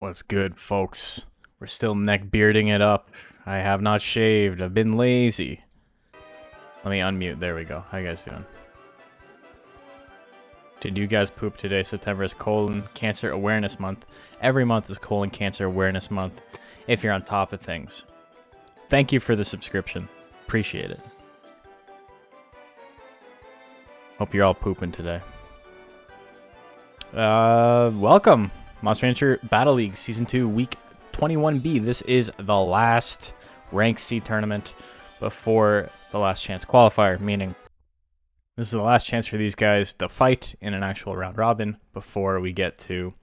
What's good, folks? We're still neck bearding it up. I have not shaved. I've been lazy. Let me unmute. There we go. How you guys doing? Did you guys poop today? September is colon cancer awareness month. Every month is colon cancer awareness month if you're on top of things. Thank you for the subscription. Appreciate it. Hope you're all pooping today. Welcome. Monster Rancher Battle League Season 2 Week 21B. This is the last Rank C tournament before the last chance qualifier, meaning this is the last chance for these guys to fight in an actual round robin before we get to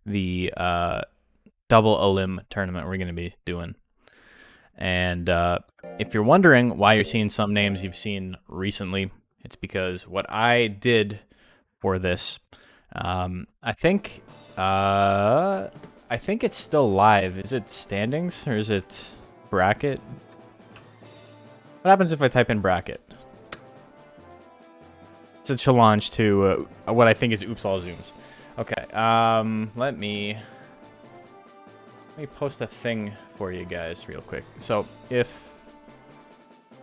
the double elim tournament we're going to be doing. And if you're wondering why you're seeing some names you've seen recently, it's because what I did for this, I think it's still live. Is it standings or is it bracket? What happens if I type in bracket? It's a challenge to what I think is oops all zooms. Okay, let me post a thing for you guys real quick. So if,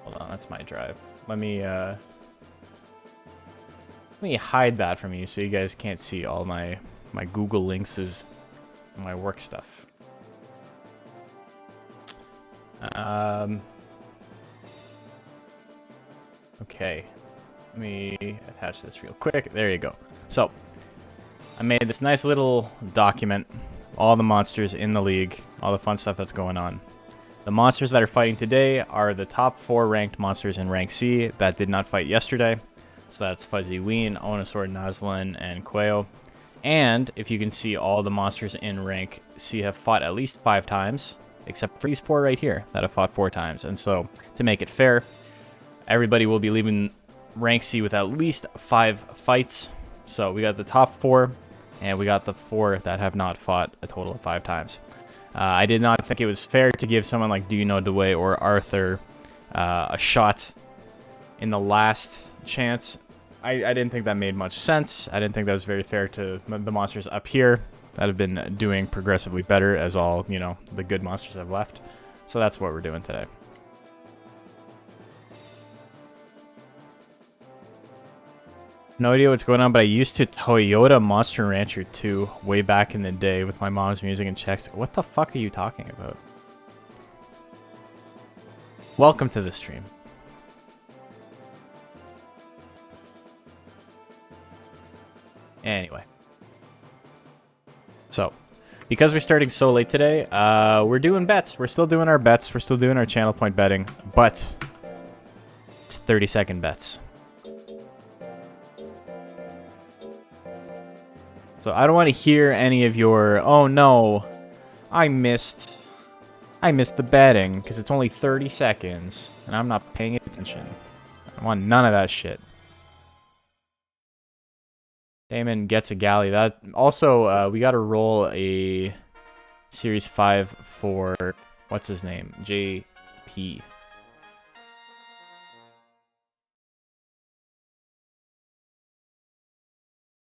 hold on, that's my drive. Let me hide that from you so you guys can't see all my Google links and my work stuff. Okay, let me attach this real quick. There you go. So I made this nice little document, all the monsters in the league, all the fun stuff that's going on. The monsters that are fighting today are the top 4 ranked monsters in Rank C that did not fight yesterday. So that's Fuzzy Ween, Onosaur, Nuzlocke, and Quail. And if you can see, all the monsters in Rank C have fought at least 5 times, except for these 4 right here that have fought 4 times. And so, to make it fair, everybody will be leaving Rank C with at least 5 fights. So we got the top 4, and we got the 4 that have not fought a total of 5 times. I did not think it was fair to give someone like Do You Know Dway or Arthur a shot in the last chance. I didn't think that made much sense. I didn't think that was very fair to the monsters up here that have been doing progressively better as all, you know, the good monsters have left. So that's what we're doing today. No idea what's going on, but I used to Toyota Monster Rancher 2 way back in the day with my mom's music and checks. What the fuck are you talking about? Welcome to the stream. Anyway. So, because we're starting so late today, we're doing bets. We're still doing our bets. We're still doing our channel point betting, but it's 30-second bets. So I don't want to hear any of your, oh no, I missed the betting because it's only 30 seconds and I'm not paying attention. I want none of that shit. Damon gets a galley. That also, we got to roll a Series 5 for, what's his name? JP.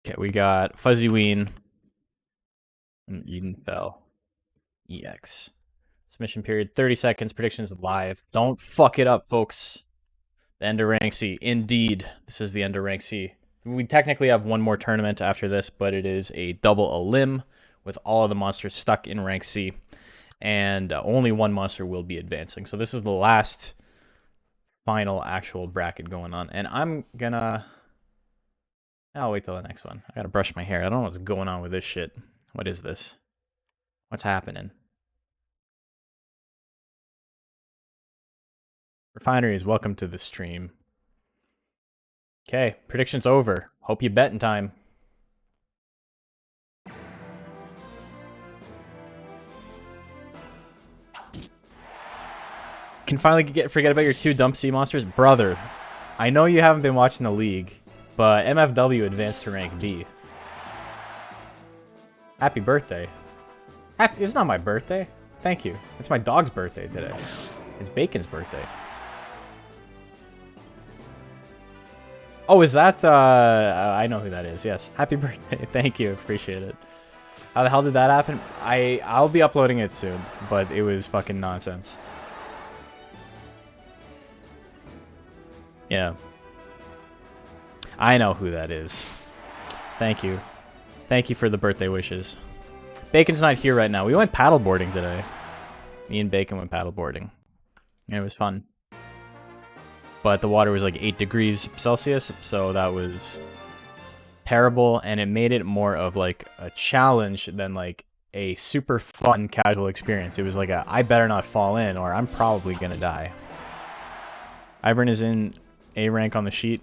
Okay, we got Fuzzy Ween and Eden Fell. EX. Submission period, 30 seconds. Predictions live. Don't fuck it up, folks. The end of Rank C. Indeed, this is the end of Rank C. We technically have one more tournament after this, but it is a double elim with all of the monsters stuck in Rank C. And only one monster will be advancing. So this is the last final actual bracket going on. And I'm gonna... I'll wait till the next one. I gotta brush my hair. I don't know what's going on with this shit. What is this? What's happening? Refineries, welcome to the stream. Okay, predictions over. Hope you bet in time. Can finally forget about your 2 dump sea monsters? Brother, I know you haven't been watching the league, but MFW advanced to rank B. Happy birthday. It's not my birthday. Thank you. It's my dog's birthday today. It's Bacon's birthday. Oh, is that, I know who that is, yes. Happy birthday. Thank you, appreciate it. How the hell did that happen? I'll be uploading it soon, but it was fucking nonsense. Yeah. I know who that is. Thank you. Thank you for the birthday wishes. Bacon's not here right now. We went paddleboarding today. Me and Bacon went paddleboarding. And it was fun. But the water was like 8 degrees Celsius, so that was terrible, and it made it more of like a challenge than like a super fun casual experience. It was like I better not fall in or I'm probably gonna die. Ivern is in A rank on the sheet.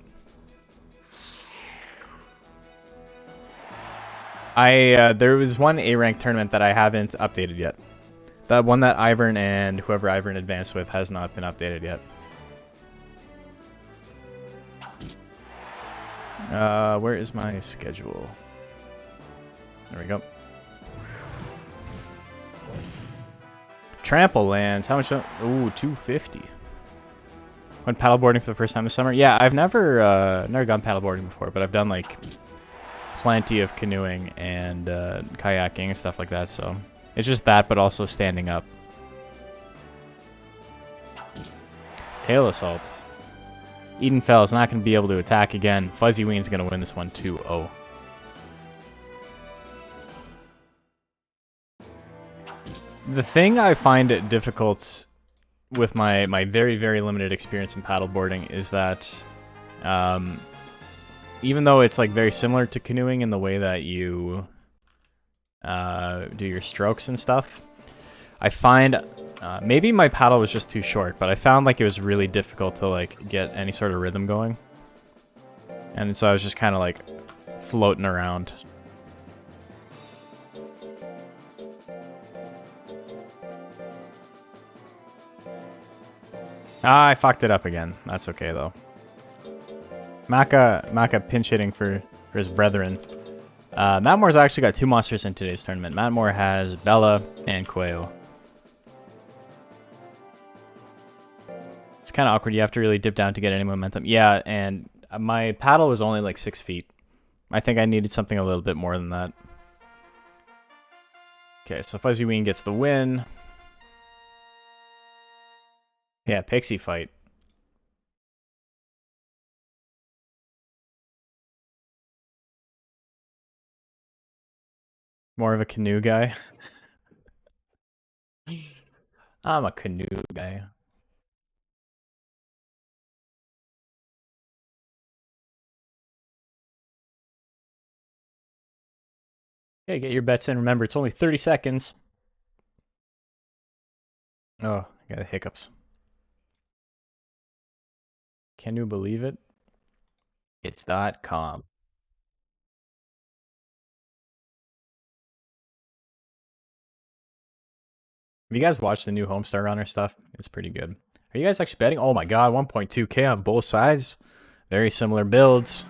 There was one A rank tournament that I haven't updated yet. The one that Ivern and whoever Ivern advanced with has not been updated yet. Where is my schedule? There we go. Trample lands. How much? Ooh, 250. Went paddleboarding for the first time this summer. Yeah, I've never gone paddleboarding before, but I've done like plenty of canoeing and kayaking and stuff like that. So it's just that, but also standing up. Hail Assault. Edenfell is not going to be able to attack again. Fuzzy Ween's going to win this one 2-0. The thing I find it difficult with my very, very limited experience in paddleboarding is that even though it's like very similar to canoeing in the way that you do your strokes and stuff, I find maybe my paddle was just too short, but I found like it was really difficult to like get any sort of rhythm going. And so I was just kind of like floating around. Ah, I fucked it up again. That's okay though. Maka pinch hitting for his brethren. Matt Moore's actually got 2 monsters in today's tournament. Matt Moore has Bella and Quail. It's kind of awkward. You have to really dip down to get any momentum. Yeah, and my paddle was only like 6 feet. I think I needed something a little bit more than that. Okay, so Fuzzy Ween gets the win. Yeah, Pixie fight. More of a canoe guy. I'm a canoe guy. Yeah, get your bets in. Remember, it's only 30 seconds. Oh, I got the hiccups. Can you believe it? It's .com. Have you guys watched the new Homestar Runner stuff? It's pretty good. Are you guys actually betting? Oh my god, 1.2k on both sides. Very similar builds.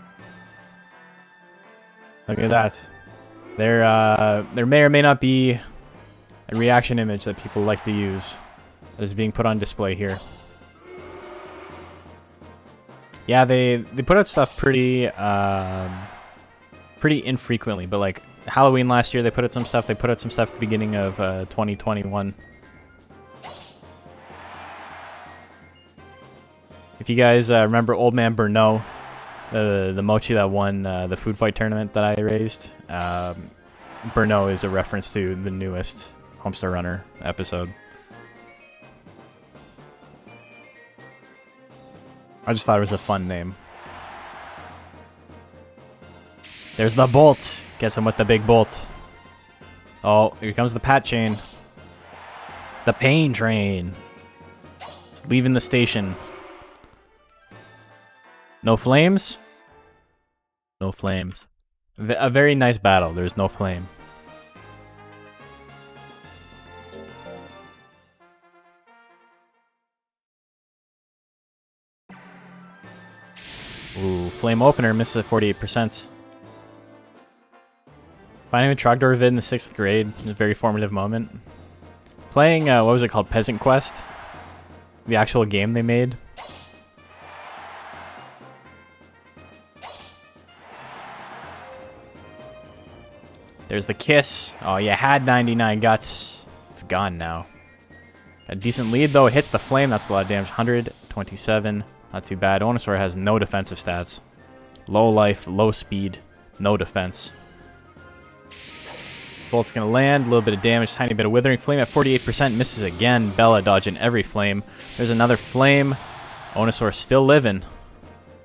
Look at that. There may or may not be a reaction image that people like to use that is being put on display here. Yeah, they put out stuff pretty infrequently, but like Halloween last year they put out some stuff. They put out some stuff at the beginning of 2021. If you guys remember Old Man Burno, the mochi that won the food fight tournament that I raised, Burno is a reference to the newest Homestar Runner episode. I just thought it was a fun name. There's the bolt. Gets him with the big bolt. Oh, here comes the Pat chain. The pain train. It's leaving the station. No flames? No flames. A very nice battle. There's no flame. Ooh, flame opener misses at 48%. Finding the Trogdor vid in the 6th grade is a very formative moment. Playing, what was it called? Peasant Quest? The actual game they made. There's the kiss. Oh, you had 99 guts. It's gone now. A decent lead, though. It hits the flame. That's a lot of damage. 127. Not too bad. Onosaur has no defensive stats. Low life, low speed, no defense. Bolt's going to land. A little bit of damage. Tiny bit of withering. Flame at 48%. Misses again. Bella dodging every flame. There's another flame. Onosaur still living.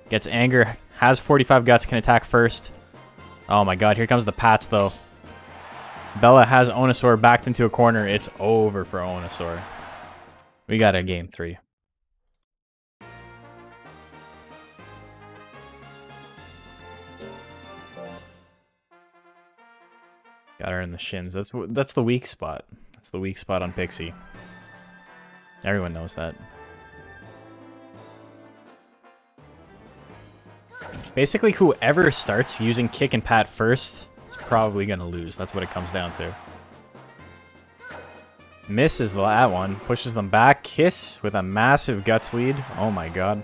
Gets anger. Has 45 guts. Can attack first. Oh my god. Here comes the Pats, though. Bella has Onosaur backed into a corner. It's over for Onosaur. We got a game 3. Got her in the shins. That's the weak spot. That's the weak spot on Pixie. Everyone knows that. Basically, whoever starts using kick and pat first is probably going to lose. That's what it comes down to. Misses that one. Pushes them back. Kiss with a massive guts lead. Oh my god.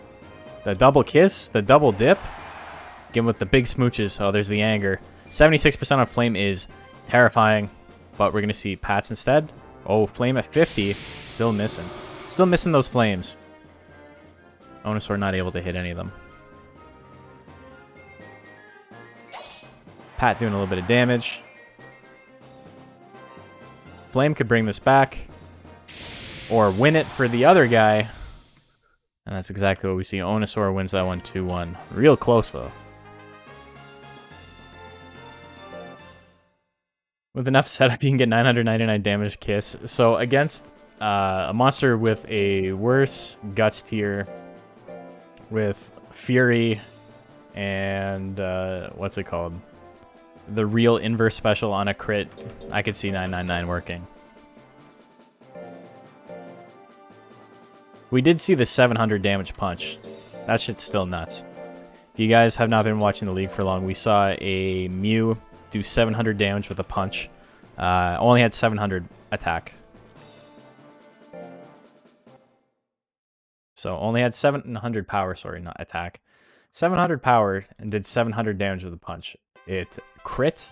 The double kiss. The double dip. Again with the big smooches. Oh, there's the anger. 76% on flame is terrifying. But we're going to see pats instead. Oh, flame at 50. Still missing. Still missing those flames. Onosaur not able to hit any of them. Pat doing a little bit of damage. Flame could bring this back. Or win it for the other guy. And that's exactly what we see. Onosaur wins that one 2-1. Real close, though. With enough setup, you can get 999 damage kiss. So against a monster with a worse guts tier, with Fury and what's it called? The real inverse special on a crit, I could see 999 working. We did see the 700 damage punch. That shit's still nuts. If you guys have not been watching the league for long, we saw a Mew do 700 damage with a punch. Only had 700 attack. So only had 700 power, sorry, not attack. 700 power and did 700 damage with a punch. It crit,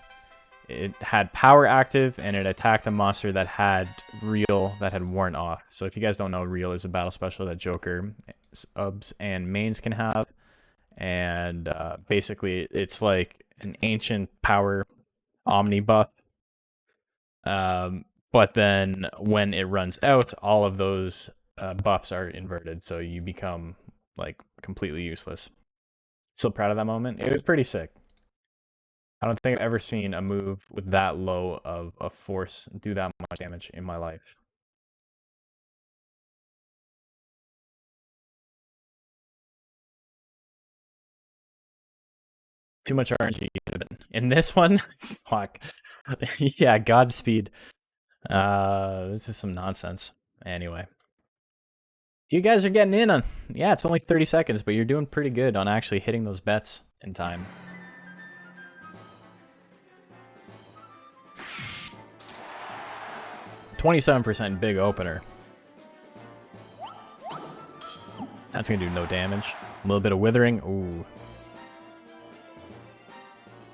it had power active, and it attacked a monster that had real, that had worn off. So if you guys don't know, real is a battle special that Joker, subs, and mains can have. And basically, it's like an ancient power omni buff. But then when it runs out, all of those buffs are inverted. So you become like completely useless. Still proud of that moment. It was pretty sick. I don't think I've ever seen a move with that low of a force do that much damage in my life. Too much RNG. In this one, fuck. Yeah, Godspeed. This is some nonsense. Anyway. You guys are getting in on... Yeah, it's only 30 seconds, but you're doing pretty good on actually hitting those bets in time. %, big opener. That's gonna do no damage. A little bit of withering. Ooh.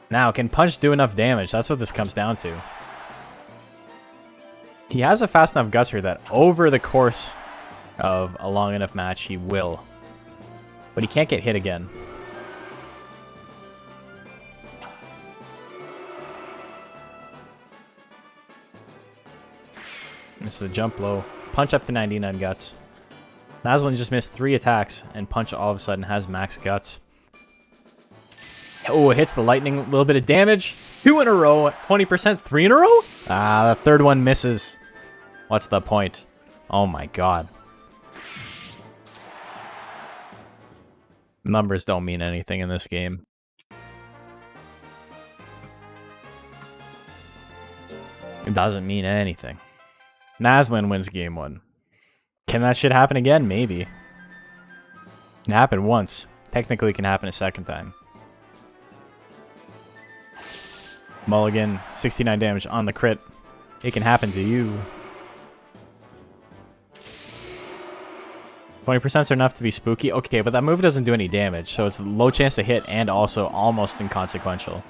Now, can punch do enough damage? That's what this comes down to. He has a fast enough gusser that over the course of a long enough match, he will. But he can't get hit again. This is a jump low. Punch up to 99 guts. Naslin just missed 3 attacks, and Punch all of a sudden has max guts. Oh, it hits the lightning, a little bit of damage. 2 in a row, 20%, 3 in a row? Ah, the third one misses. What's the point? Oh my god. Numbers don't mean anything in this game. It doesn't mean anything. Naslin wins game 1. Can that shit happen again? Maybe. It happened once. Technically, it can happen a second time. Mulligan, 69 damage on the crit. It can happen to you. 20% are enough to be spooky. Okay, but that move doesn't do any damage, so it's low chance to hit and also almost inconsequential.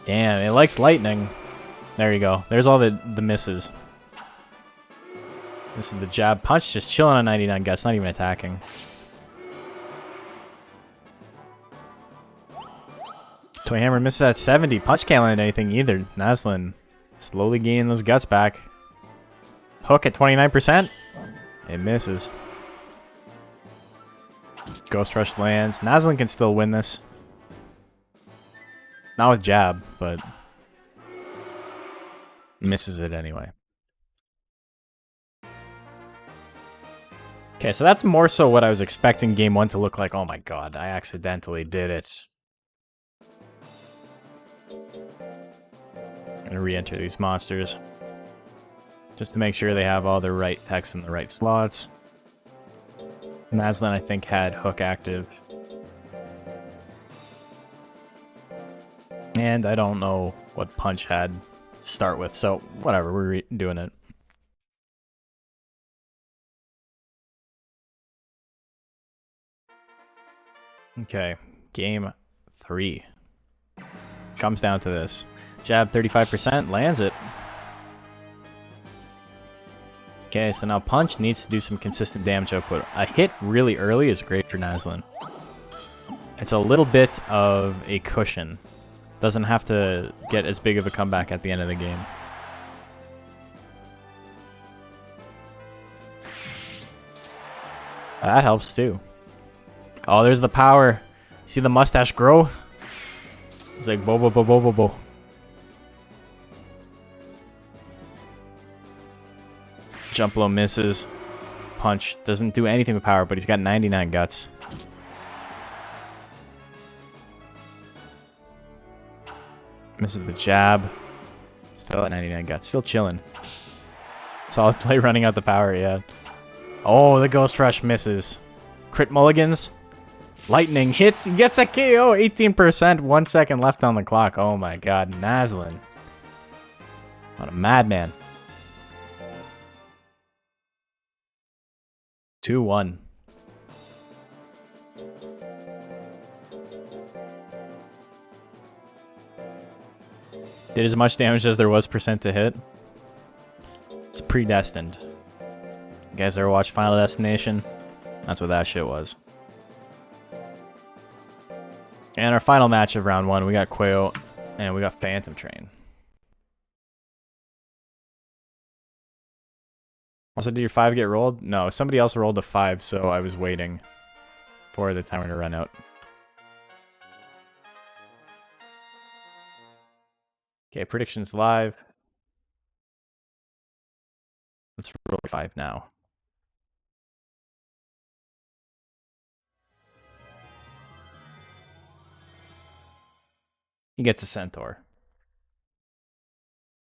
Damn, it likes lightning. There you go. There's all the misses. This is the jab punch, just chilling on 99 guts, not even attacking. Toy Hammer misses at 70. Punch can't land anything either. Naslin slowly gaining those guts back. Hook at 29%. It misses. Ghost Rush lands. Naslin can still win this. Not with jab, but misses it anyway. Okay, so that's more so what I was expecting game 1 to look like. Oh my god, I accidentally did it. I'm gonna re-enter these monsters just to make sure they have all the right text in the right slots. Naslin, I think, had hook active. And I don't know what punch had to start with, so whatever, we're doing it. Okay, game 3. Comes down to this. Jab 35%, lands it. Okay, so now punch needs to do some consistent damage output. A hit really early is great for Naslin. It's a little bit of a cushion. Doesn't have to get as big of a comeback at the end of the game. That helps too. Oh, there's the power. See the mustache grow? It's like bo bo bo bo bo bo. Jump low misses. Punch doesn't do anything with power, but he's got 99 guts. Misses the jab. Still at 99 guts. Still chilling. Solid play running out the power, yeah. Oh, the Ghost Rush misses. Crit mulligans. Lightning hits. He gets a KO. 18%. 1 second left on the clock. Oh my god. Naslin. What a madman. 2-1. Did as much damage as there was percent to hit. It's predestined. You guys ever watch Final Destination? That's what that shit was. And our final match of round 1, we got Quail and we got Phantom Train. Also, did your 5 get rolled? No, somebody else rolled a 5, so I was waiting for the timer to run out. Okay, predictions live. Let's roll 5 now. He gets a centaur.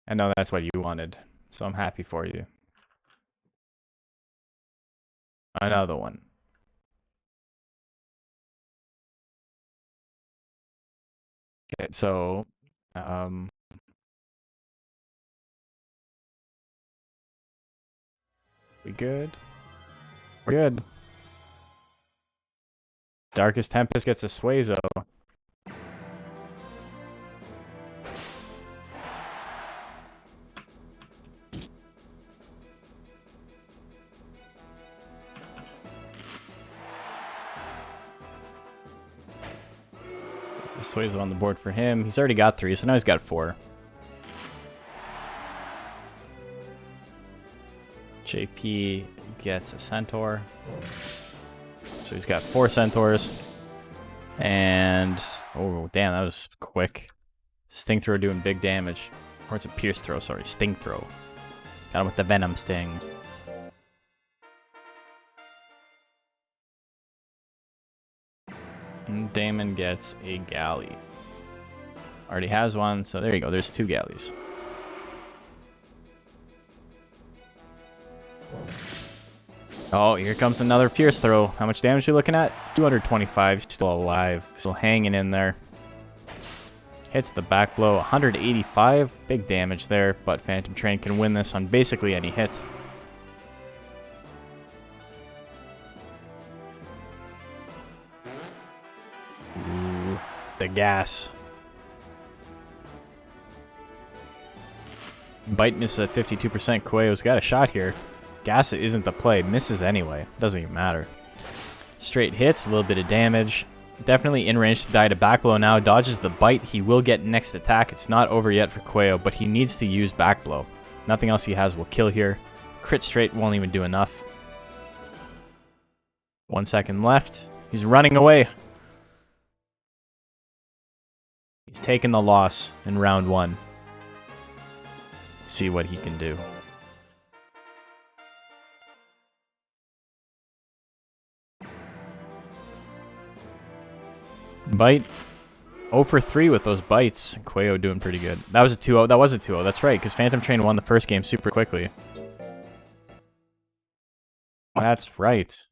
I know that's what you wanted, so I'm happy for you. Another one. Okay, so we good? We're good. Darkest Tempest gets a Suezo. Suezo on the board for him. He's already got 3, so now he's got 4. JP gets a centaur. So he's got 4 centaurs. And oh damn, that was quick. Sting throw doing big damage. Or it's a pierce throw, sorry, sting throw. Got him with the venom sting. And Damon gets a galley. Already has one, so there you go. There's 2 galleys. Oh, here comes another pierce throw. How much damage are you looking at? 225. Still alive. Still hanging in there. Hits the back blow. 185. Big damage there, but Phantom Train can win this on basically any hit. Ooh, the gas. Bite misses at 52%. Cuello's got a shot here. Gas isn't the play. Misses anyway. Doesn't even matter. Straight hits, a little bit of damage. Definitely in range to die to back blow now. Dodges the bite. He will get next attack. It's not over yet for Cuello, but he needs to use back blow. Nothing else he has will kill here. Crit straight won't even do enough. 1 second left. He's running away. He's taken the loss in round 1. See what he can do. Bite. 0 for 3 with those bites. Cuello doing pretty good. That was a 2-0. That was a 2-0. That's right, because Phantom Train won the first game super quickly. That's right.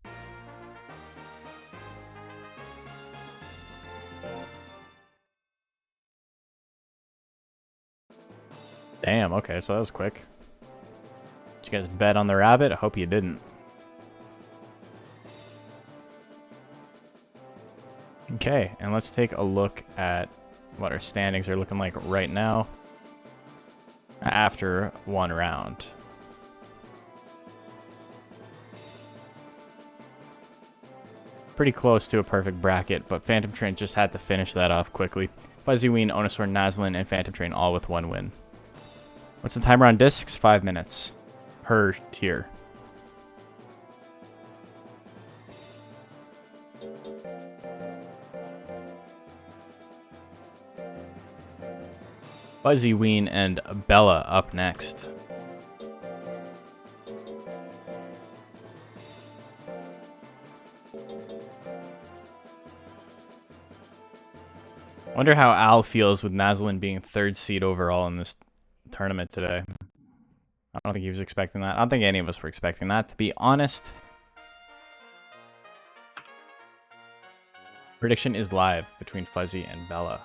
Damn, okay, so that was quick. Did you guys bet on the rabbit? I hope you didn't. Okay, and let's take a look at what our standings are looking like right now after 1 round. Pretty close to a perfect bracket, but Phantom Train just had to finish that off quickly. Fuzzy Ween, Onosaur, Nazlin, and Phantom Train all with 1 win. What's the timer on discs? 5 minutes per tier. Fuzzy Ween and Bella up next. Wonder how Al feels with Nazlin being 3rd seed overall in this tournament today. I don't think he was expecting that. I don't think any of us were expecting that, to be honest. Prediction is live between Fuzzy and Bella.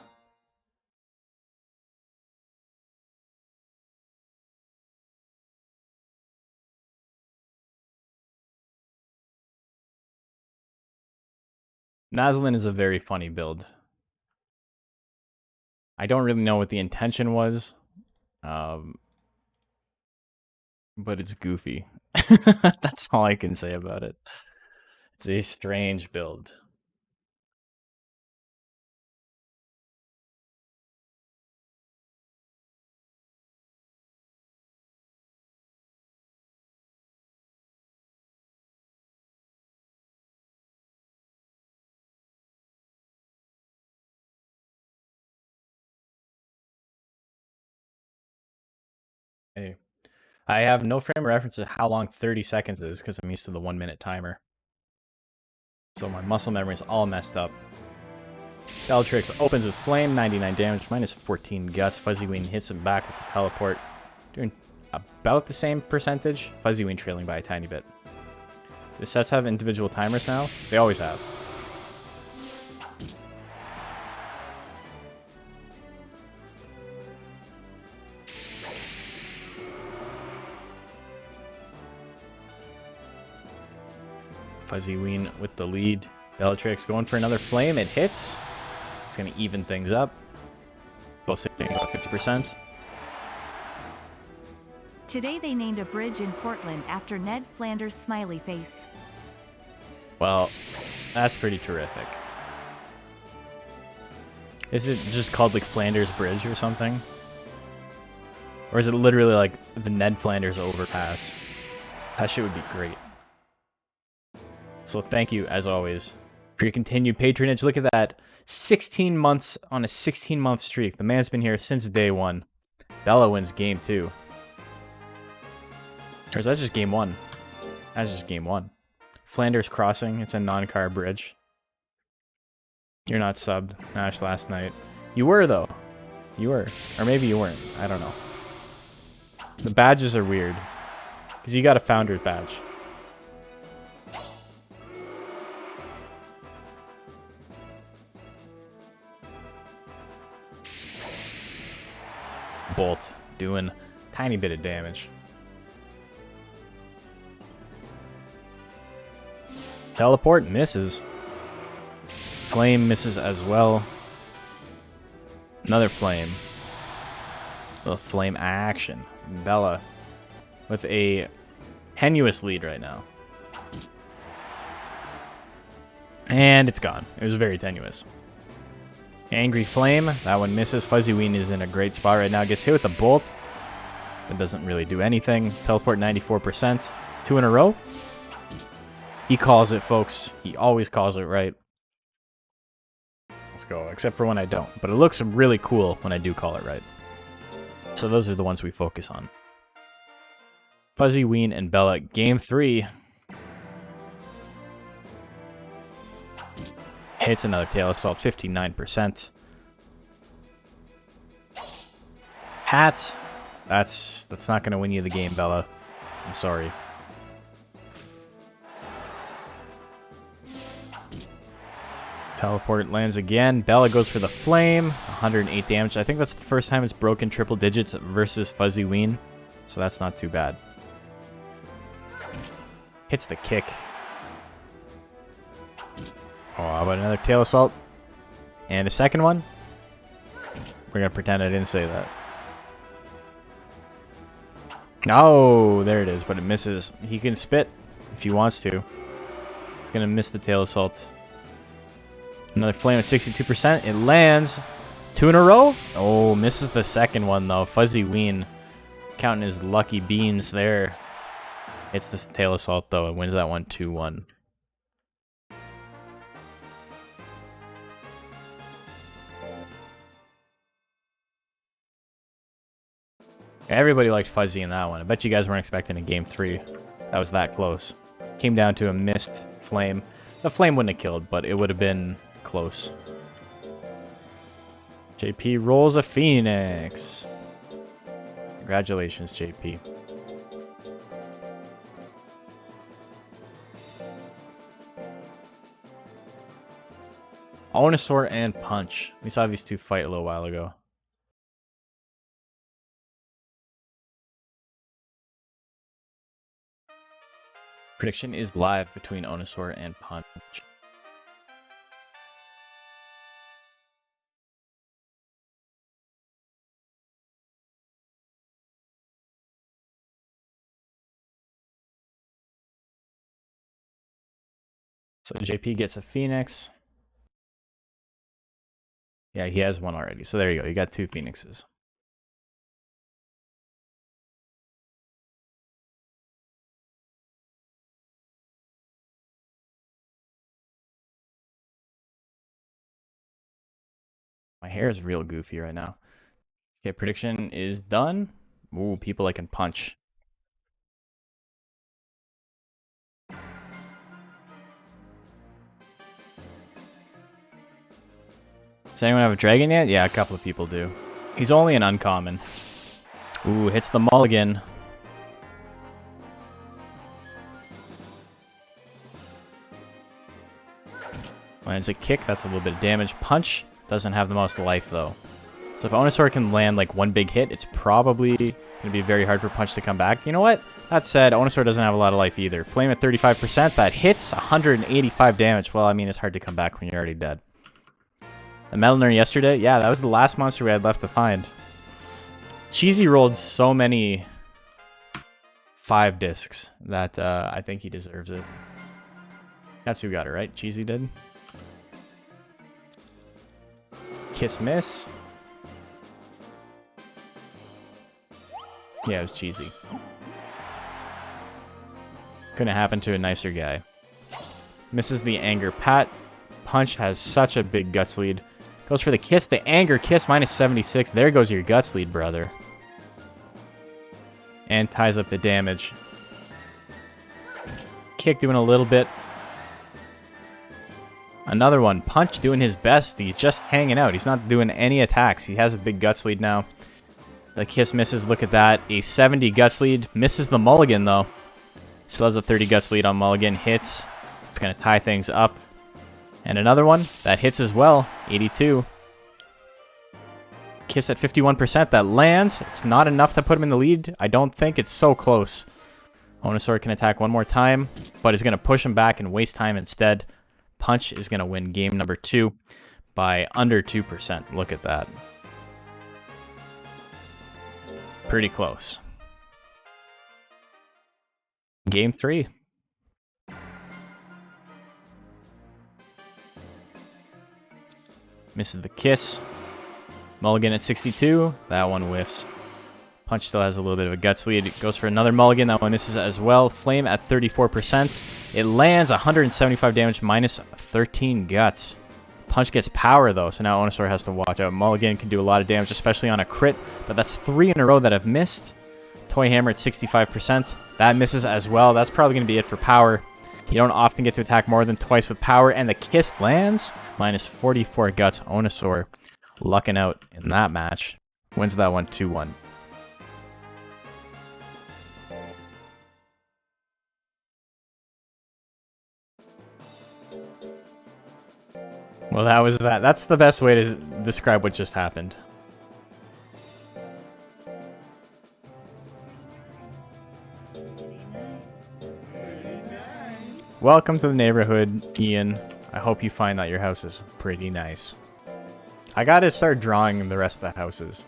Nazlin is a very funny build. I don't really know what the intention was, but it's goofy. That's all I can say about it. It's a strange build. Hey, I have no frame of reference to how long 30 seconds is because I'm used to the 1 minute timer. So my muscle memory is all messed up. Bellatrix opens with Flame, 99 damage, minus 14 guts. Fuzzy Ween hits him back with the teleport, doing about the same percentage. Fuzzy Ween trailing by a tiny bit. The sets have individual timers now? They always have. Fuzzy Ween with the lead. Bellatrix going for another flame. It hits. It's going to even things up. Both sitting about 50%. Today they named a bridge in Portland after Ned Flanders' smiley face. Well, that's pretty terrific. Is it just called like Flanders Bridge or something? Or is it literally like the Ned Flanders overpass? That shit would be great. So thank you, as always, for your continued patronage. Look at that. 16 months on a 16-month streak. The man's been here since day 1. Bella wins game 2. Or is that just game 1? That's just game 1. Flanders Crossing. It's a non-car bridge. You're not subbed, Nash, last night. You were, though. You were. Or maybe you weren't. I don't know. The badges are weird. Because you got a Founder's badge. Bolt doing a tiny bit of damage. Teleport misses. Flame misses as well. Another flame. A little flame action. Bella with a tenuous lead right now. And it's gone. It was very tenuous. Angry Flame. That one misses. Fuzzy Ween is in a great spot right now. Gets hit with a bolt. It doesn't really do anything. Teleport 94%. 2 in a row. He calls it, folks. He always calls it right. Let's go. Except for when I don't. But it looks really cool when I do call it right. So those are the ones we focus on. Fuzzy Ween and Bella. Game 3. Hits another tail assault, 59%. Hat. That's not going to win you the game, Bella. I'm sorry. Teleport lands again. Bella goes for the flame. 108 damage. I think that's the first time it's broken triple digits versus Fuzzy Ween. So that's not too bad. Hits the kick. Oh, how about another tail assault? And a second one? We're going to pretend I didn't say that. Oh, there it is, but it misses. He can spit if he wants to. He's going to miss the tail assault. Another flame at 62%. It lands. 2 in a row? Oh, misses the second one, though. Fuzzy Ween counting his lucky beans there. Hits the tail assault, though, and wins that one 2-1. Everybody liked Fuzzy in that one. I bet you guys weren't expecting a game 3. That was that close. Came down to a missed flame. The flame wouldn't have killed, but it would have been close. JP rolls a Phoenix. Congratulations, JP. Onosaur and Punch. We saw these two fight a little while ago. Prediction is live between Onosaur and Punch. So JP gets a Phoenix. Yeah, he has one already. So there you go. You got 2 Phoenixes. My hair is real goofy right now. Okay, prediction is done. Ooh, people I can punch. Does anyone have a dragon yet? Yeah, a couple of people do. He's only an uncommon. Ooh, hits the mulligan. Lands a kick, that's a little bit of damage. Punch doesn't have the most life, though. So if Onosaur can land like one big hit, it's probably going to be very hard for Punch to come back. You know what? That said, Onosaur doesn't have a lot of life either. Flame at 35%, that hits 185 damage. Well, I mean, it's hard to come back when you're already dead. The Metalner yesterday? Yeah, that was the last monster we had left to find. Cheesy rolled so many 5 discs that I think he deserves it. That's who got it, right? Cheesy did. Kiss miss. Yeah, it was Cheesy. Couldn't happen to a nicer guy. Misses the anger. Pat. Punch has such a big guts lead. Goes for the kiss. The anger kiss minus 76. There goes your guts lead, brother. And ties up the damage. Kick doing a little bit. Another one. Punch doing his best. He's just hanging out. He's not doing any attacks. He has a big guts lead now. The kiss misses. Look at that. A 70 guts lead. Misses the mulligan, though. Still has a 30 guts lead on mulligan. Hits. It's going to tie things up. And another one. That hits as well. 82. Kiss at 51%. That lands. It's not enough to put him in the lead. I don't think. It's so close. Onosaur can attack one more time, but is going to push him back and waste time instead. Punch is going to win game number 2 by under 2%. Look at that. Pretty close. Game 3. Misses the kiss. Mulligan at 62. That one whiffs. Punch still has a little bit of a guts lead. It goes for another mulligan. That one misses as well. Flame at 34%. It lands 175 damage minus 13 guts. Punch gets power though, so now Onosaur has to watch out. Mulligan can do a lot of damage, especially on a crit, but that's 3 in a row that have missed. Toy Hammer at 65%. That misses as well. That's probably going to be it for power. You don't often get to attack more than twice with power, and the kiss lands. Minus 44 guts. Onosaur lucking out in that match. Wins that one 2-1. Well, that was that. That's the best way to describe what just happened. Welcome to the neighborhood, Ian. I hope you find that your house is pretty nice. I gotta start drawing the rest of the houses.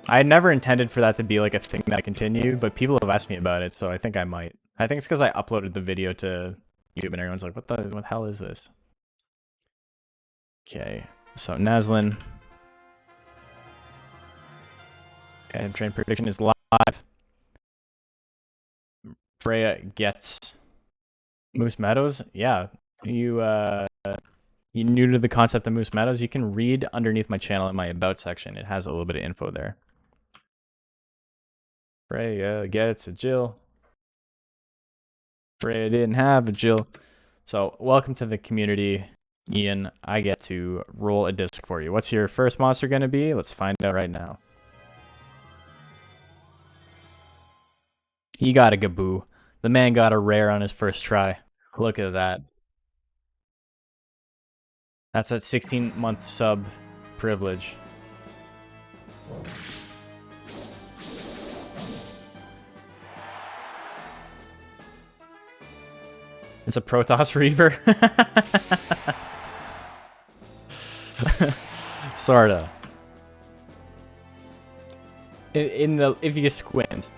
I had never intended for that to be like a thing that continued, but people have asked me about it, so I think I might. I think it's because I uploaded the video to YouTube and everyone's like, what the hell is this? Okay, so Naslin. And train prediction is live. Freya gets Moose Meadows. Yeah, you new to the concept of Moose Meadows? You can read underneath my channel in my about section. It has a little bit of info there. Freya gets a Jill. Freya didn't have a Jill. So welcome to the community. Ian, I get to roll a disc for you. What's your first monster going to be? Let's find out right now. He got a Gaboo. The man got a rare on his first try. Look at that. That's that 16-month sub privilege. It's a Protoss Reaver. Sorta. If you squint.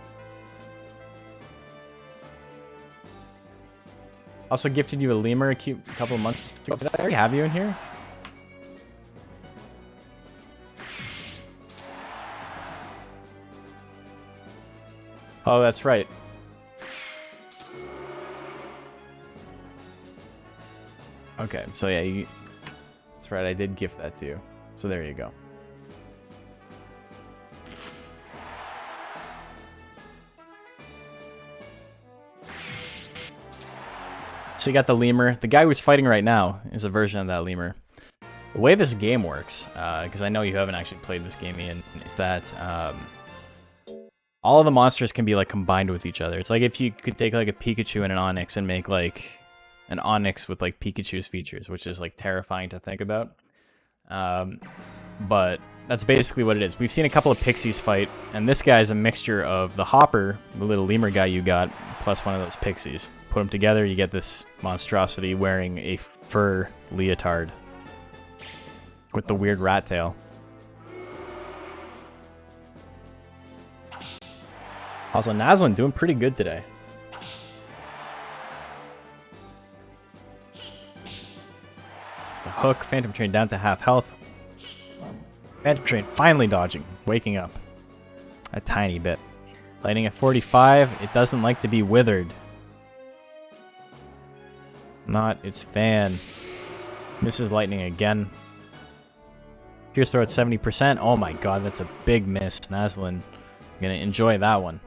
Also gifted you a lemur a couple of months ago. Did I already have you in here? Oh, that's right. Okay, so yeah, that's right, I did gift that to you. So there you go. So you got the lemur. The guy who's fighting right now is a version of that lemur. The way this game works, because I know you haven't actually played this game, Ian, is that all of the monsters can be like combined with each other. It's like if you could take like a Pikachu and an Onix and make like an Onix with like Pikachu's features, which is like terrifying to think about. But that's basically what it is. We've seen a couple of Pixies fight, and this guy is a mixture of the Hopper, the little lemur guy you got, plus one of those Pixies. Put them together, you get this monstrosity wearing a fur leotard with the weird rat tail. Also, Naslin doing pretty good today. It's the hook. Phantom Train down to half health. Phantom Train finally dodging, waking up a tiny bit. Lightning at 45. It doesn't like to be withered. Not its fan. Misses lightning again. Pierce throw at 70%. Oh my god, that's a big miss. Naslin gonna enjoy that one.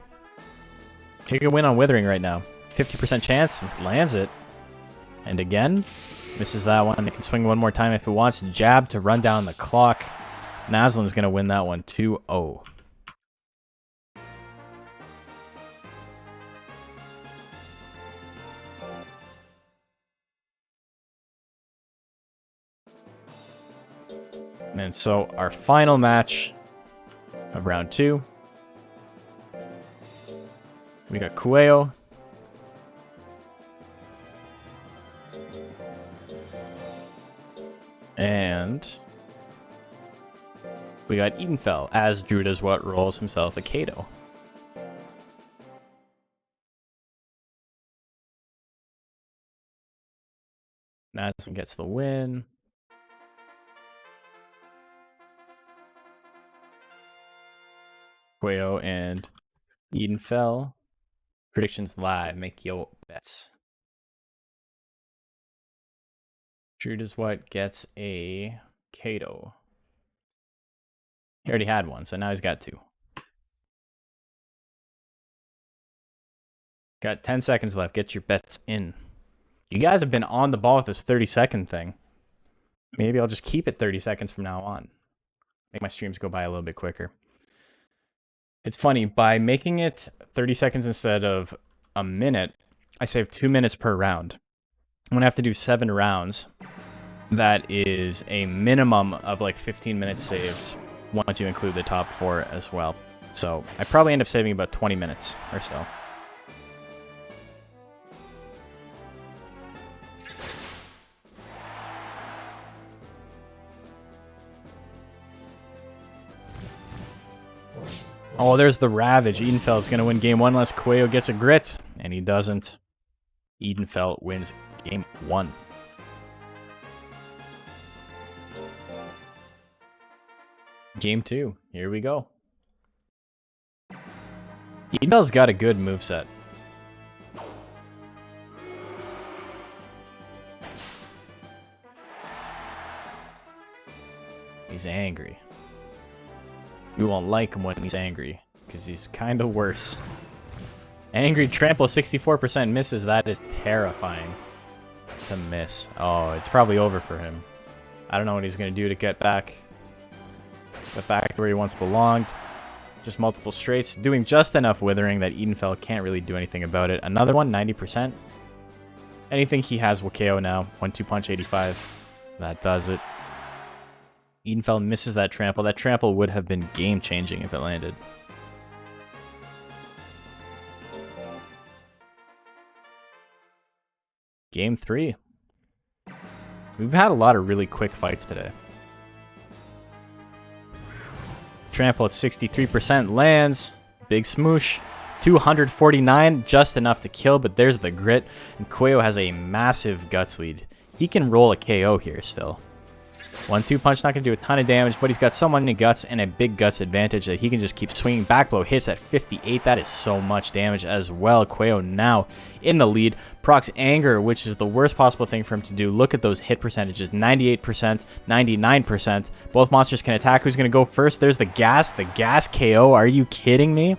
He can win on withering right now. 50% chance, lands it. And again, misses that one. It can swing one more time if it wants. Jab to run down the clock. Naslin's gonna win that one 2-0. And so our final match of round 2. We got Kueo. And we got Edenfell, as Drew does what rolls himself a Kato. Naslin gets the win. Quayo and Eden fell. Predictions live. Make your bets. Drew does what gets a Kato. He already had one, so now he's got two. Got 10 seconds left. Get your bets in. You guys have been on the ball with this 30-second thing. Maybe I'll just keep it 30 seconds from now on. Make my streams go by a little bit quicker. It's funny, by making it 30 seconds instead of a minute, I save 2 minutes per round. I'm going to have to do 7 rounds. That is a minimum of like 15 minutes saved once you include the top 4 as well. So I probably end up saving about 20 minutes or so. Oh, there's the Ravage. Edenfeld's going to win game 1 unless Quayo gets a grit. And he doesn't. Edenfeld wins game 1. Game 2. Here we go. Edenfeld's got a good moveset. He's angry. You won't like him when he's angry, because he's kind of worse. Angry Trample, 64% misses. That is terrifying to miss. Oh, it's probably over for him. I don't know what he's going to do to get back to where he once belonged. Just multiple straights. Doing just enough withering that Edenfeld can't really do anything about it. Another one, 90%. Anything he has will KO now. 1-2 punch, 85. That does it. Edenfeld misses that trample. That trample would have been game-changing if it landed. Game 3. We've had a lot of really quick fights today. Trample at 63% lands. Big smoosh. 249, just enough to kill, but there's the grit. And Quayo has a massive guts lead. He can roll a KO here still. 1-2 punch, not going to do a ton of damage, but he's got so many guts and a big guts advantage that he can just keep swinging. Back blow hits at 58. That is so much damage as well. Quayo now in the lead. Procs Anger, which is the worst possible thing for him to do. Look at those hit percentages. 98%, 99%. Both monsters can attack. Who's going to go first? There's the gas KO. Are you kidding me?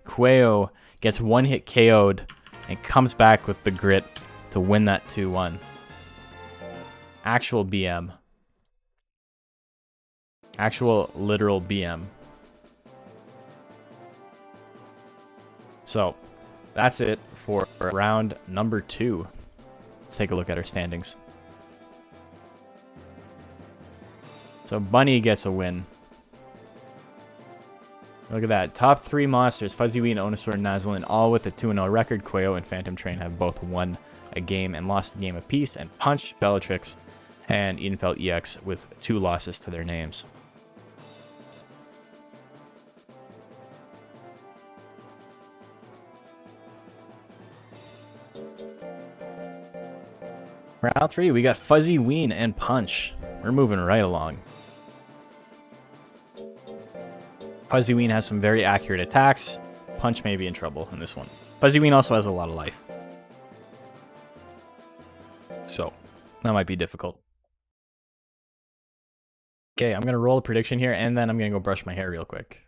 Quayo gets one hit KO'd and comes back with the grit to win that 2-1. Actual BM. Actual literal BM. So, that's it for round number 2. Let's take a look at our standings. So, Bunny gets a win. Look at that. Top 3 monsters, Fuzzy Wee and Onosaur and Naslin, all with a 2-0 record. Quayo and Phantom Train have both won a game and lost a game apiece. And Punch, Bellatrix, and Edenfeld EX with 2 losses to their names. Round 3, we got Fuzzy Ween and Punch. We're moving right along. Fuzzy Ween has some very accurate attacks. Punch may be in trouble in this one. Fuzzy Ween also has a lot of life. So, that might be difficult. Okay, I'm going to roll a prediction here, and then I'm going to go brush my hair real quick.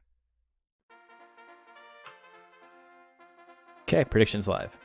Okay, predictions live.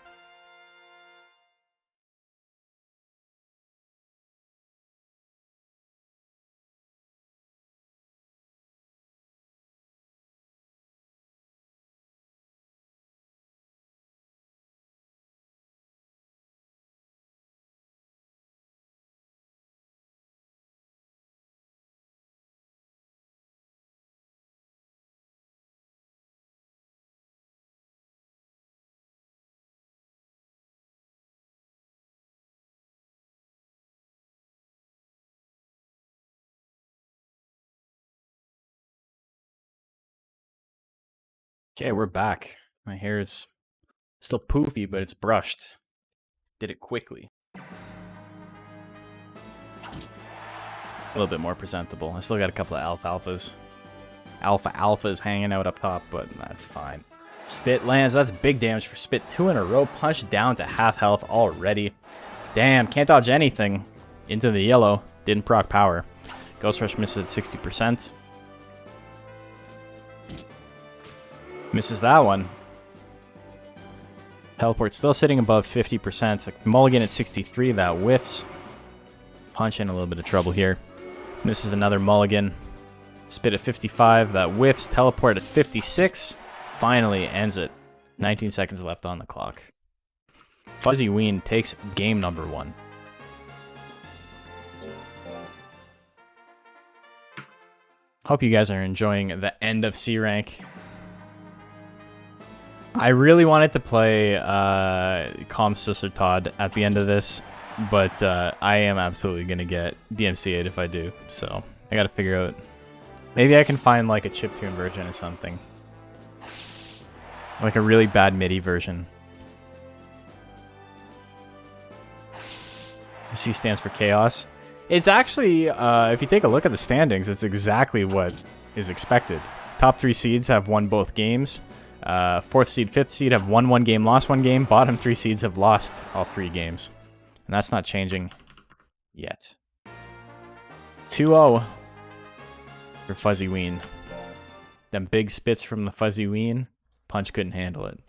Okay, we're back. My hair is still poofy, but it's brushed. Did it quickly. A little bit more presentable. I still got a couple of alphas. Alphas hanging out up top, but that's fine. Spit lands. That's big damage for Spit. 2 in a row. Punch down to half health already. Damn, can't dodge anything. Into the yellow. Didn't proc power. Ghost Rush misses at 60%. Misses that one. Teleport still sitting above 50%. Mulligan at 63. That whiffs. Punch in a little bit of trouble here. Misses another mulligan. Spit at 55. That whiffs. Teleport at 56. Finally ends it. 19 seconds left on the clock. Fuzzy Ween takes game number 1. Hope you guys are enjoying the end of C rank. I really wanted to play Calm Sister Todd at the end of this, but I am absolutely going to get DMCA'd if I do, so I got to figure out. Maybe I can find like a chiptune version or something. Like a really bad MIDI version. C stands for chaos. It's actually, if you take a look at the standings, it's exactly what is expected. Top 3 seeds have won both games. 4th seed, 5th seed have won 1 game, lost 1 game. Bottom 3 seeds have lost all 3 games. And that's not changing yet. 2-0 for Fuzzy Ween. Them big spits from the Fuzzy Ween. Punch couldn't handle it.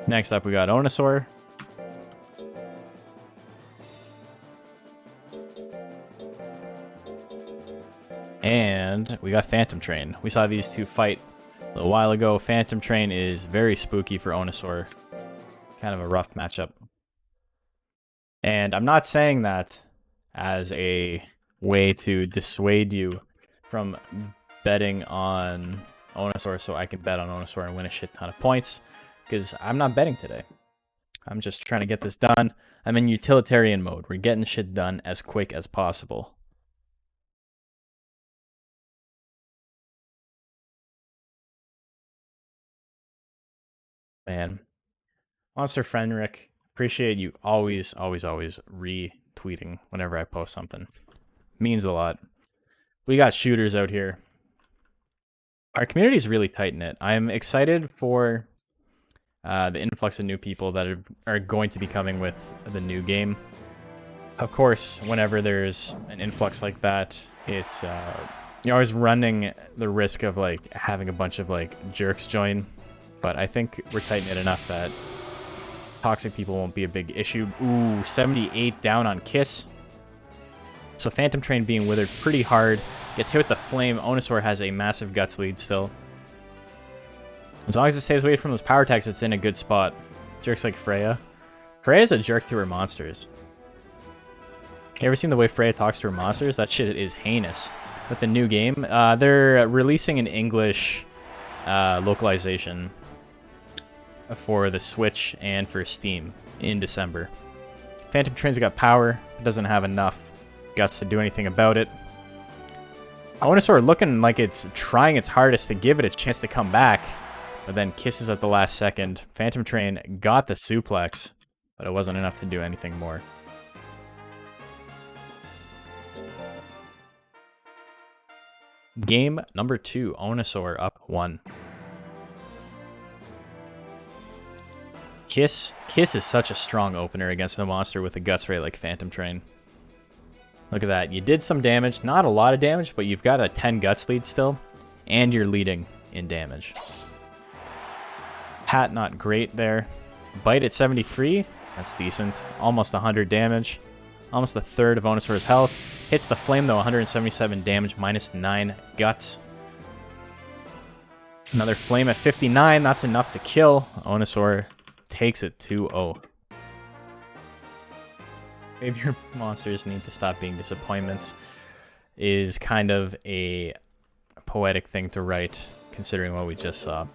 Next up, we got Onosaur. And we got Phantom Train. We saw these two fight a little while ago. Phantom Train is very spooky for Onosaur. Kind of a rough matchup. And I'm not saying that as a way to dissuade you from betting on Onosaur so I can bet on Onosaur and win a shit ton of points, because I'm not betting today. I'm just trying to get this done. I'm in utilitarian mode. We're getting shit done as quick as possible. Man. Monster Friend Rick, appreciate you always retweeting whenever I post something. Means a lot. We got shooters out here. Our community is really tight-knit. I'm excited for the influx of new people that are going to be coming with the new game. Of course, whenever there's an influx like that, it's you're always running the risk of like having a bunch of like jerks join. But I think we're tight-knit enough that toxic people won't be a big issue. Ooh, 78 down on Kiss. So Phantom Train being withered pretty hard. Gets hit with the flame. Onosaur has a massive guts lead still. As long as it stays away from those power attacks, it's in a good spot. Jerks like Freya. Freya's a jerk to her monsters. You ever seen the way Freya talks to her monsters? That shit is heinous. With the new game, they're releasing an English localization for the Switch and for Steam in December. Phantom Train's got power, but doesn't have enough guts to do anything about it. Onosaur looking like it's trying its hardest to give it a chance to come back, but then kisses at the last second. Phantom Train got the suplex, but it wasn't enough to do anything more. Game number 2, Onosaur up 1. Kiss is such a strong opener against a monster with a guts rate like Phantom Train. Look at that. You did some damage. Not a lot of damage, but you've got a 10 guts lead still. And you're leading in damage. Pat not great there. Bite at 73. That's decent. Almost 100 damage. Almost a third of Onosaur's health. Hits the flame though. 177 damage. Minus 9 guts. Another flame at 59. That's enough to kill. Onosaur takes it 2-0. Maybe your monsters need to stop being disappointments is kind of a poetic thing to write, considering what we just saw.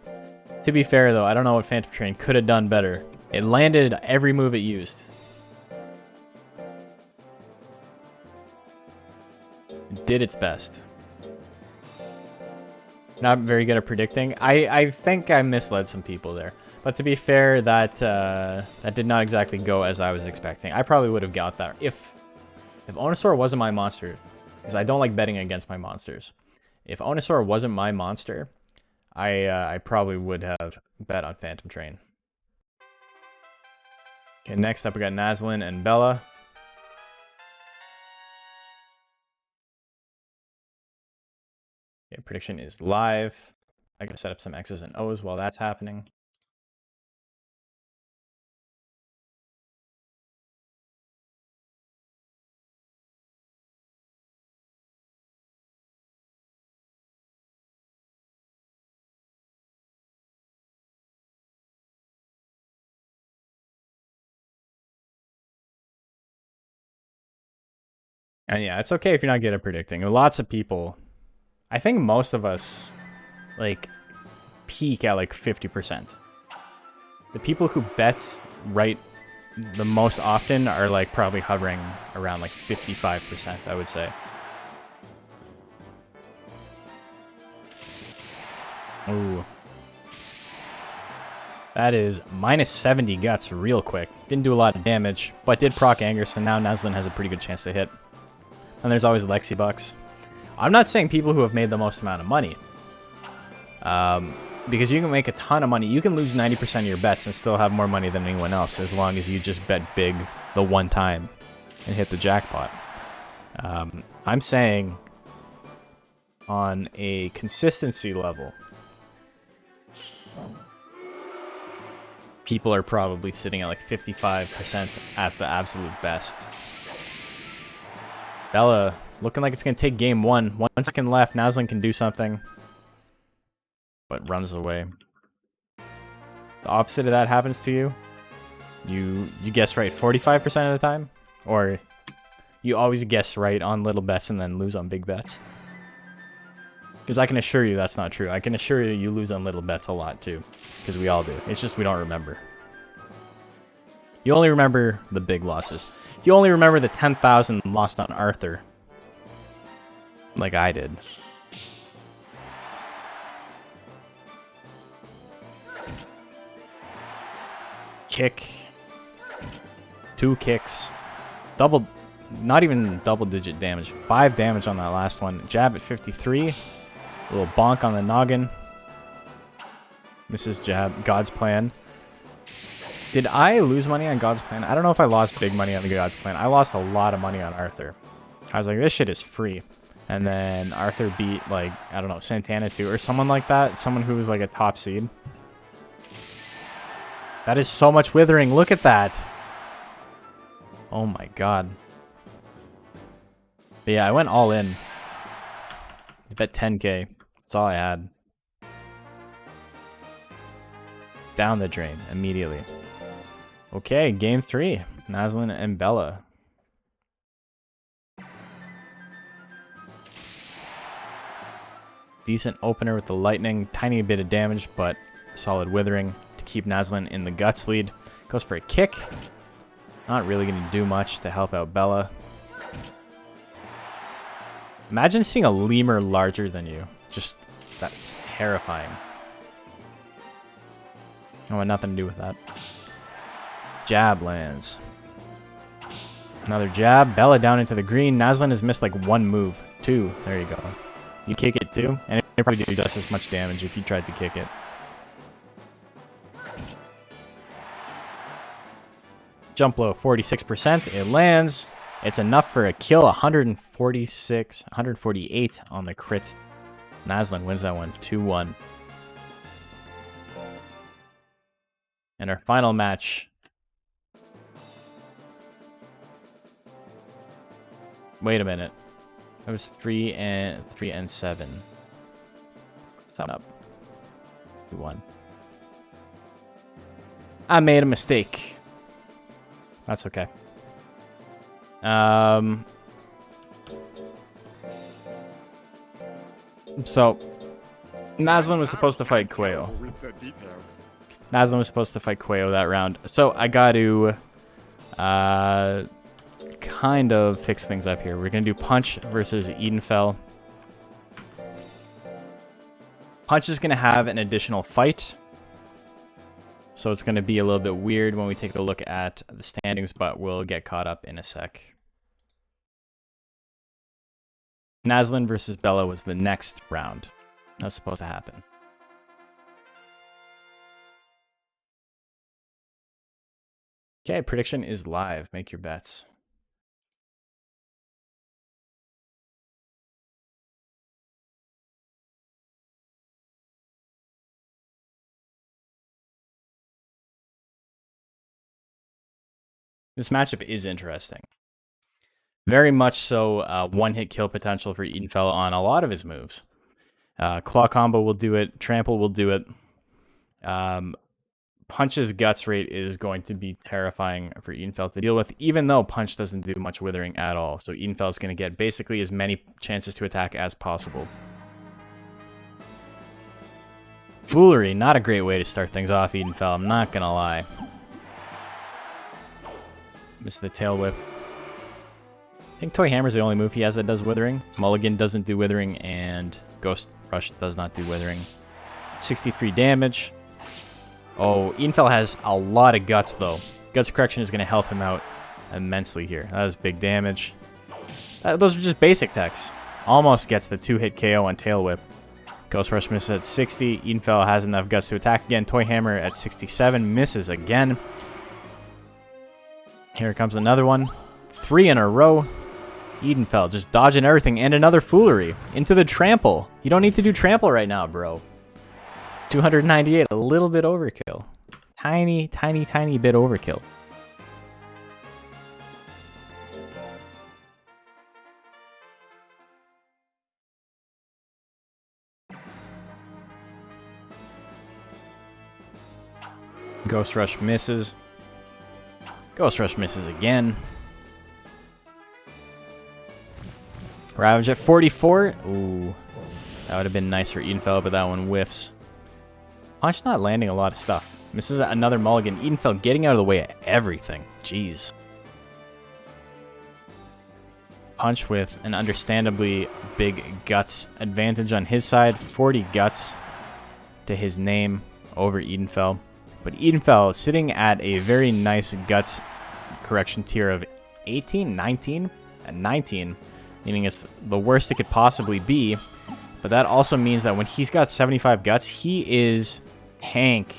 To be fair, though, I don't know what Phantom Train could have done better. It landed every move it used. It did its best. Not very good at predicting. I think I misled some people there. But to be fair, that did not exactly go as I was expecting. I probably would have got that if If Onosaur wasn't my monster, because I don't like betting against my monsters. If Onosaur wasn't my monster, I probably would have bet on Phantom Train. Okay, next up we got Naslin and Bella. Okay, prediction is live. I gotta set up some X's and O's while that's happening. And yeah, it's okay if you're not good at predicting. Lots of people, I think most of us, like, peak at like 50%. The people who bet right the most often are like probably hovering around like 55%, I would say. Ooh. That is minus 70 guts real quick. Didn't do a lot of damage, but did proc anger, so now Naslin has a pretty good chance to hit. And there's always Lexi Bucks. I'm not saying people who have made the most amount of money. Because you can make a ton of money. You can lose 90% of your bets and still have more money than anyone else as long as you just bet big the one time and hit the jackpot. I'm saying on a consistency level, people are probably sitting at like 55% at the absolute best. Bella looking like it's going to take game 1. 1 second left. Naslin can do something. But runs away. The opposite of that happens to you. You guess right 45% of the time? Or you always guess right on little bets and then lose on big bets? Because I can assure you that's not true. I can assure you lose on little bets a lot too. Because we all do. It's just we don't remember. You only remember the big losses. You only remember the 10,000 lost on Arthur. Like I did. Kick. 2 kicks. Double, not even double digit damage. 5 damage on that last one. Jab at 53. A little bonk on the noggin. This is jab. God's Plan. Did I lose money on God's Plan? I don't know if I lost big money on the God's Plan. I lost a lot of money on Arthur. I was like, this shit is free. And then Arthur beat, like, I don't know, Santana 2 or someone like that. Someone who was like a top seed. That is so much withering. Look at that. Oh my god. But yeah, I went all in. I bet 10k. That's all I had. Down the drain immediately. Okay, game 3. Naslin and Bella. Decent opener with the lightning. Tiny bit of damage, but solid withering to keep Naslin in the guts lead. Goes for a kick. Not really going to do much to help out Bella. Imagine seeing a lemur larger than you. Just, that's terrifying. I want nothing to do with that. Jab lands. Another jab. Bella down into the green. Naslin has missed like 1 move. 2. There you go. You kick it too, and it probably do just as much damage if you tried to kick it. Jump low, 46%. It lands. It's enough for a kill. 146, 148 on the crit. Naslin wins that one, 2-1. And our final match. Wait a minute. That was 3 and 7. Sum up. 2-1. I made a mistake. That's okay. So Naslin was supposed to fight Quayo. Naslin was supposed to fight Quayo that round. So I got to kind of fix things up here. We're going to do Punch versus Edenfell. Punch is going to have an additional fight. So it's going to be a little bit weird when we take a look at the standings, but we'll get caught up in a sec. Naslin versus Bella was the next round. That was supposed to happen. Okay, prediction is live. Make your bets. This matchup is interesting. Very much so one-hit kill potential for Edenfell on a lot of his moves. Claw combo will do it. Trample will do it. Punch's guts rate is going to be terrifying for Edenfell to deal with, even though Punch doesn't do much withering at all. So Edenfell is going to get basically as many chances to attack as possible. Foolery, not a great way to start things off, Edenfell. I'm not going to lie. Miss the tail whip. I think Toy Hammer's the only move he has that does withering. Mulligan doesn't do withering, and Ghost Rush does not do withering. 63 damage. Oh, Edenfell has a lot of guts, though. Guts Correction is going to help him out immensely here. That was big damage. Those are just basic techs. Almost gets the 2-hit KO on Tail Whip. Ghost Rush misses at 60. Edenfell has enough guts to attack again. Toy Hammer at 67 misses again. Here comes another one. 3 in a row. Edenfell just dodging everything, and another Foolery into the Trample. You don't need to do Trample right now, bro. 298, a little bit overkill. Tiny, tiny, tiny bit overkill. Ghost Rush misses. Ghost Rush misses again. Ravage at 44. Ooh. That would have been nice for Edenfell, but that one whiffs. Punch not landing a lot of stuff. Misses another mulligan. Edenfell getting out of the way of everything. Jeez. Punch with an understandably big guts advantage on his side. 40 guts to his name over Edenfell. But Edenfell sitting at a very nice guts correction tier of 18, 19, and 19. Meaning it's the worst it could possibly be. But that also means that when he's got 75 guts, he is tank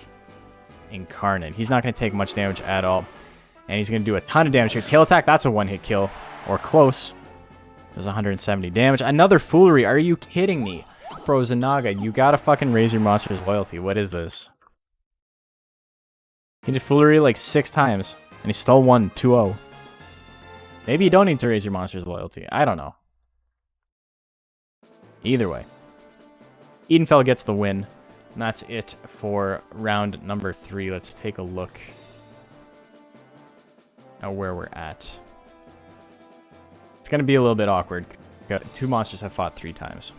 incarnate. He's not going to take much damage at all. And he's going to do a ton of damage here. Tail attack, that's a one-hit kill. Or close. Does 170 damage. Another Foolery. Are you kidding me? Bro, Zanaga, you gotta fucking raise your monster's loyalty. What is this? He did Foolery like 6 times. And he still won 2-0. Maybe you don't need to raise your monster's loyalty. I don't know. Either way. Edenfell gets the win. And that's it for round number 3. Let's take a look at where we're at. It's going to be a little bit awkward. 2 monsters have fought 3 times.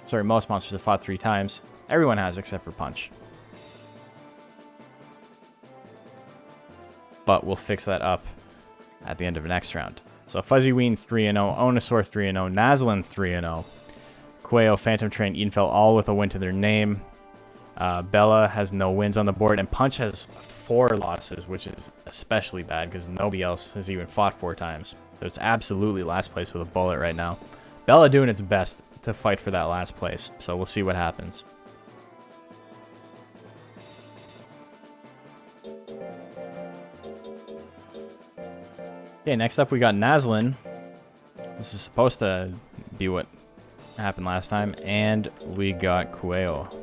Sorry, most monsters have fought 3 times. Everyone has except for Punch. But we'll fix that up at the end of the next round. So Fuzzy Ween 3-0, Onosaur 3-0, Naslin 3-0, Quayo, Phantom Train, Edenfell all with a win to their name. Bella has no wins on the board, and Punch has 4 losses, which is especially bad because nobody else has even fought 4 times. So it's absolutely last place with a bullet right now. Bella doing its best to fight for that last place, so we'll see what happens. Okay, next up we got Naslin. This is supposed to be what happened last time, and we got Quayo.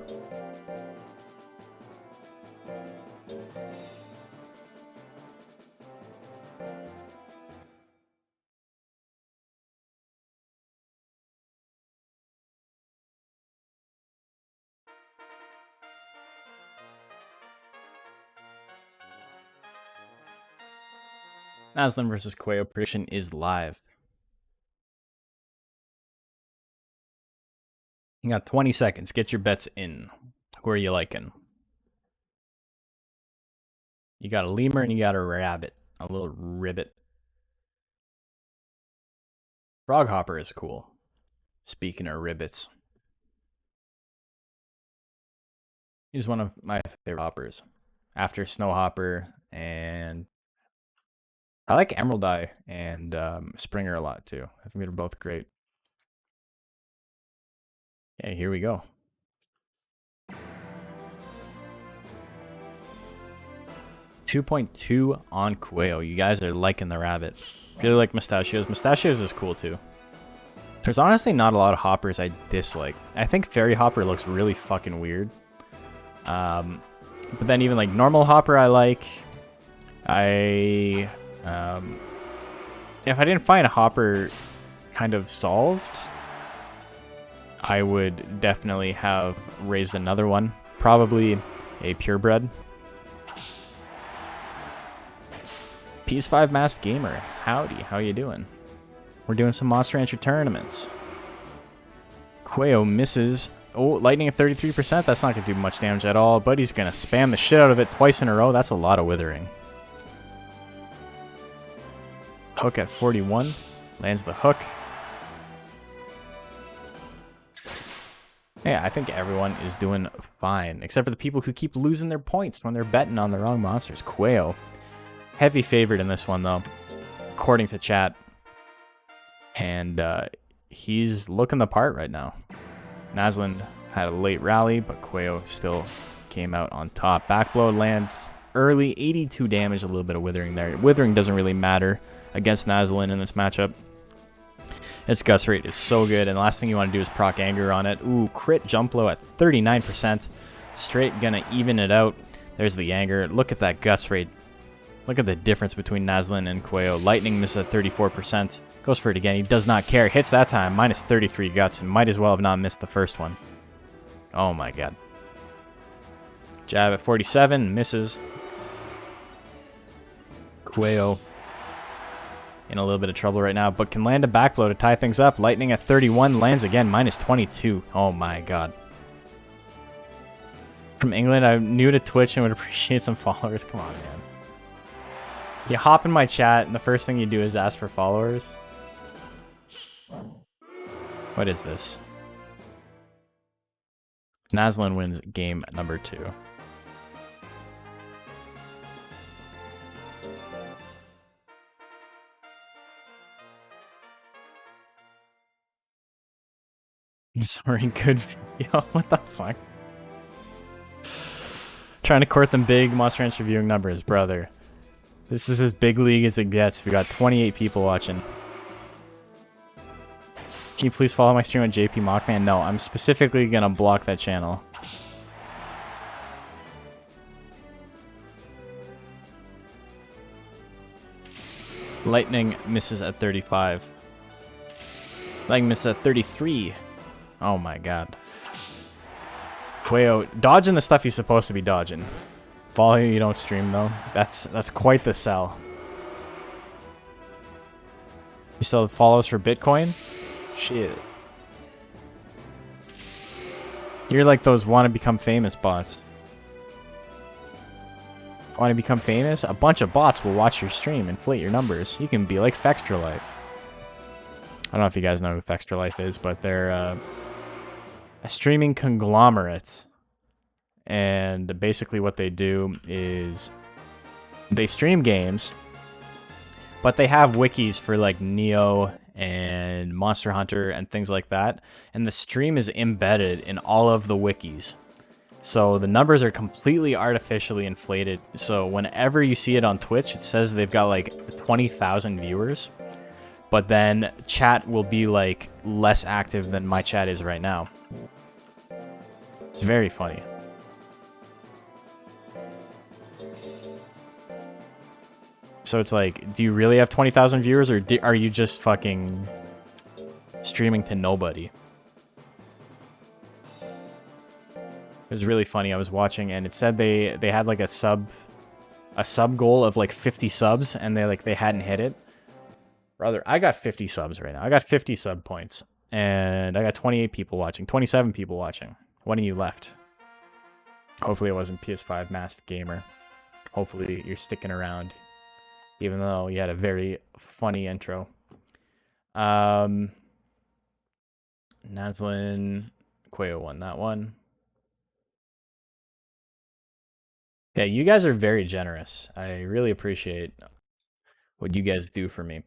Naslin versus Quayo prediction is live. You got 20 seconds. Get your bets in. Who are you liking? You got a lemur and you got a rabbit. A little ribbit. Froghopper is cool. Speaking of ribbits. He's one of my favorite hoppers. After Snowhopper and I like Emerald Eye and Springer a lot too. I think they're both great. Yeah, here we go. .2 on Quail. You guys are liking the rabbit. Really like Mustachios. Mustachios is cool too. There's honestly not a lot of hoppers I dislike. I think Fairy Hopper looks really fucking weird. But then even like normal Hopper I like. If I didn't find a Hopper kind of solved, I would definitely have raised another one. Probably a purebred. PS5 Masked Gamer, howdy, how you doing? We're doing some Monster Rancher tournaments. Quayo misses. Oh, lightning at 33%. That's not going to do much damage at all, but he's going to spam the shit out of it twice in a row. That's a lot of withering. Hook at 41. Lands the hook. Yeah, I think everyone is doing fine, except for the people who keep losing their points when they're betting on the wrong monsters. Quayo. Heavy favorite in this one, though, according to chat. And he's looking the part right now. Naslin had a late rally, but Quayo still came out on top. Backblow lands early, 82 damage, a little bit of withering there. Withering doesn't really matter against Naslin in this matchup. Its Guts rate is so good, and the last thing you want to do is proc Anger on it. Ooh, crit jump low at 39%. Straight gonna even it out. There's the Anger. Look at that Guts rate. Look at the difference between Naslin and Quayo. Lightning misses at 34%. Goes for it again. He does not care. Hits that time. Minus 33 Guts, and might as well have not missed the first one. Oh my god. Jab at 47. Misses. Quayo in a little bit of trouble right now, but can land a back blow to tie things up. Lightning at 31. Lands again. Minus 22. Oh my god. From England, I'm new to Twitch and would appreciate some followers. Come on, man. You hop in my chat, and the first thing you do is ask for followers. What is this? Naslin wins game number 2. I'm sorry, good video. What the fuck? Trying to court them big Monster Rancher viewing numbers, brother. This is as big league as it gets. We got 28 people watching. Can you please follow my stream on JP Mockman? No, I'm specifically gonna block that channel. Lightning misses at 35. Lightning misses at 33. Oh my god. Quayo dodging the stuff he's supposed to be dodging. Follow you don't stream though. That's quite the sell. You still have follows for Bitcoin? Shit. You're like those wanna become famous bots. Want to become famous? A bunch of bots will watch your stream, inflate your numbers. You can be like Fextra Life. I don't know if you guys know who Fextra Life is, but they're a streaming conglomerate. And basically what they do is they stream games, but they have wikis for like Neo and Monster Hunter and things like that. And the stream is embedded in all of the wikis. So the numbers are completely artificially inflated. So whenever you see it on Twitch, it says they've got like 20,000 viewers. But then chat will be like less active than my chat is right now. It's very funny. So it's like, do you really have 20,000 viewers, or are you just fucking streaming to nobody? It was really funny. I was watching, and it said they had like a sub goal of like 50 subs, and they hadn't hit it. Brother, I got 50 subs right now. I got 50 sub points, and I got 28 people watching, 27 people watching. One of you left. Hopefully it wasn't PS5 Masked Gamer. Hopefully you're sticking around, even though you had a very funny intro. Naslin, Quayo won that one. Yeah, you guys are very generous. I really appreciate what you guys do for me.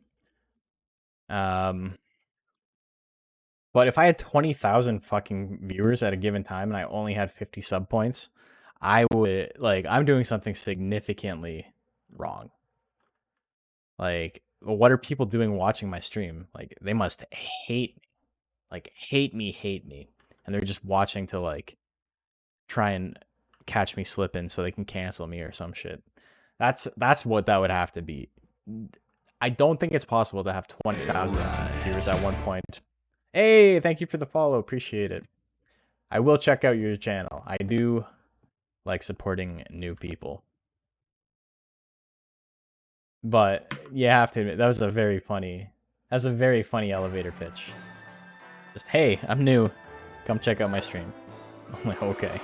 But if I had 20,000 fucking viewers at a given time and I only had 50 sub points, I would, like, I'm doing something significantly wrong. Like, what are people doing watching my stream? Like, they must hate me. Like, hate me. And they're just watching to, like, try and catch me slipping so they can cancel me or some shit. That's what that would have to be. I don't think it's possible to have 20,000 viewers at one point. Hey, thank you for the follow. Appreciate it. I will check out your channel. I do like supporting new people. But you have to admit, that was a very funny elevator pitch. Just, hey, I'm new. Come check out my stream. I'm like, okay.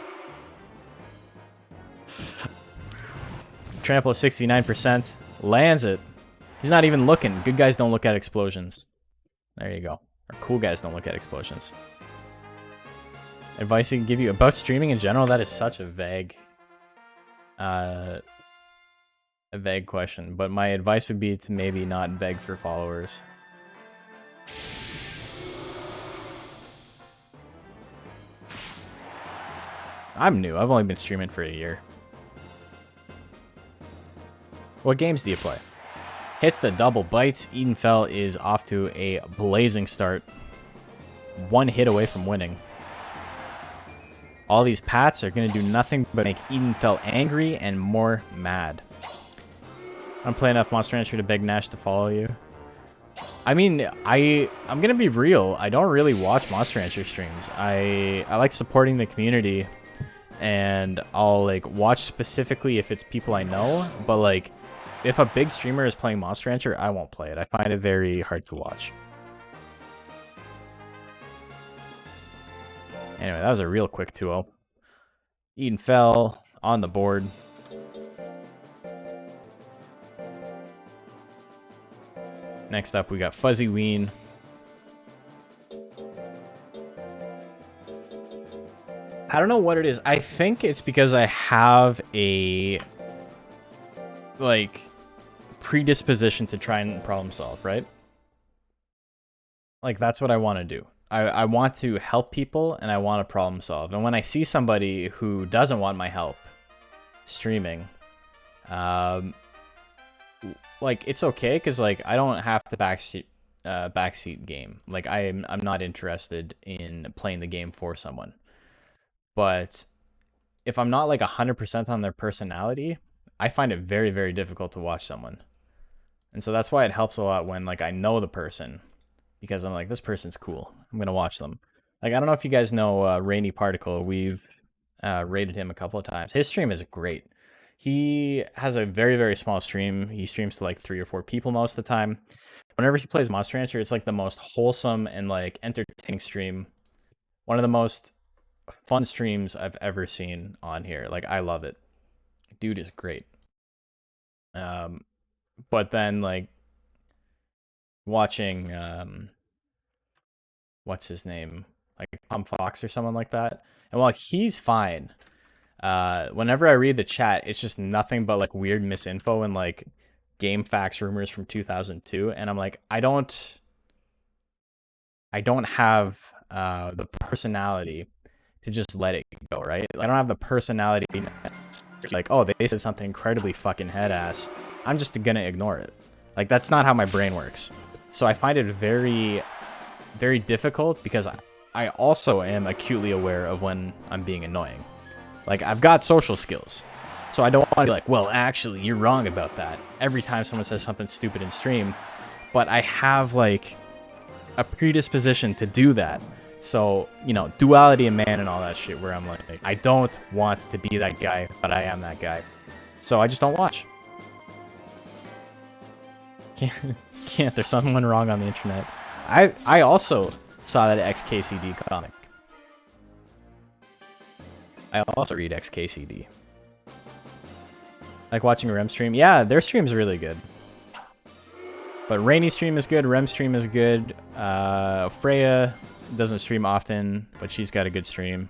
Trample at 69%. Lands it. He's not even looking. Good guys don't look at explosions. There you go. Or cool guys don't look at explosions. Advice I can give you about streaming in general? That is such a vague question. But my advice would be to maybe not beg for followers. I'm new. I've only been streaming for a year. What games do you play? Hits the double bite. Edenfell is off to a blazing start. One hit away from winning. All these pats are going to do nothing but make Edenfell angry and more mad. I don't play enough Monster Rancher to beg Nash to follow you. I mean, I'm going to be real. I don't really watch Monster Rancher streams. I like supporting the community, and I'll like watch specifically if it's people I know, but like if a big streamer is playing Monster Rancher, I won't play it. I find it very hard to watch. Anyway, that was a real quick 2-0. Edenfell on the board. Next up, we got Fuzzy Ween. I don't know what it is. I think it's because I have a like predisposition to try and problem solve, right? Like that's what I want to do. I want to help people and I want to problem solve. And when I see somebody who doesn't want my help streaming, like it's okay because like I don't have to backseat game. Like I'm not interested in playing the game for someone. But if I'm not like 100% on their personality, I find it very, very difficult to watch someone. And so that's why it helps a lot when like I know the person, because I'm like, this person's cool. I'm going to watch them. Like, I don't know if you guys know Rainy Particle. We've rated him a couple of times. His stream is great. He has a very, very small stream. He streams to like 3 or 4 people most of the time. Whenever he plays Monster Rancher, it's like the most wholesome and like entertaining stream. One of the most fun streams I've ever seen on here. Like, I love it. Dude is great. But then like watching what's his name, like Tom Fox or someone like that, and while he's fine, whenever I read the chat, it's just nothing but like weird misinfo and like game facts rumors from 2002, and I'm like, I don't have the personality to just let it go, right? I don't have the personality like, oh, they said something incredibly fucking head ass, I'm just gonna ignore it. Like, that's not how my brain works. So I find it very, very difficult because I also am acutely aware of when I'm being annoying. Like, I've got social skills. So I don't want to be like, well, actually, you're wrong about that every time someone says something stupid in stream. But I have, like, a predisposition to do that. So, you know, duality and man and all that shit where I'm like, I don't want to be that guy, but I am that guy. So I just don't watch. Can't. There's something wrong on the internet. I also saw that XKCD comic. I also read XKCD. Like watching a Rem stream. Yeah, their stream's really good. But Rainy stream is good. Rem stream is good. Freya doesn't stream often, but she's got a good stream.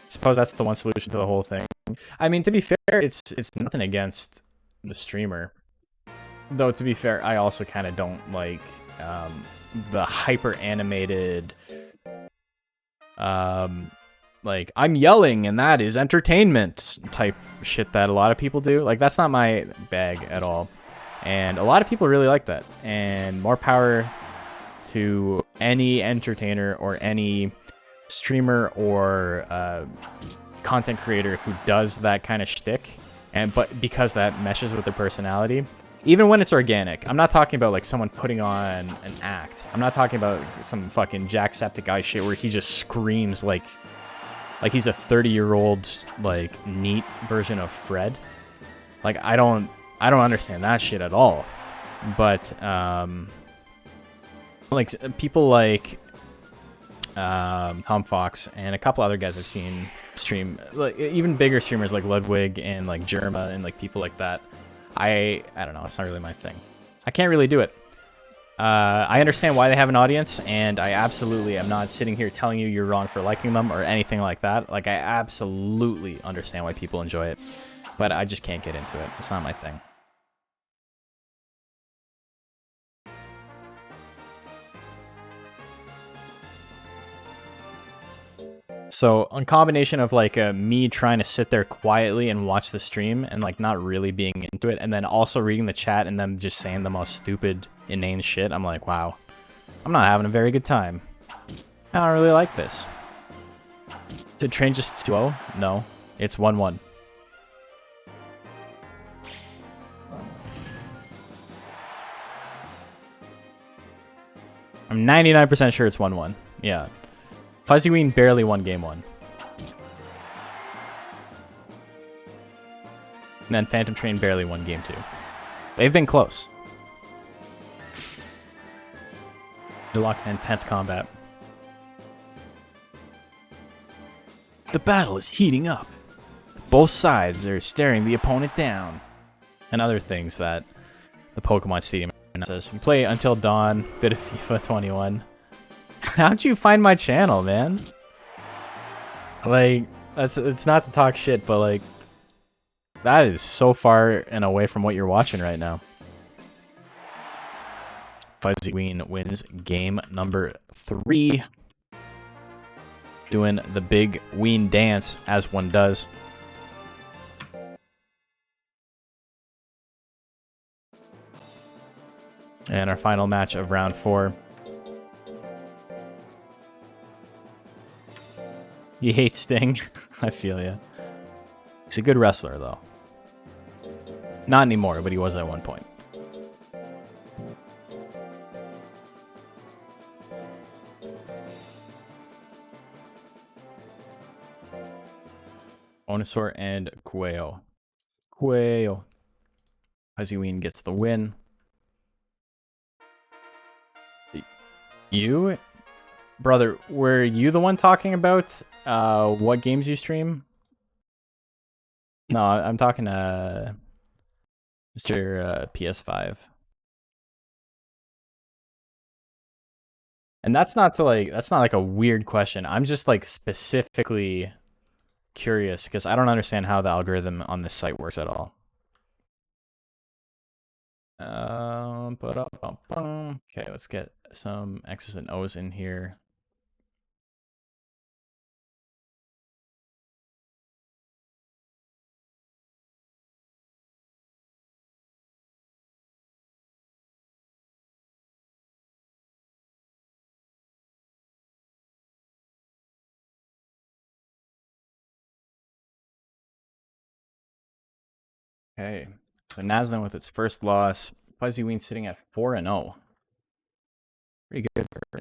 Suppose that's the one solution to the whole thing. I mean, to be fair, it's nothing against the streamer. Though, to be fair, I also kind of don't like the hyper animated, like, I'm yelling and that is entertainment type shit that a lot of people do. Like, that's not my bag at all. And a lot of people really like that. And more power to any entertainer or any streamer or content creator who does that kind of shtick. But because that meshes with their personality. Even when it's organic. I'm not talking about like someone putting on an act. I'm not talking about some fucking Jacksepticeye shit where he just screams like he's a 30-year-old like neat version of Fred. Like I don't understand that shit at all. But like people like Humfox and a couple other guys I've seen stream, like even bigger streamers like Ludwig and like Germa and like people like that. I don't know, it's not really my thing. I can't really do it. I understand why they have an audience, and I absolutely am not sitting here telling you you're wrong for liking them or anything like that. Like, I absolutely understand why people enjoy it, but I just can't get into it. It's not my thing. So, in combination of like me trying to sit there quietly and watch the stream and like not really being into it, and then also reading the chat and them just saying the most stupid, inane shit, I'm like, wow, I'm not having a very good time. I don't really like this. Did train just 2-0? No, it's 1-1. I'm 99% sure it's 1-1. Yeah. Fuzzy Ween barely won game 1. And then Phantom Train barely won game 2. They've been close. They're locked in intense combat. The battle is heating up. Both sides are staring the opponent down. And other things that the Pokemon Stadium says. You play Until Dawn, bit of FIFA 21. How'd you find my channel, man? Like, it's not to talk shit, but like, that is so far and away from what you're watching right now. Fuzzy Ween wins game number 3. Doing the big Ween dance, as one does. And our final match of round 4. You hate Sting? I feel ya. He's a good wrestler, though. Not anymore, but he was at one point. Onosaur and Quail. Quail. Fuzzy Ween gets the win. You? Brother, were you the one talking about what games you stream? No, I'm talking to Mr. PS5. And that's not like a weird question. I'm just like specifically curious because I don't understand how the algorithm on this site works at all. Okay, let's get some X's and O's in here. Okay, so Nazlan with its first loss. Fuzzy Ween sitting at 4-0. Pretty good for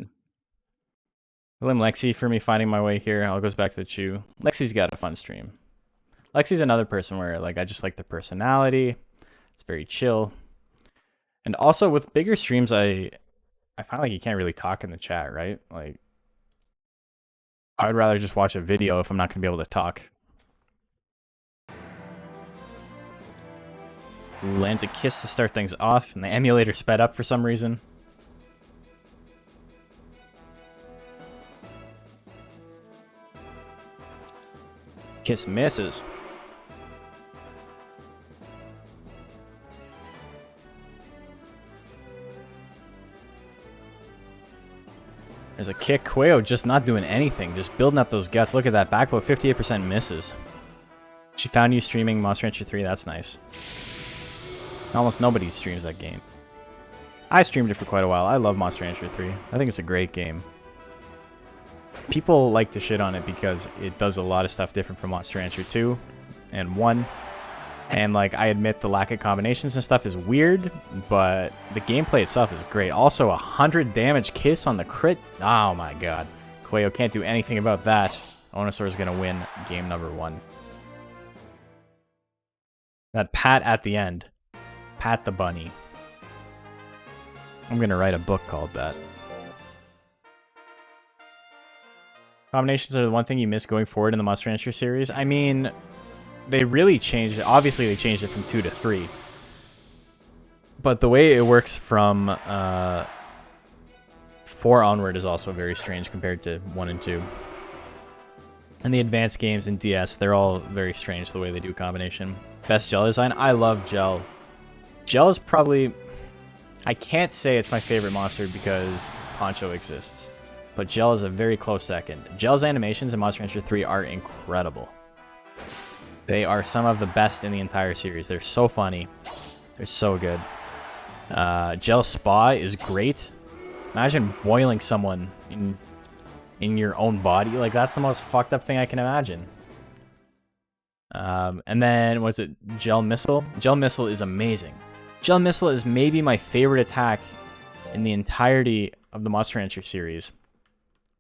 Blame Lexi for me finding my way here. I'll goes back to the Chew. Lexi's got a fun stream. Lexi's another person where like I just like the personality. It's very chill. And also with bigger streams, I find like you can't really talk in the chat, right? Like I'd rather just watch a video if I'm not gonna be able to talk. Ooh, lands a kiss to start things off, and the emulator sped up for some reason. Kiss misses. a kick. Quayo just not doing anything, just building up those guts. Look at that backload, 58% misses. She found you streaming Monster Rancher 3. That's nice. Almost nobody streams that game. I streamed it for quite a while. I love Monster Rancher 3. I think it's a great game. People like to shit on it because it does a lot of stuff different from Monster Rancher 2 and 1. And, like, I admit the lack of combinations and stuff is weird, but the gameplay itself is great. Also, 100 damage kiss on the crit. Oh, my God. Quayo can't do anything about that. Onosaur is going to win game number 1. That pat at the end. Pat the bunny. I'm going to write a book called that. Combinations are the one thing you miss going forward in the Monster Rancher series. I mean, they really changed it. Obviously, they changed it from 2 to 3. But the way it works from 4 onward is also very strange compared to 1 and 2. And the advanced games in DS, they're all very strange the way they do combination. Best gel design? I love gel. Gel is probably... I can't say it's my favorite monster because Poncho exists. But Gel is a very close second. Gel's animations in Monster Rancher 3 are incredible. They are some of the best in the entire series. They're so funny. They're so good. Gel's spa is great. Imagine boiling someone in your own body. Like, that's the most fucked up thing I can imagine. And then, was it Gel Missile? Gel Missile is amazing. Gel Missile is maybe my favorite attack in the entirety of the Monster Rancher series.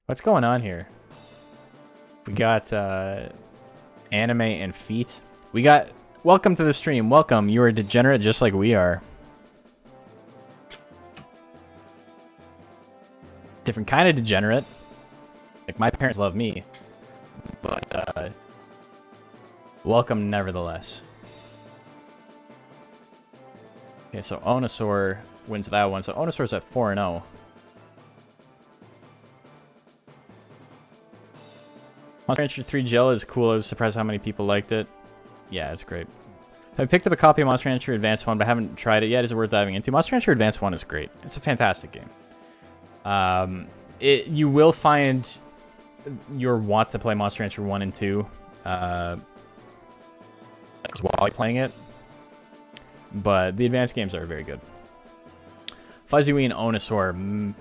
What's going on here? We got anime and feet. We got... Welcome to the stream. Welcome. You are a degenerate just like we are. Different kind of degenerate. Like, my parents love me. But, welcome nevertheless. Okay, so Onosaur wins that one. So Onosaur's at 4-0. Monster Rancher 3 Gel is cool. I was surprised how many people liked it. Yeah, it's great. I picked up a copy of Monster Rancher Advance 1, but I haven't tried it yet. Is it worth diving into? Monster Rancher Advance 1 is great. It's a fantastic game. You will find your want to play Monster Rancher 1 and 2 while you're playing it. But the advanced games are very good. Fuzzywee and Onosaur.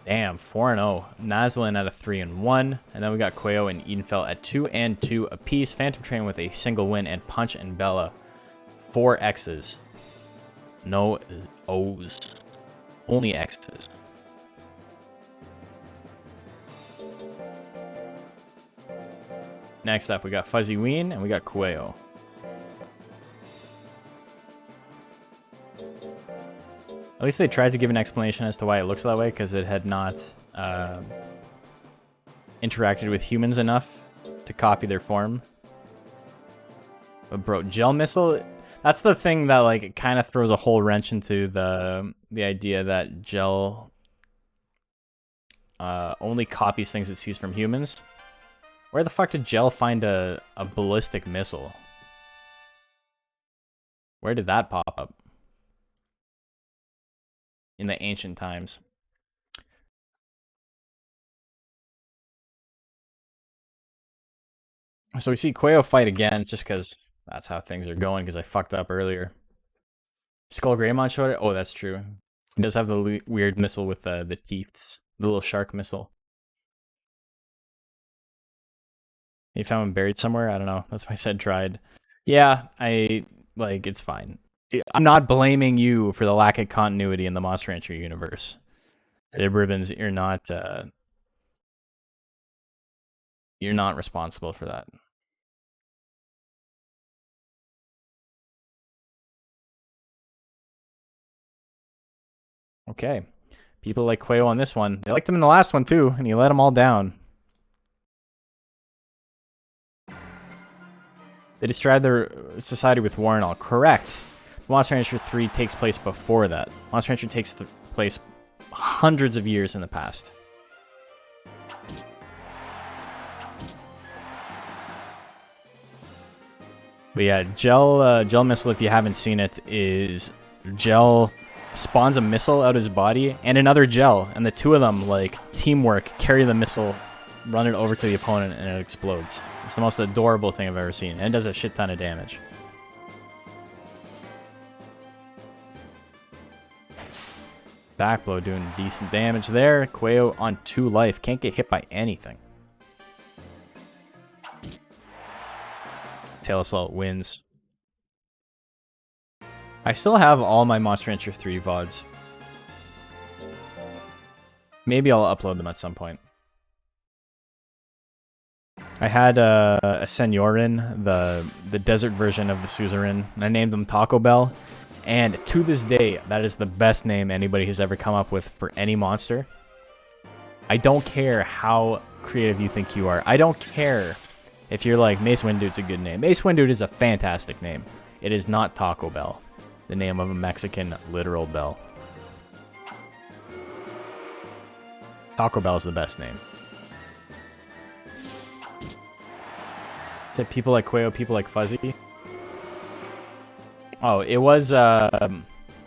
Damn, 4-0. Nazlin at a 3-1. And then we got Quayo and Edenfell at 2-2 apiece. Phantom Train with a single win. And Punch and Bella, 4 X's. No O's. Only X's. Next up, we got Fuzzyween and we got Quayo. At least they tried to give an explanation as to why it looks that way, because it had not interacted with humans enough to copy their form. But bro, Gel Missile, that's the thing that, like, it kind of throws a whole wrench into the idea that Gel only copies things it sees from humans. Where the fuck did Gel find a ballistic missile? Where did that pop up? In the ancient times. So we see Quayo fight again, just because that's how things are going, because I fucked up earlier. Skull Greymon showed it? Oh, that's true. He does have the weird missile with the teeth. The little shark missile. You found him buried somewhere? I don't know. That's why I said tried. Yeah, it's fine. I'm not blaming you for the lack of continuity in the Monster Rancher universe. Ribbons, you're not responsible for that. Okay. People like Quayo on this one. They liked him in the last one too, and he let them all down. They destroyed their society with war and all. Correct. Monster Rancher 3 takes place before that. Monster Rancher takes place hundreds of years in the past. But yeah, Gel Missile, if you haven't seen it, is Gel spawns a missile out of his body and another gel, and the two of them, like, teamwork, carry the missile, run it over to the opponent, and it explodes. It's the most adorable thing I've ever seen, and it does a shit ton of damage. Backblow doing decent damage there. Quayo on 2 life. Can't get hit by anything. Tail Assault wins. I still have all my Monster Rancher 3 VODs. Maybe I'll upload them at some point. I had a Senyorin, the desert version of the Suzerain, and I named them Taco Bell. And to this day, that is the best name anybody has ever come up with for any monster. I don't care how creative you think you are. I don't care if you're like, Mace Windude's a good name. Mace Windude is a fantastic name. It is not Taco Bell, the name of a Mexican literal bell. Taco Bell is the best name. Said people like Quayo, people like Fuzzy. Oh, it was, I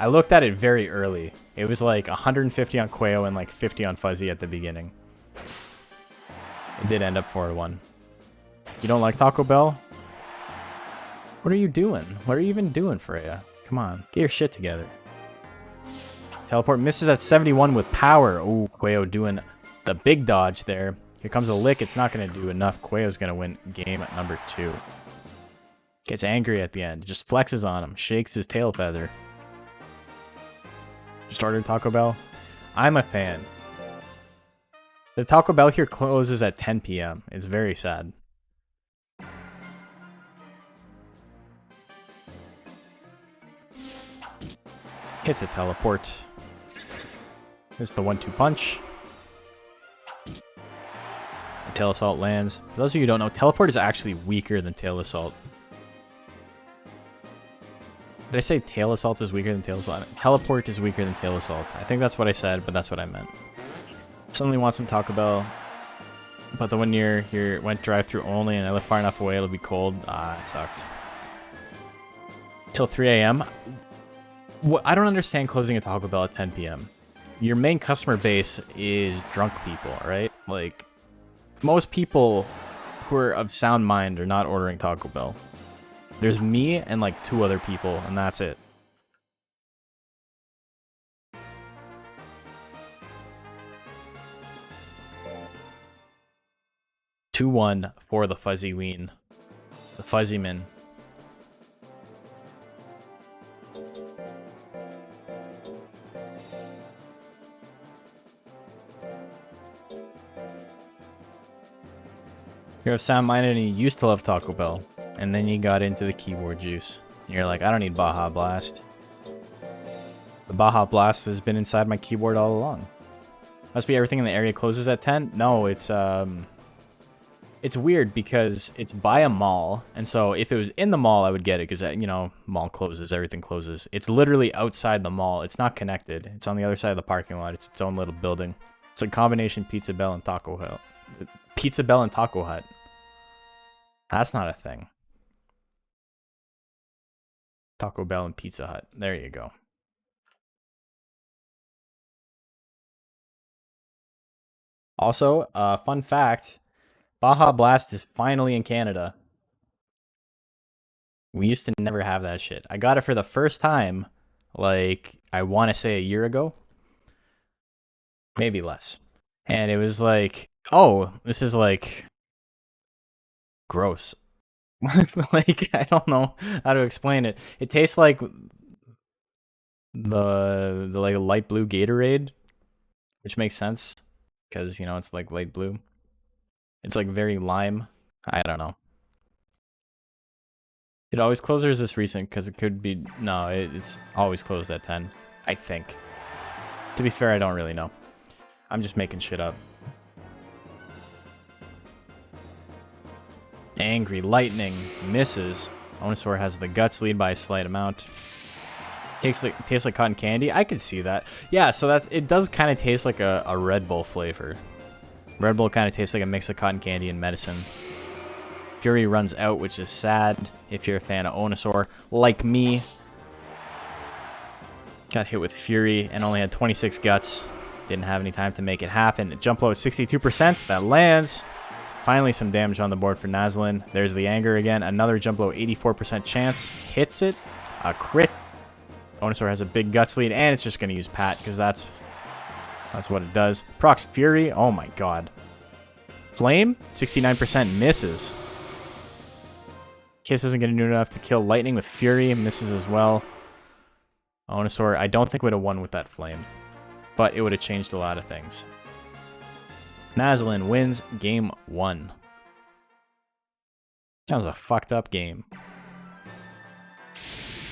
looked at it very early. It was like 150 on Quayo and like 50 on Fuzzy at the beginning. It did end up 4-1. You don't like Taco Bell? What are you doing? What are you even doing, Freya? Come on, get your shit together. Teleport misses at 71 with power. Ooh, Quayo doing the big dodge there. Here comes a lick. It's not going to do enough. Quayo's going to win game at number 2. Gets angry at the end. Just flexes on him. Shakes his tail feather. Just ordered Taco Bell. I'm a fan. The Taco Bell here closes at 10 p.m. It's very sad. Hits a teleport. It's the 1-2 punch. Tail Assault lands. For those of you who don't know, Teleport is actually weaker than Tail Assault. Did I say Tail Assault is weaker than Tail Assault? Teleport is weaker than Tail Assault. I think that's what I said, but that's what I meant. Suddenly want some Taco Bell, but the one near here went drive-through only, and I live far enough away, it'll be cold. Ah, it sucks. Till 3 a.m. I don't understand closing a Taco Bell at 10 p.m. Your main customer base is drunk people, right? Like, most people who are of sound mind are not ordering Taco Bell. There's me and like 2 other people, and that's it. (2-1) for the Fuzzy Ween. The Fuzzy Man. You're of sound minded and you used to love Taco Bell, and then you got into the keyboard juice. And you're like, I don't need Baja Blast. The Baja Blast has been inside my keyboard all along. Must be everything in the area closes at 10? No, it's weird because it's by a mall, and so if it was in the mall, I would get it because, you know, mall closes, everything closes. It's literally outside the mall. It's not connected. It's on the other side of the parking lot. It's its own little building. It's a combination Pizza Bell and Taco Hut. Pizza Bell and Taco Hut. That's not a thing. Taco Bell and Pizza Hut. There you go. Also, fun fact, Baja Blast is finally in Canada. We used to never have that shit. I got it for the first time, like, I want to say a year ago. Maybe less. And it was like, oh, this is like gross. Like, I don't know how to explain it. It tastes like the like light blue Gatorade, which makes sense because, you know, it's like light blue. It's like very lime. I don't know. It always closed, or is this recent? Because it could be, no, it's always closed at 10, I think. To be fair, I don't really know. I'm just making shit up. Angry Lightning misses. Onosaur has the guts lead by a slight amount. Tastes like cotton candy. I could see that. Yeah, so it does kind of taste like a Red Bull flavor. Red Bull kind of tastes like a mix of cotton candy and medicine. Fury runs out, which is sad if you're a fan of Onosaur, like me. Got hit with Fury and only had 26 guts. Didn't have any time to make it happen. Jump low at 62%. That lands. Finally some damage on the board for Nazlin. There's the anger again. Another jump low, 84% chance. Hits it. A crit. Onosaur has a big guts lead, and it's just going to use Pat because that's what it does. Procs Fury. Oh my god. Flame. 69% misses. Kiss isn't going to do enough to kill Lightning with Fury. Misses as well. Onosaur, I don't think would have won with that Flame, but it would have changed a lot of things. Nazlin wins game 1. That was a fucked up game.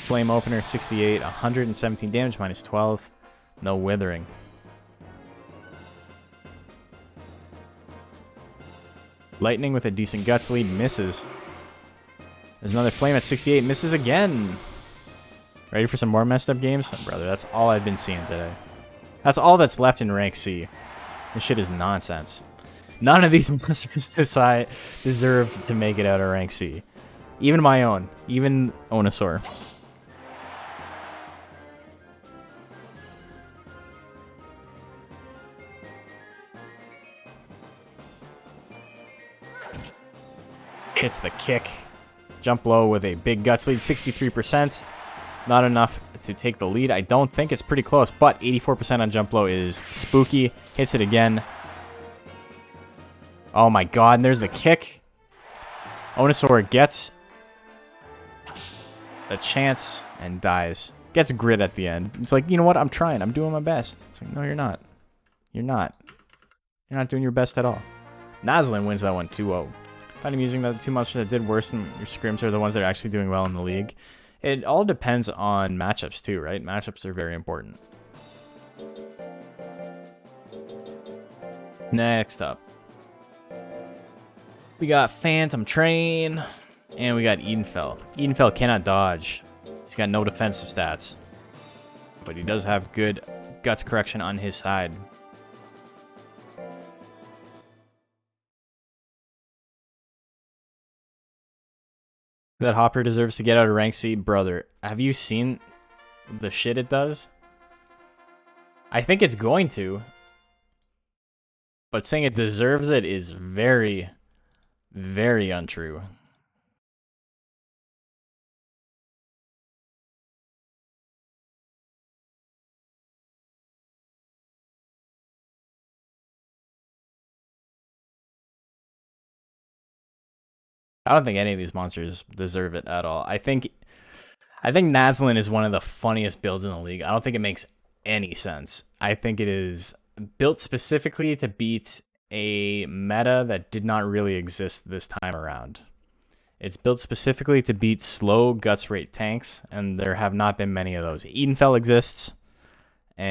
Flame opener, 68, 117 damage, minus 12. No withering. Lightning with a decent guts lead, misses. There's another Flame at 68, misses again. Ready for some more messed up games? Oh, brother, that's all I've been seeing today. That's all that's left in rank C. This shit is nonsense. None of these monsters deserve to make it out of rank C. Even my own. Even Onosaur. Hits the kick. Jump low with a big guts lead, 63%. Not enough to take the lead. I don't think it's pretty close, but 84% on jump low is spooky. Hits it again. Oh my god, and there's the kick. Onosaur gets a chance and dies. Gets grit at the end. It's like, you know what? I'm trying. I'm doing my best. It's like, no, you're not. You're not. You're not doing your best at all. Nazlin wins that one 2-0. Find amusing that the two monsters that did worse than your scrims are the ones that are actually doing well in the league. It all depends on matchups too, right? Matchups are very important. Next up, we got Phantom Train, and we got Edenfell. Edenfell cannot dodge. He's got no defensive stats, but he does have good guts correction on his side. That Hopper deserves to get out of rank C, brother. Have you seen the shit it does? I think it's going to. But saying it deserves it is very, very untrue. I don't think any of these monsters deserve it at all. I think Nazlin is one of the funniest builds in the league. I don't think it makes any sense. I think it is built specifically to beat a meta that did not really exist this time around. It's built specifically to beat slow guts rate tanks, and there have not been many of those. Edenfell exists, and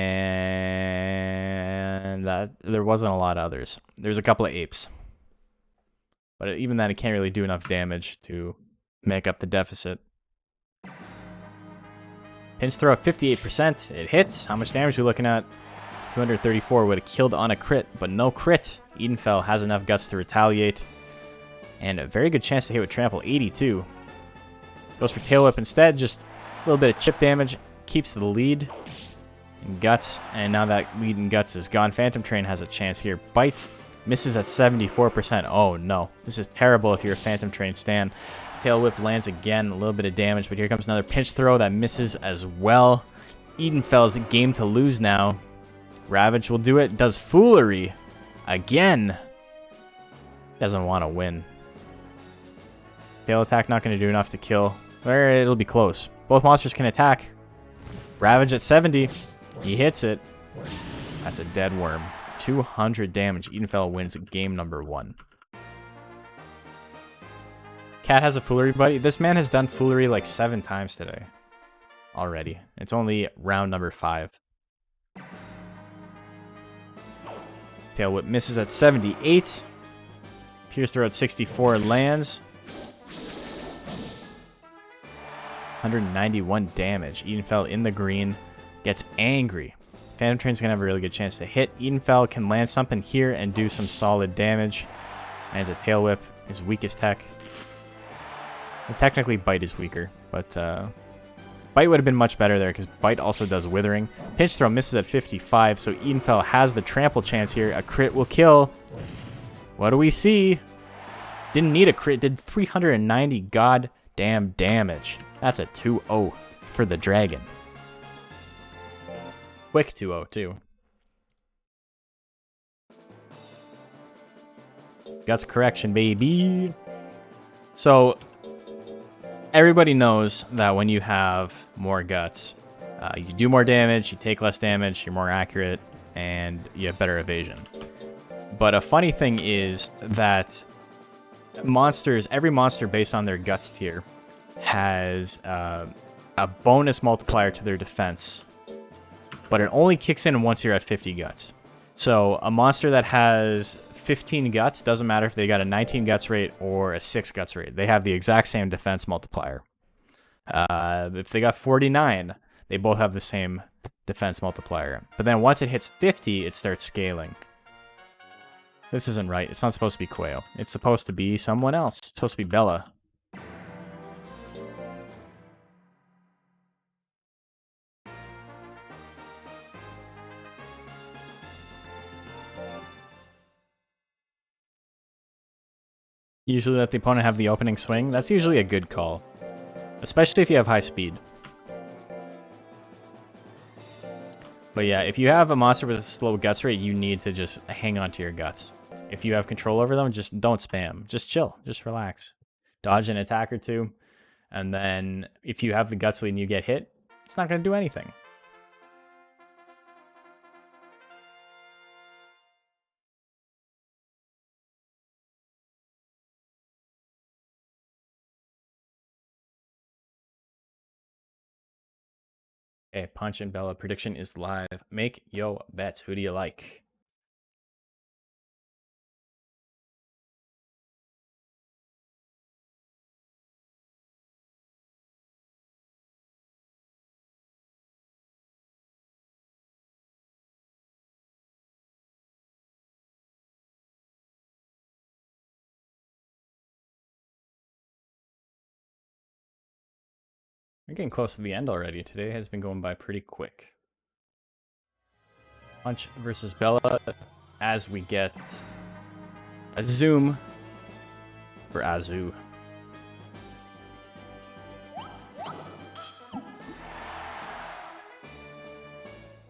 that there wasn't a lot of others. There's a couple of apes. But even then, it can't really do enough damage to make up the deficit. Pinch throw at 58%. It hits. How much damage are we looking at? 234 would have killed on a crit, but no crit. Edenfell has enough guts to retaliate. And a very good chance to hit with trample, 82. Goes for tail whip instead. Just a little bit of chip damage. Keeps the lead in guts. And now that lead in guts is gone. Phantom Train has a chance here. Bite. Misses at 74%. Oh no. This is terrible if you're a Phantom Train stan. Tail whip lands again. A little bit of damage, but here comes another pinch throw that misses as well. Edenfell's game to lose now. Ravage will do it. Does foolery again. Doesn't want to win. Tail attack not going to do enough to kill. Or it'll be close. Both monsters can attack. Ravage at 70. He hits it. That's a dead worm. 200 damage. Edenfell wins game number 1. Cat has a foolery buddy. This man has done foolery like 7 times today. Already. It's only round number 5. Tail whip misses at 78. Pierce throw at 64 lands. 191 damage. Edenfell in the green. Gets angry. Phantom Train's going to have a really good chance to hit. Edenfell can land something here and do some solid damage. Lands a tail whip. His weakest tech. Well, technically, bite is weaker, but Bite would have been much better there because Bite also does Withering. Pinch Throw misses at 55, so Edenfell has the trample chance here. A crit will kill. What do we see? Didn't need a crit. Did 390 goddamn damage. That's a 2-0 for the dragon. Quick 2-0 too. Guts correction, baby. So, everybody knows that when you have more guts, you do more damage, you take less damage, you're more accurate, and you have better evasion. But a funny thing is that every monster based on their guts tier has a bonus multiplier to their defense, but it only kicks in once you're at 50 guts. So a monster that has 15 guts, doesn't matter if they got a 19 guts rate or a 6 guts rate. They have the exact same defense multiplier. If they got 49, they both have the same defense multiplier. But then once it hits 50, it starts scaling. This isn't right. It's not supposed to be Quail. It's supposed to be someone else. It's supposed to be Bella. Usually let the opponent have the opening swing. That's usually a good call. Especially if you have high speed. But yeah, if you have a monster with a slow guts rate, you need to just hang on to your guts. If you have control over them, just don't spam. Just chill. Just relax. Dodge an attack or two. And then if you have the guts lead and you get hit, it's not going to do anything. Okay, Punch and Bella prediction is live. Make yo bets. Who do you like? We're getting close to the end already. Today has been going by pretty quick. Punch versus Bella as we get a zoom for Azu.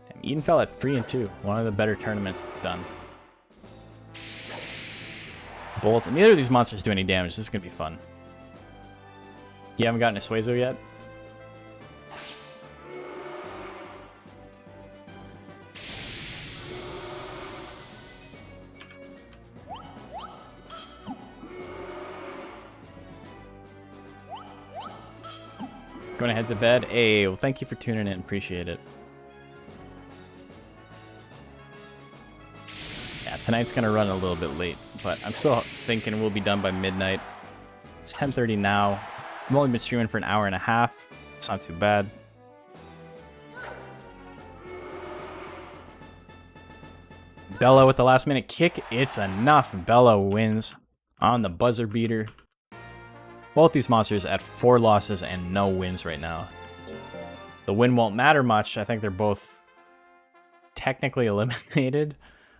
Damn, Eden fell at 3-2. One of the better tournaments it's done. Bolt. Neither of these monsters do any damage. This is going to be fun. You haven't gotten a Suezo yet? Going to head to bed. Hey, well, thank you for tuning in. Appreciate it. Yeah, tonight's going to run a little bit late, but I'm still thinking we'll be done by midnight. It's 10:30 now. I've only been streaming for an hour and a half. It's not too bad. Bella with the last minute kick. It's enough. Bella wins on the buzzer beater. Both these monsters at 4 losses and no wins right now. The win won't matter much. I think they're both technically eliminated.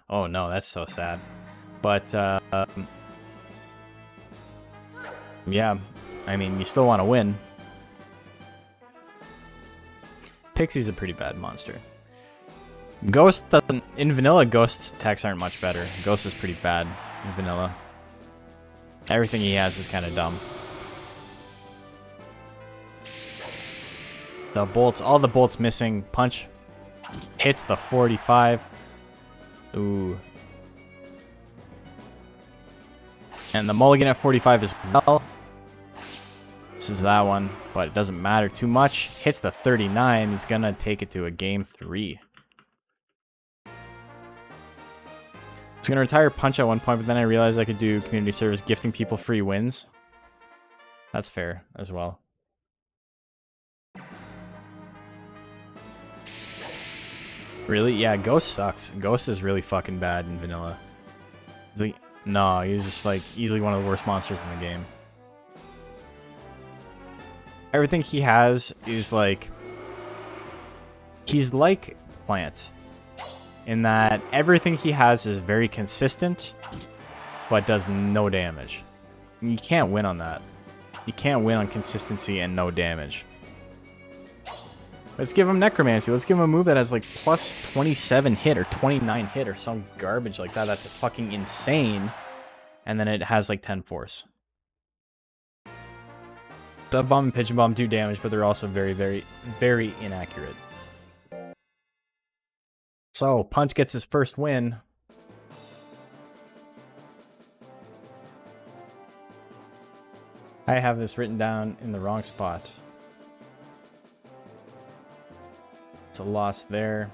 Oh no, that's so sad. But, yeah, I mean, you still want to win. Pixie's a pretty bad monster. Ghost doesn't... In vanilla, Ghost's attacks aren't much better. Ghost is pretty bad in vanilla. Everything he has is kind of dumb. The bolts, all the bolts missing. Punch hits the 45. Ooh. And the mulligan at 45 as well. This is that one, but it doesn't matter too much. Hits the 39. He's going to take it to a game 3. I was going to retire Punch at one point, but then I realized I could do community service gifting people free wins. That's fair as well. Really? Yeah, Ghost sucks. Ghost is really fucking bad in vanilla. No, he's just like easily one of the worst monsters in the game. Everything he has is like He's like Plant in that everything he has is very consistent, but does no damage. You can't win on that. You can't win on consistency and no damage. Let's give him Necromancy. Let's give him a move that has like plus 27 hit or 29 hit or some garbage like that. That's fucking insane. And then it has like 10 force. Dove Bomb and Pigeon Bomb do damage, but they're also very, very, very inaccurate. So, Punch gets his first win. I have this written down in the wrong spot. It's a loss there.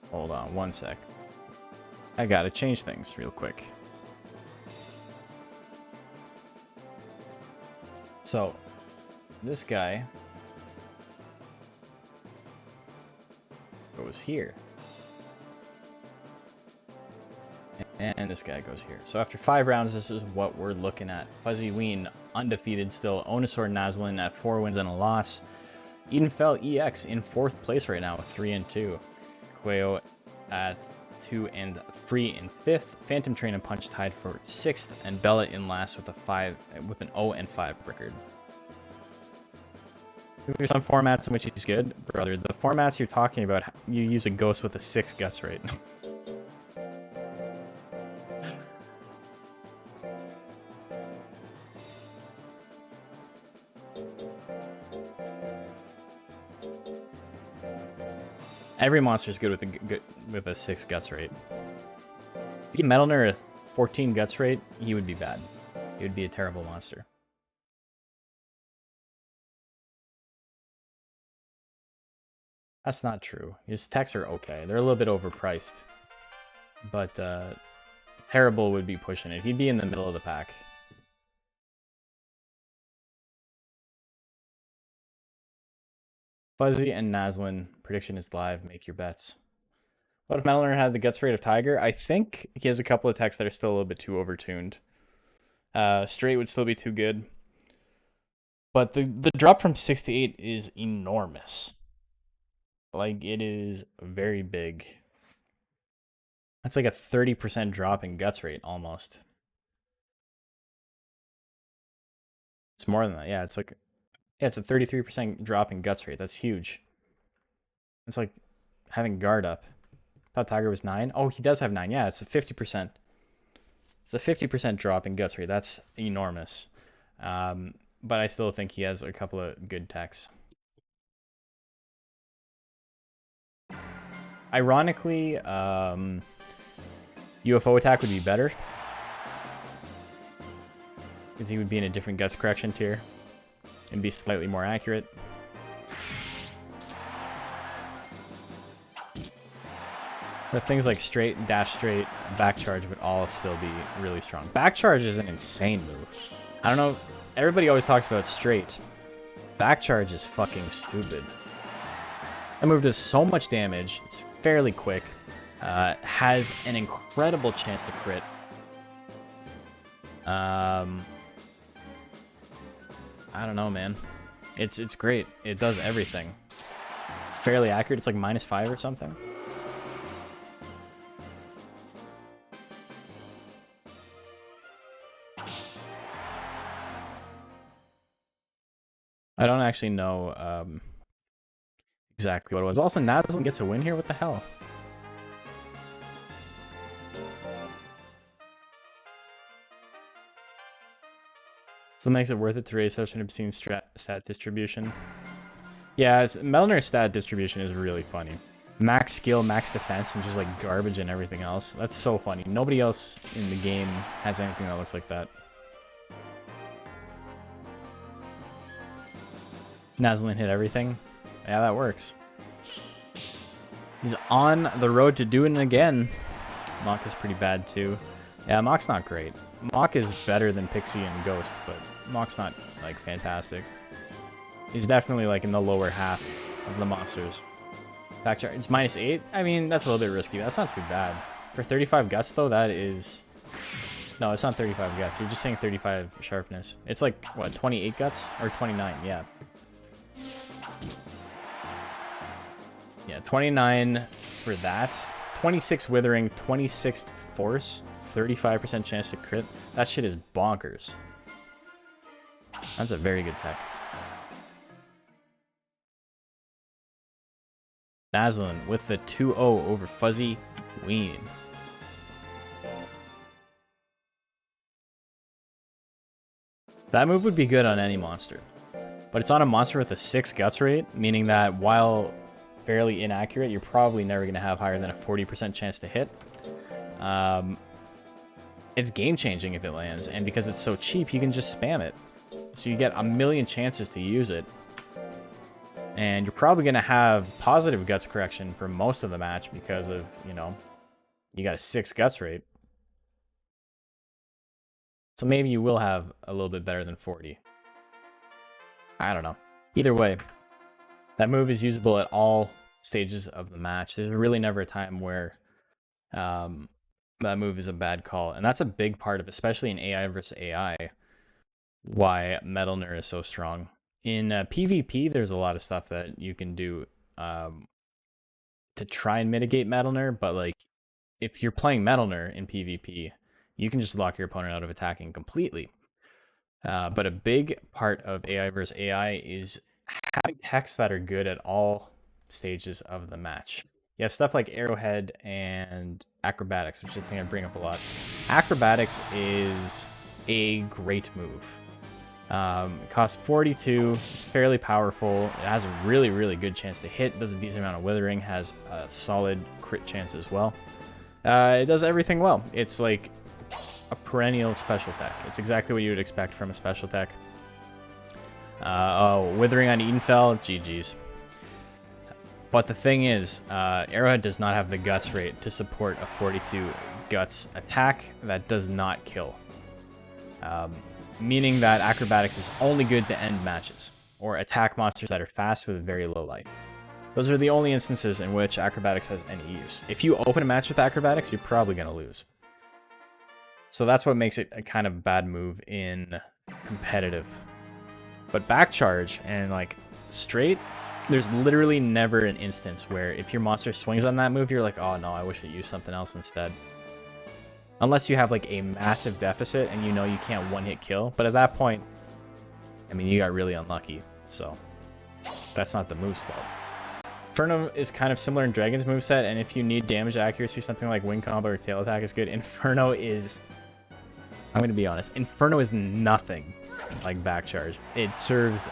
Hold on one sec. I gotta change things real quick. So, this guy goes here. And this guy goes here. So after 5 rounds, this is what we're looking at. Fuzzy Ween, undefeated still. Onosaur Nazlin at 4 wins and a loss. Edenfell EX in 4th place right now with 3 and 2. Quayo at 2 and 3 in 5th. Phantom Train and Punch tied for 6th. And Bella in last with an 0 and 5 record. There's some formats in which he's good, brother. The formats you're talking about, you use a ghost with a 6 guts rate. Every monster is good with a 6 guts rate. If you give Metal Nerd a 14 guts rate, he would be bad. He would be a terrible monster. That's not true. His techs are okay. They're a little bit overpriced. But terrible would be pushing it. He'd be in the middle of the pack. Fuzzy and Nazlin, prediction is live. Make your bets. What if Metal Nerd had the guts rate of Tiger? I think he has a couple of techs that are still a little bit too overtuned. Straight would still be too good. But the drop from 6 to 8 is enormous. Like, it is very big. That's like a 30% drop in guts rate, almost. It's more than that. Yeah, it's like... Yeah, it's a 33% drop in guts rate. That's huge. It's like having guard up. I thought Tiger was 9. Oh, he does have 9. Yeah, it's a 50%. It's a 50% drop in guts rate. That's enormous. But I still think he has a couple of good techs. Ironically, UFO attack would be better. Because he would be in a different guts correction tier. And be slightly more accurate. But things like straight, dash straight, back charge would all still be really strong. Back charge is an insane move. I don't know, everybody always talks about straight. Back charge is fucking stupid. That move does so much damage, it's fairly quick, has an incredible chance to crit. I don't know, man. It's great. It does everything. It's fairly accurate. It's like -5 or something. I don't actually know exactly what it was. Also, Nazlin gets a win here. What the hell? So that makes it worth it to raise such an obscene stat distribution. Yeah, Metal Nerd's stat distribution is really funny. Max skill, max defense, and just like garbage and everything else. That's so funny. Nobody else in the game has anything that looks like that. Nazlin hit everything. Yeah, that works. He's on the road to doing it again. Mach is pretty bad too. Yeah, Mach's not great. Mach is better than Pixie and Ghost, but Mach's not like fantastic. He's definitely like in the lower half of the monsters. Back charge, it's -8. I mean, that's a little bit risky. That's not too bad. For 35 guts though, that is... No, it's not 35 guts. You're just saying 35 sharpness. It's like, what, 28 guts? Or 29, yeah. Yeah, 29 for that. 26 Withering, 26 Force, 35% chance to crit. That shit is bonkers. That's a very good tech. Naslin with the 2-0 over Fuzzy Queen. That move would be good on any monster. But it's on a monster with a 6 guts rate, meaning that while fairly inaccurate, you're probably never going to have higher than a 40% chance to hit. It's game-changing if it lands, and because it's so cheap, you can just spam it. So you get a million chances to use it. And you're probably going to have positive guts correction for most of the match because of, you know, you got a 6 guts rate. So maybe you will have a little bit better than 40. I don't know. Either way, that move is usable at all stages of the match. There's really never a time where that move is a bad call. And that's a big part of, especially in AI versus AI, why Metalner is so strong. In PvP, there's a lot of stuff that you can do to try and mitigate Metalner, but like if you're playing Metalner in PvP, you can just lock your opponent out of attacking completely. But a big part of AI versus AI is having techs that are good at all stages of the match. You have stuff like Arrowhead and Acrobatics, which I think I bring up a lot. Acrobatics is a great move. It costs 42, it's fairly powerful, it has a really, really good chance to hit, does a decent amount of withering, has a solid crit chance as well. It does everything well. It's like a perennial special tech. It's exactly what you would expect from a special tech. Oh, withering on Edenfell, GG's. But the thing is, Arrowhead does not have the guts rate to support a 42 guts attack that does not kill. Meaning that Acrobatics is only good to end matches, or attack monsters that are fast with very low life. Those are the only instances in which Acrobatics has any use. If you open a match with Acrobatics, you're probably going to lose. So that's what makes it a kind of bad move in competitive. But backcharge and like straight, there's literally never an instance where if your monster swings on that move, you're like, oh no, I wish I used something else instead. Unless you have like a massive deficit and you know you can't one-hit kill. But at that point, I mean, you got really unlucky. So that's not the move spell. Inferno is kind of similar in Dragon's moveset, and if you need damage accuracy, something like wing combo or tail attack is good. Inferno is... I'm going to be honest. Inferno is nothing like backcharge. It serves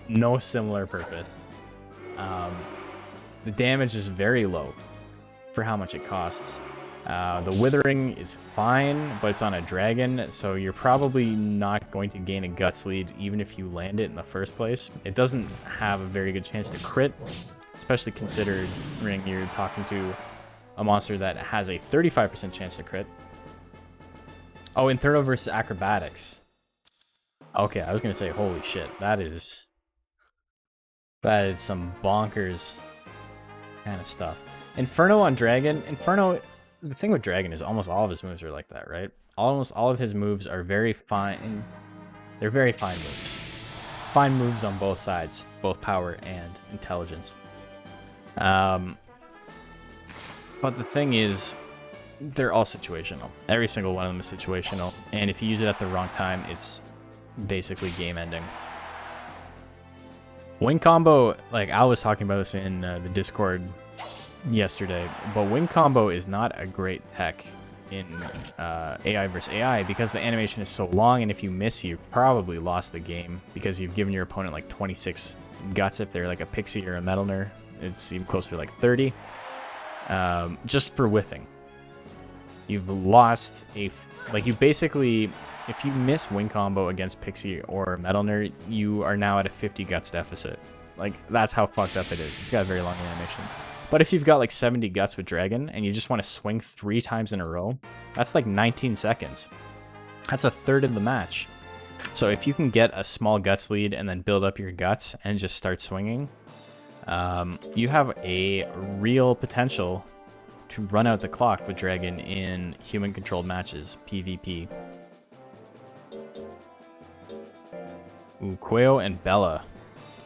no similar purpose. The damage is very low for how much it costs. The withering is fine, but it's on a dragon, so you're probably not going to gain a guts lead even if you land it in the first place. It doesn't have a very good chance to crit, especially considering you're talking to a monster that has a 35% chance to crit. Oh, Inferno versus Acrobatics. Okay, I was going to say, holy shit, that is some bonkers kind of stuff. Inferno on Dragon. Inferno, the thing with Dragon is almost all of his moves are like that, right? Almost all of his moves are very fine. They're very fine moves. Fine moves on both sides, both power and intelligence. But the thing is, they're all situational. Every single one of them is situational, and if you use it at the wrong time, it's basically game ending. Wing combo, like I was talking about this in the Discord yesterday, but wing combo is not a great tech in AI versus AI because the animation is so long, and if you miss, you probably lost the game because you've given your opponent like 26 guts if they're like a pixie or a metalner. It's even closer to like 30. Just for whiffing. You've lost you basically, if you miss wing combo against Pixie or Metalner, you are now at a 50 guts deficit. Like, that's how fucked up it is. It's got a very long animation. But if you've got like 70 guts with Dragon and you just want to swing 3 times in a row, that's like 19 seconds. That's a third of the match. So if you can get a small guts lead and then build up your guts and just start swinging, you have a real potential to run out the clock with Dragon in human-controlled matches, PvP. Ooh, Quayo and Bella.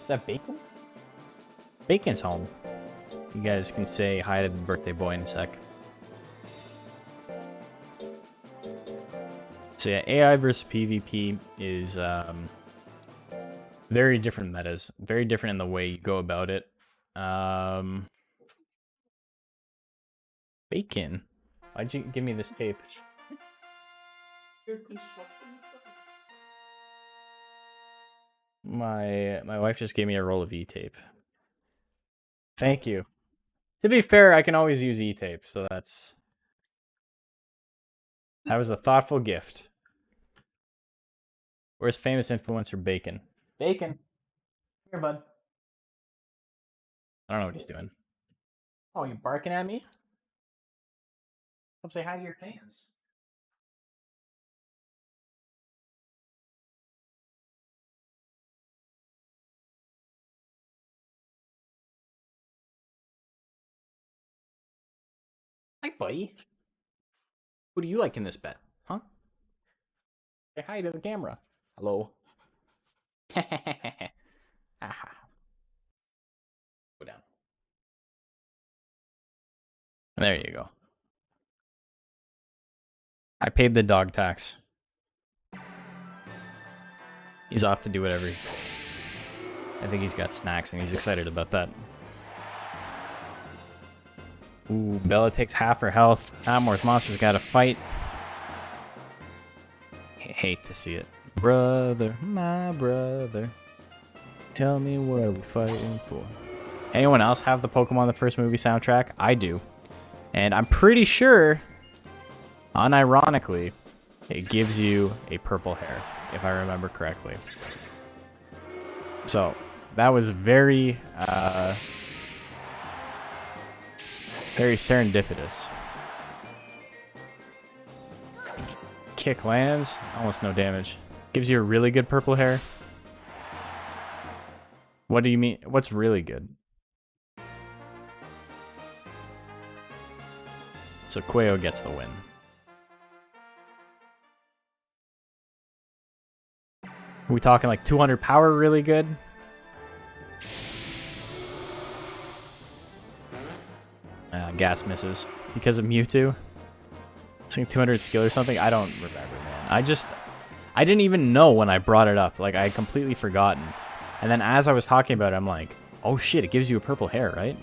Is that Bacon? Bacon's home. You guys can say hi to the birthday boy in a sec. So yeah, AI versus PvP is very different metas. Very different in the way you go about it. Bacon. Why'd you give me this tape? My wife just gave me a roll of E-tape. Thank you. To be fair, I can always use E-tape, so that was a thoughtful gift. Where's famous influencer Bacon? Bacon. Here, bud. I don't know what he's doing. Oh, you barking at me? Come say hi to your fans. Hi, buddy. Who do you like in this bet? Huh? Say hi to the camera. Hello. Go down. There you go. I paid the dog tax. He's off to do whatever. I think he's got snacks and he's excited about that. Ooh, Bella takes half her health. Amor's monster's got to fight. Hate to see it. Brother, my brother. Tell me what are we fighting for? Anyone else have the Pokemon the First Movie soundtrack? I do. And I'm pretty sure, unironically, it gives you a purple hair, if I remember correctly. So, that was very serendipitous. Kick lands, almost no damage. Gives you a really good purple hair. What do you mean? What's really good? So Quayo gets the win. Are we talking like 200 power really good? Gas misses because of Mewtwo. I think 200 skill or something. I don't remember, man. I didn't even know when I brought it up. Like, I had completely forgotten. And then as I was talking about it, I'm like, oh shit, it gives you a purple hair, right?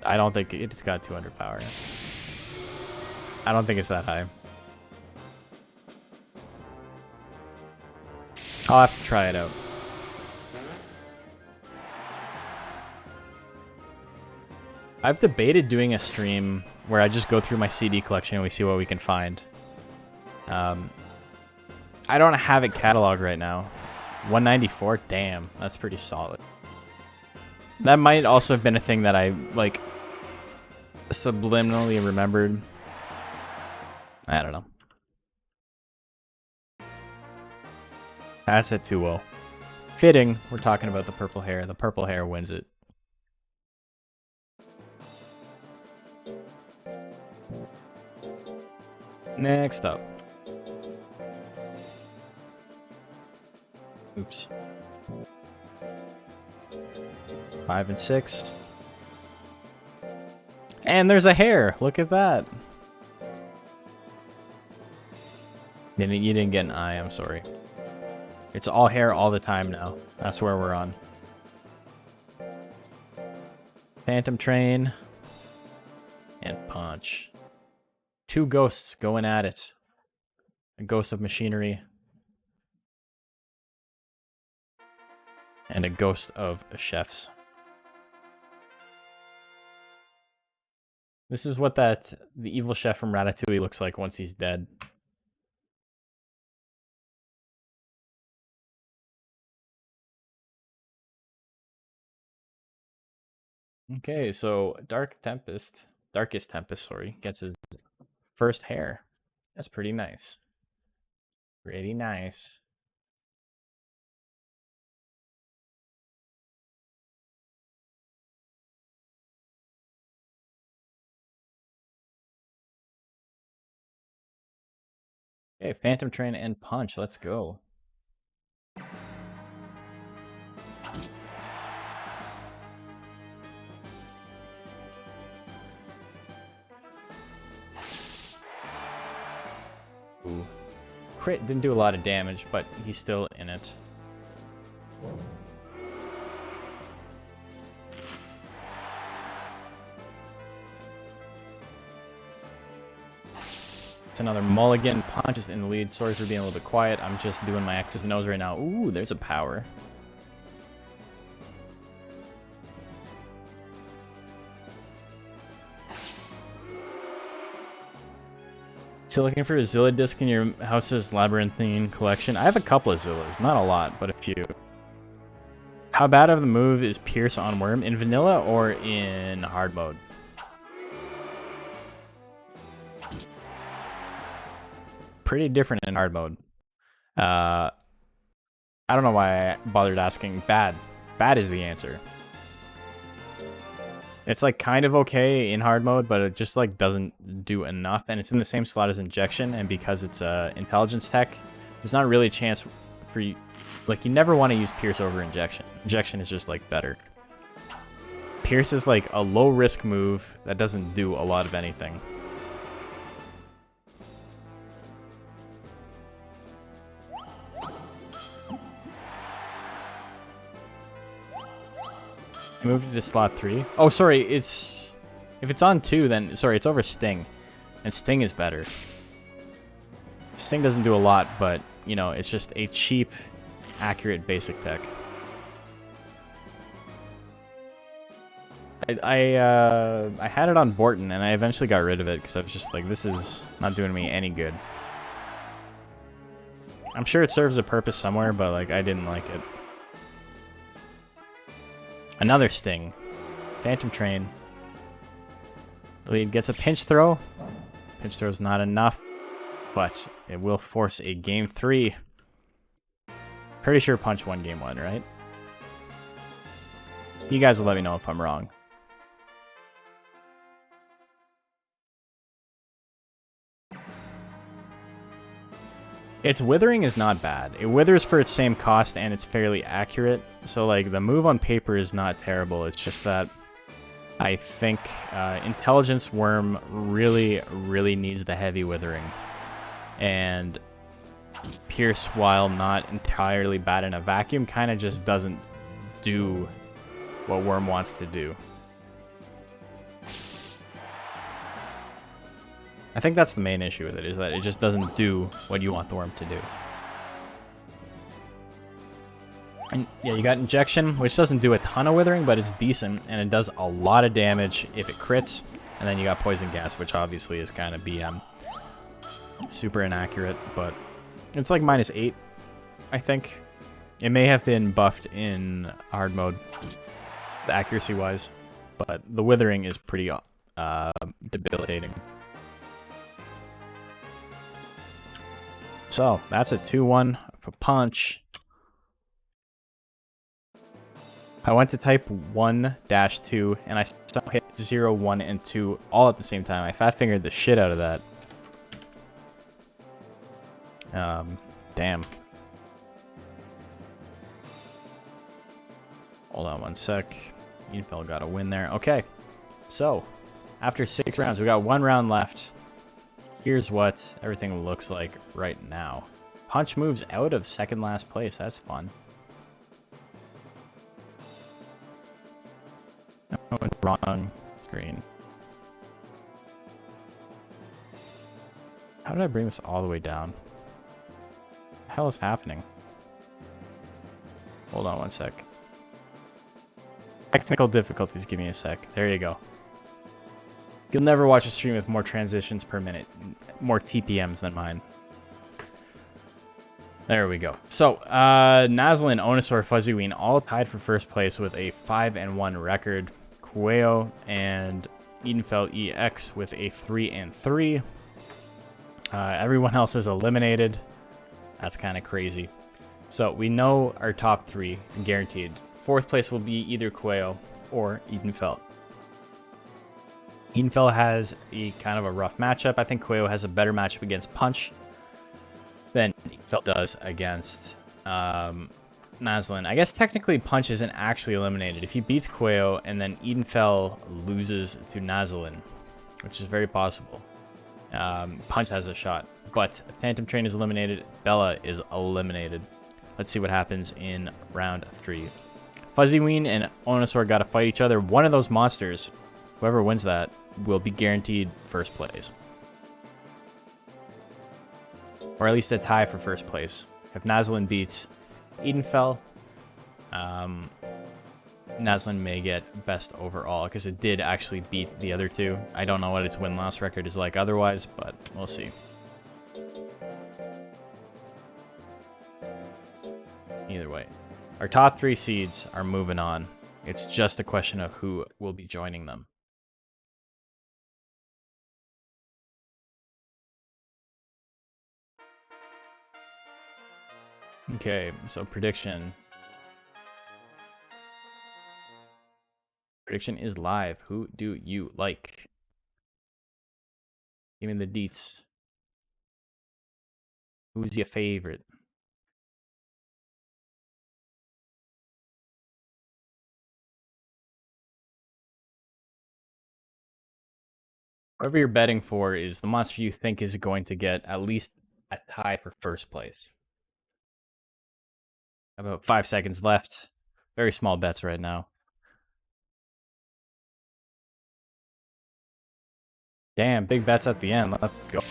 I don't think it's got 200 power. I don't think it's that high. I'll have to try it out. I've debated doing a stream where I just go through my CD collection and we see what we can find. I don't have it cataloged right now. 194? Damn, that's pretty solid. That might also have been a thing that I, like, subliminally remembered. I don't know. That's at 2-0. Fitting, we're talking about the purple hair. The purple hair wins it. Next up. Oops. 5 and 6. And there's a hair. Look at that. You didn't get an eye, I'm sorry. It's all hair all the time now. That's where we're on. Phantom Train. And Punch. Two ghosts going at it. A ghost of machinery. And a ghost of chefs. This is what the evil chef from Ratatouille looks like once he's dead. Okay, so Darkest Tempest, sorry, gets his first hair. That's pretty nice. Pretty nice. Okay, Phantom Train and Punch, let's go. Ooh. Crit didn't do a lot of damage, but he's still in it. It's another mulligan. Punch is in the lead. Sorry for being a little bit quiet. I'm just doing my X's and O's right now. Ooh, there's a power. Still looking for a Zilla disc in your house's labyrinthine collection? I have a couple of Zillas. Not a lot, but a few. How bad of the move is Pierce on Worm? In vanilla or in hard mode? Pretty different in hard mode. I don't know why I bothered asking. Bad. Bad is the answer. It's like kind of okay in hard mode, but it just like doesn't do enough, and it's in the same slot as injection, and because it's intelligence tech, there's not really a chance for you. Like, you never want to use Pierce over injection. Injection is just like better. Pierce is like a low risk move that doesn't do a lot of anything. I moved it to slot 3. Oh, sorry, if it's on 2, then, sorry, it's over Sting. And Sting is better. Sting doesn't do a lot, but, you know, it's just a cheap, accurate basic tech. I had it on Borton, and I eventually got rid of it, because I was just like, this is not doing me any good. I'm sure it serves a purpose somewhere, but, like, I didn't like it. Another Sting. Phantom Train. Lead gets a pinch throw. Pinch throw is not enough, but it will force a game 3. Pretty sure Punch won game 1, right? You guys will let me know if I'm wrong. Its withering is not bad. It withers for its same cost and it's fairly accurate. So like the move on paper is not terrible. It's just that I think Intelligence Worm really needs the heavy withering. And Pierce, while not entirely bad in a vacuum, kind of just doesn't do what Worm wants to do. I think that's the main issue with it, is that it just doesn't do what you want the Worm to do. And yeah, you got Injection, which doesn't do a ton of withering, but it's decent, and it does a lot of damage if it crits. And then you got Poison Gas, which obviously is kind of BM. Super inaccurate, but it's like -8, I think. It may have been buffed in hard mode, accuracy-wise, but the withering is pretty debilitating. So, that's a 2-1 for Punch. I went to type 1-2, and I somehow hit 0, 1, and 2 all at the same time. I fat-fingered the shit out of that. Damn. Hold on one sec. Edenfell got a win there. Okay. So, after 6 rounds, we got 1 round left. Here's what everything looks like right now. Punch moves out of second last place. That's fun. Oh, wrong screen. How did I bring this all the way down? What the hell is happening? Hold on one sec. Technical difficulties, give me a sec. There you go. You'll never watch a stream with more transitions per minute, more TPMs than mine. There we go. So, Nazlin, Onosaur, Fuzzyween all tied for first place with a 5-1 record. Kueo and Edenfell EX with a 3-3. Everyone else is eliminated. That's kind of crazy. So, we know our top 3, guaranteed. 4th place will be either Kueo or Edenfell. Edenfell has a kind of a rough matchup. I think Kueo has a better matchup against Punch than Edenfell does against Nazlin. I guess technically Punch isn't actually eliminated. If he beats Kueo and then Edenfell loses to Nazlin, which is very possible, Punch has a shot. but Phantom Train is eliminated. Bella is eliminated. Let's see what happens in round 3. Fuzzy Ween and Onosaur got to fight each other. One of those monsters, whoever wins that, will be guaranteed first place. Or at least a tie for first place. If Nazlin beats Edenfell, Nazlin may get best overall, because it did actually beat the other two. I don't know what its win-loss record is like otherwise, but we'll see. Either way. Our top 3 seeds are moving on. It's just a question of who will be joining them. Okay, so prediction. Prediction is live. Who do you like? Give me the deets. Who's your favorite? Whoever you're betting for is the monster you think is going to get at least a tie for first place. About 5 seconds left. Very small bets right now. Damn, big bets at the end. Let's go.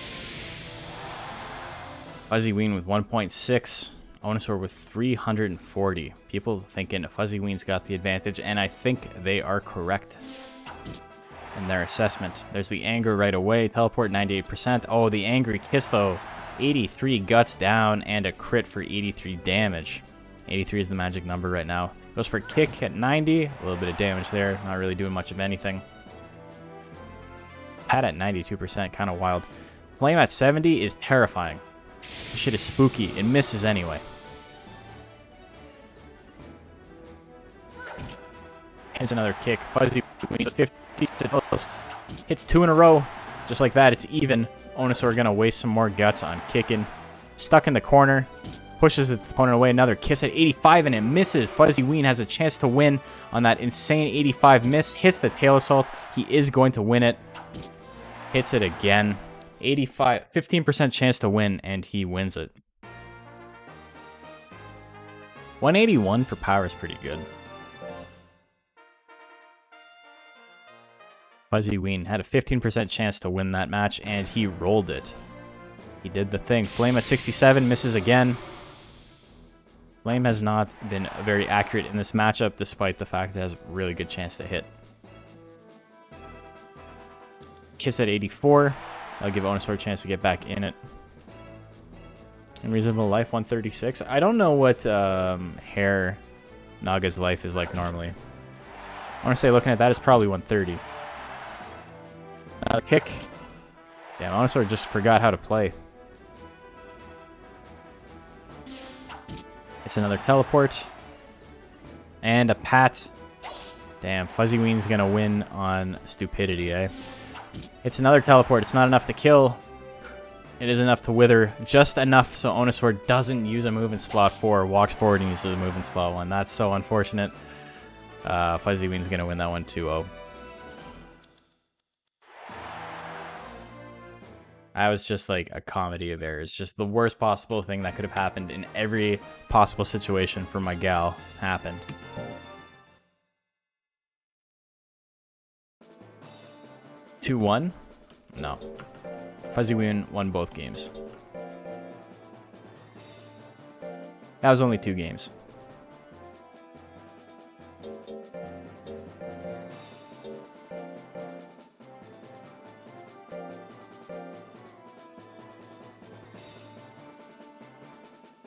Fuzzy Ween with 1.6. Onosaur with 340. People thinking Fuzzy Ween's got the advantage, and I think they are correct in their assessment. There's the anger right away. Teleport 98%. Oh, the angry kiss though. 83 guts down and a crit for 83 damage. 83 is the magic number right now. Goes for kick at 90. A little bit of damage there. Not really doing much of anything. Pat at 92%. Kind of wild. Flame at 70 is terrifying. This shit is spooky. It misses anyway. Hits another kick. Fuzzy 50 to post. Hits 2 in a row. Just like that, it's even. Onosaur gonna waste some more guts on kicking. Stuck in the corner. Pushes its opponent away. Another kiss at 85 and it misses. Fuzzy Ween has a chance to win on that insane 85 miss. Hits the tail assault. He is going to win it. Hits it again. 15% chance to win, and he wins it. 181 for power is pretty good. Fuzzy Ween had a 15% chance to win that match, and he rolled it. He did the thing. Flame at 67, misses again. Flame has not been very accurate in this matchup, despite the fact that it has a really good chance to hit. Kiss at 84. I'll give Onosaur a chance to get back in it. And Reasonable Life 136. I don't know what Hair Naga's life is like normally. I want to say looking at that, it's probably 130. Not a kick. Damn, Onosaur just forgot how to play. It's another teleport. And a pat. Damn, Fuzzy Ween's gonna win on stupidity, eh? It's another teleport. It's not enough to kill. It is enough to wither. Just enough so Onosaur doesn't use a move in slot 4. Walks forward and uses a move in slot 1. That's so unfortunate. Fuzzy Ween's gonna win that one 2-0. That was just like a comedy of errors. Just the worst possible thing that could have happened in every possible situation for my gal happened. Two 2-1? No. Fuzzy Ween won both games. That was only 2 games.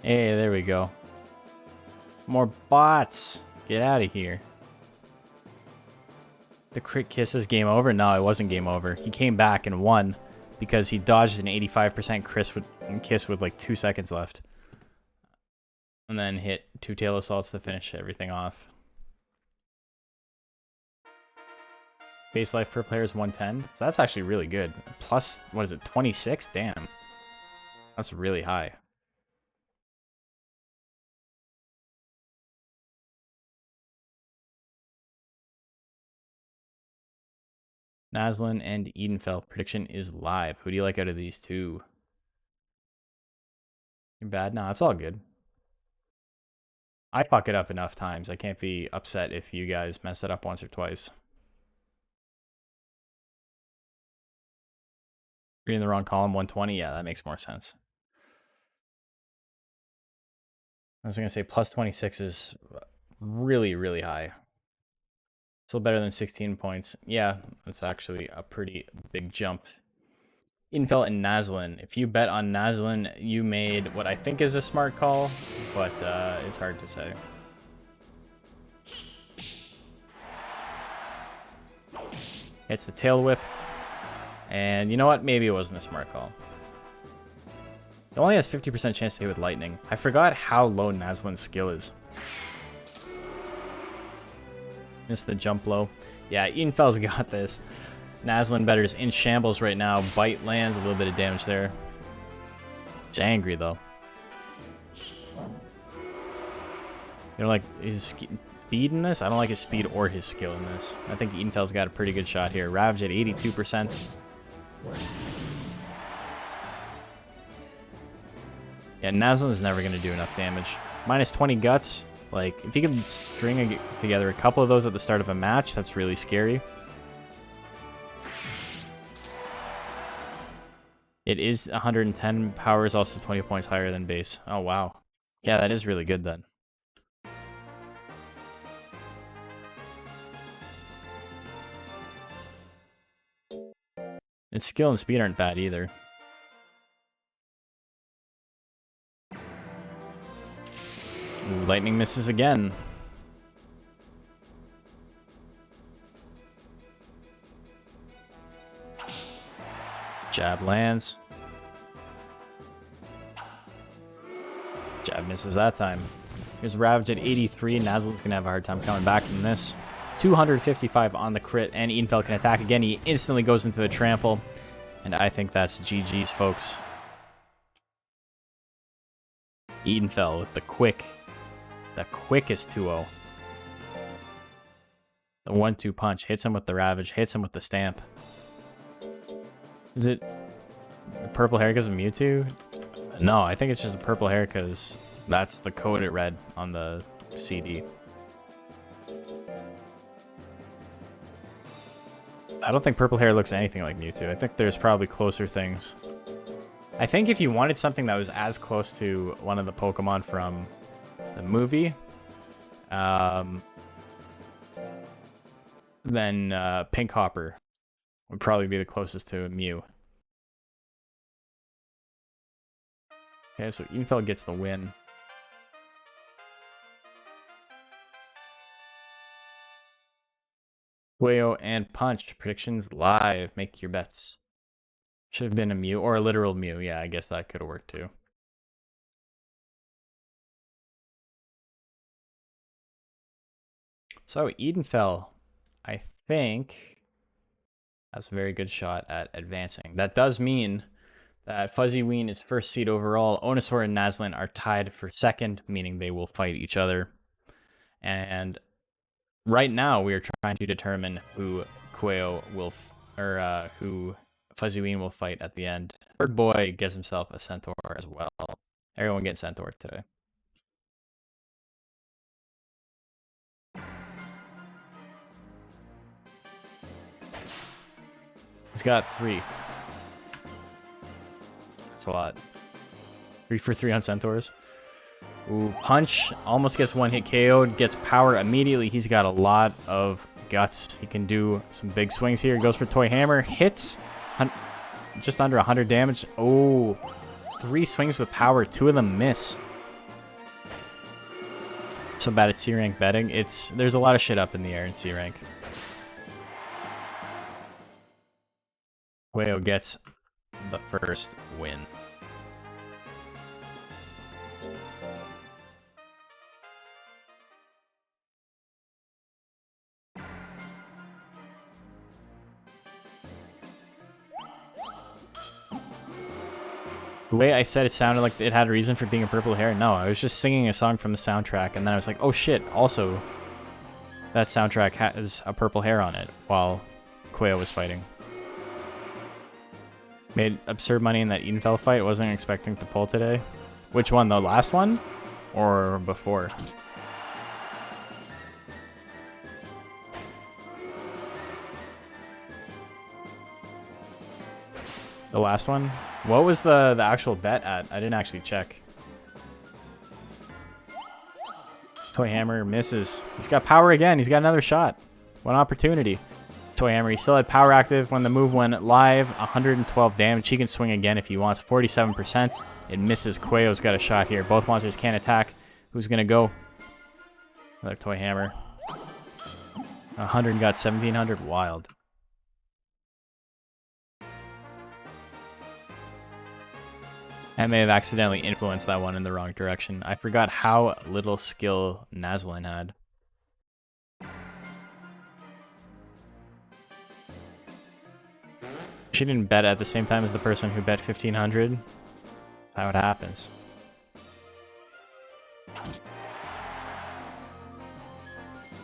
Hey, there we go. More bots. Get out of here. The crit kiss is game over? No, it wasn't game over. He came back and won because he dodged an 85% kiss with like 2 seconds left. And then hit 2 tail assaults to finish everything off. Base life per player is 110. So that's actually really good. Plus, what is it, 26? Damn. That's really high. Nazlin and Edenfell. Prediction is live. Who do you like out of these two? Too bad. No, it's all good. I fuck it up enough times. I can't be upset if you guys mess it up once or twice. Reading the wrong column, 120. Yeah, that makes more sense. I was going to say plus 26 is really, really high. Still better than 16 points. Yeah, that's actually a pretty big jump. Infel and Nazlin. If you bet on Nazlin, you made what I think is a smart call, but it's hard to say. It's the tail whip. And you know what? Maybe it wasn't a smart call. It only has 50% chance to hit with lightning. I forgot how low Nazlin's skill is. Missed the jump low. Yeah, Edenfel's got this. Nazlin better's in shambles right now. Bite lands, a little bit of damage there. He's angry though. You know, like his speed in this? I don't like his speed or his skill in this. I think Edenfel's got a pretty good shot here. Ravage at 82%. Yeah, Nazlin's never going to do enough damage. Minus 20 guts. Like, if you can string together a couple of those at the start of a match, that's really scary. It is 110. Power is also 20 points higher than base. Oh, wow. Yeah, that is really good then. Its skill and speed aren't bad either. Ooh, lightning misses again. Jab lands. Jab misses that time. Here's Ravage at 83. Nazlin's gonna have a hard time coming back from this. 255 on the crit, and Edenfell can attack again. He instantly goes into the trample, and I think that's GG's, folks. Edenfell with the quickest 2-0. The 1-2 punch hits him with the Ravage, hits him with the Stamp. Is it purple hair because of Mewtwo? No, I think it's just a purple hair because that's the code it read on the CD. I don't think purple hair looks anything like Mewtwo. I think there's probably closer things. I think if you wanted something that was as close to one of the Pokemon from the movie, then Pink Hopper would probably be the closest to a Mew. Okay, so Edenfell gets the win. Wayo and Punch. Predictions live. Make your bets. Should have been a Mew or a literal Mew. Yeah, I guess that could have worked too. So Edenfell, I think, has a very good shot at advancing. That does mean that Fuzzy Ween is first seed overall. Onosaur and Nazlin are tied for second, meaning they will fight each other. And right now, we are trying to determine who Quayo will, who Fuzzy Ween will fight at the end. Bird Boy gets himself a Centaur as well. Everyone gets Centaur today. He's got 3. That's a lot. 3 for 3 on Centaurs. Ooh, Punch almost gets one hit KO'd, gets power immediately. He's got a lot of guts. He can do some big swings here. Goes for Toy Hammer, hits just under 100 damage. Oh, 3 swings with power, 2 of them miss. So bad at C-rank betting. There's a lot of shit up in the air in C-rank. Wayo gets the first win. The way I said it sounded like it had a reason for being a purple hair. No, I was just singing a song from the soundtrack, and then I was like, oh shit, also, that soundtrack has a purple hair on it while Quayo was fighting. Made absurd money in that Edenfell fight. Wasn't expecting to pull today. Which one? The last one? Or before? The last one? What was the actual bet at? I didn't actually check. Toy Hammer misses. He's got power again. He's got another shot. One opportunity. Toy Hammer, he still had power active when the move went live. 112 damage. He can swing again if he wants. 47%. It misses. Quayo's got a shot here. Both monsters can't attack. Who's going to go? Another Toy Hammer. 100 got 1700. Wild. I may have accidentally influenced that one in the wrong direction. I forgot how little skill Nazlin had. She didn't bet at the same time as the person who bet 1500. That's how it happens.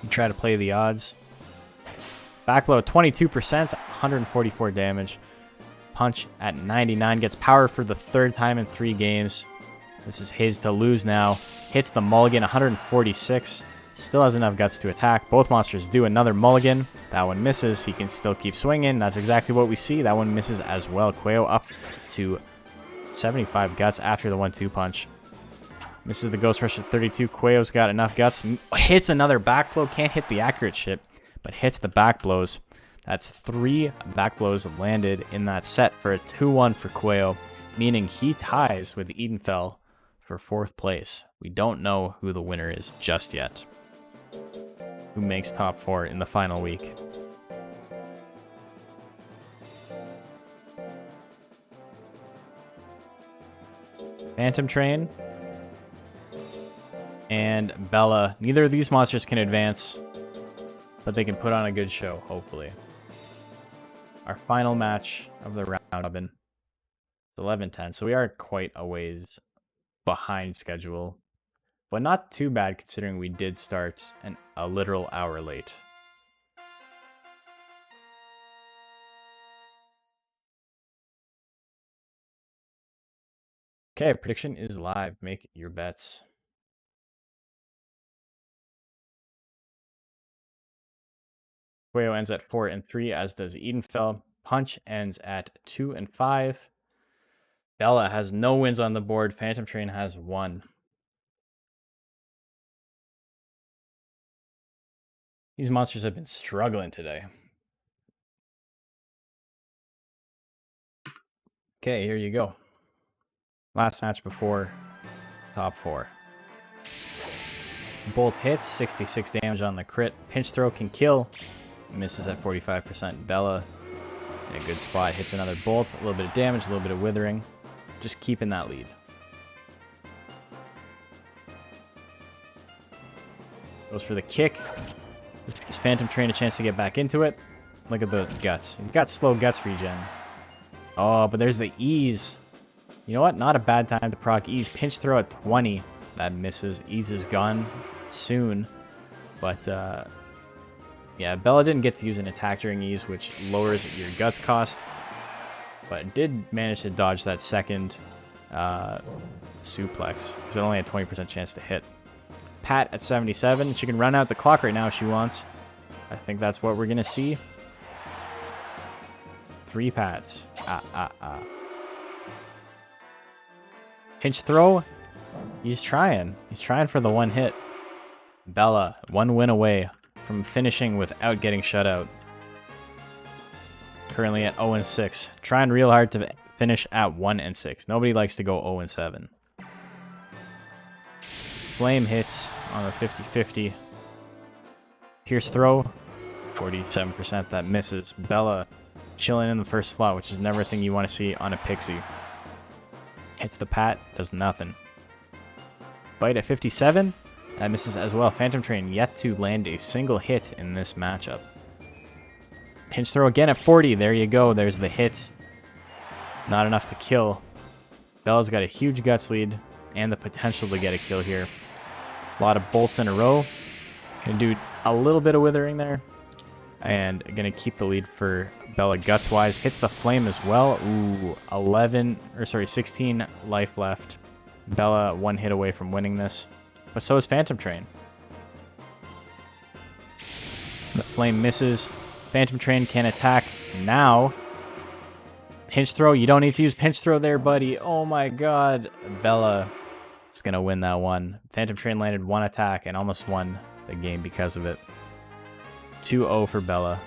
You try to play the odds. Backload 22%, 144 damage. Punch at 99, gets power for the third time in 3 games. This is his to lose now. Hits the mulligan, 146. Still has enough guts to attack. Both monsters do another mulligan. That one misses. He can still keep swinging. That's exactly what we see. That one misses as well. Quayo up to 75 guts after the 1-2 punch. Misses the Ghost Rush at 32. Quayo's got enough guts. Hits another back blow. Can't hit the accurate shit, but hits the back blows. That's 3 back blows landed in that set for a 2-1 for Quayo, meaning he ties with Edenfell for 4th place. We don't know who the winner is just yet. Who makes top 4 in the final week? Phantom Train and Bella. Neither of these monsters can advance, but they can put on a good show, hopefully. Our final match of the round robin. It's 11:10, so we are quite a ways behind schedule, but not too bad considering we did start a literal hour late. Okay, prediction is live. Make your bets. Quayo ends at 4 and 3, as does Edenfell. Punch ends at 2 and 5. Bella has no wins on the board. Phantom Train has 1. These monsters have been struggling today. Okay, here you go. Last match before top 4. Bolt hits, 66 damage on the crit. Pinch throw can kill. Misses at 45%. Bella in a good spot. Hits another bolt. A little bit of damage, a little bit of withering. Just keeping that lead. Goes for the kick. This gives Phantom Train a chance to get back into it. Look at the guts. He's got slow guts regen. Oh, but there's the ease. You know what? Not a bad time to proc ease. Pinch throw at 20. That misses. Ease is gone soon. But, yeah, Bella didn't get to use an attack during ease, which lowers your guts cost. But it did manage to dodge that second suplex, because it only had 20% chance to hit. Pat at 77. She can run out the clock right now if she wants. I think that's what we're going to see. 3 pats. Pinch throw. He's trying. He's trying for the 1 hit. Bella, 1 win away from finishing without getting shut out. Currently at 0 and 6. Trying real hard to finish at 1 and 6. Nobody likes to go 0 and 7. Flame hits on the 50-50. Pierce throw, 47%. That misses. Bella chilling in the first slot, which is never a thing you want to see on a pixie. Hits the pat, does nothing. Bite at 57. That misses as well. Phantom Train yet to land a single hit in this matchup. Pinch throw again at 40. There you go. There's the hit. Not enough to kill. Bella's got a huge guts lead and the potential to get a kill here. A lot of bolts in a row. Gonna do a little bit of withering there. And gonna keep the lead for Bella guts-wise. Hits the flame as well. Ooh, 16 life left. Bella 1 hit away from winning this, but so is Phantom Train. The Flame misses. Phantom Train can attack now. Pinch throw. You don't need to use pinch throw there, buddy. Oh my god. Bella is going to win that one. Phantom Train landed 1 attack and almost won the game because of it. 2-0 for Bella.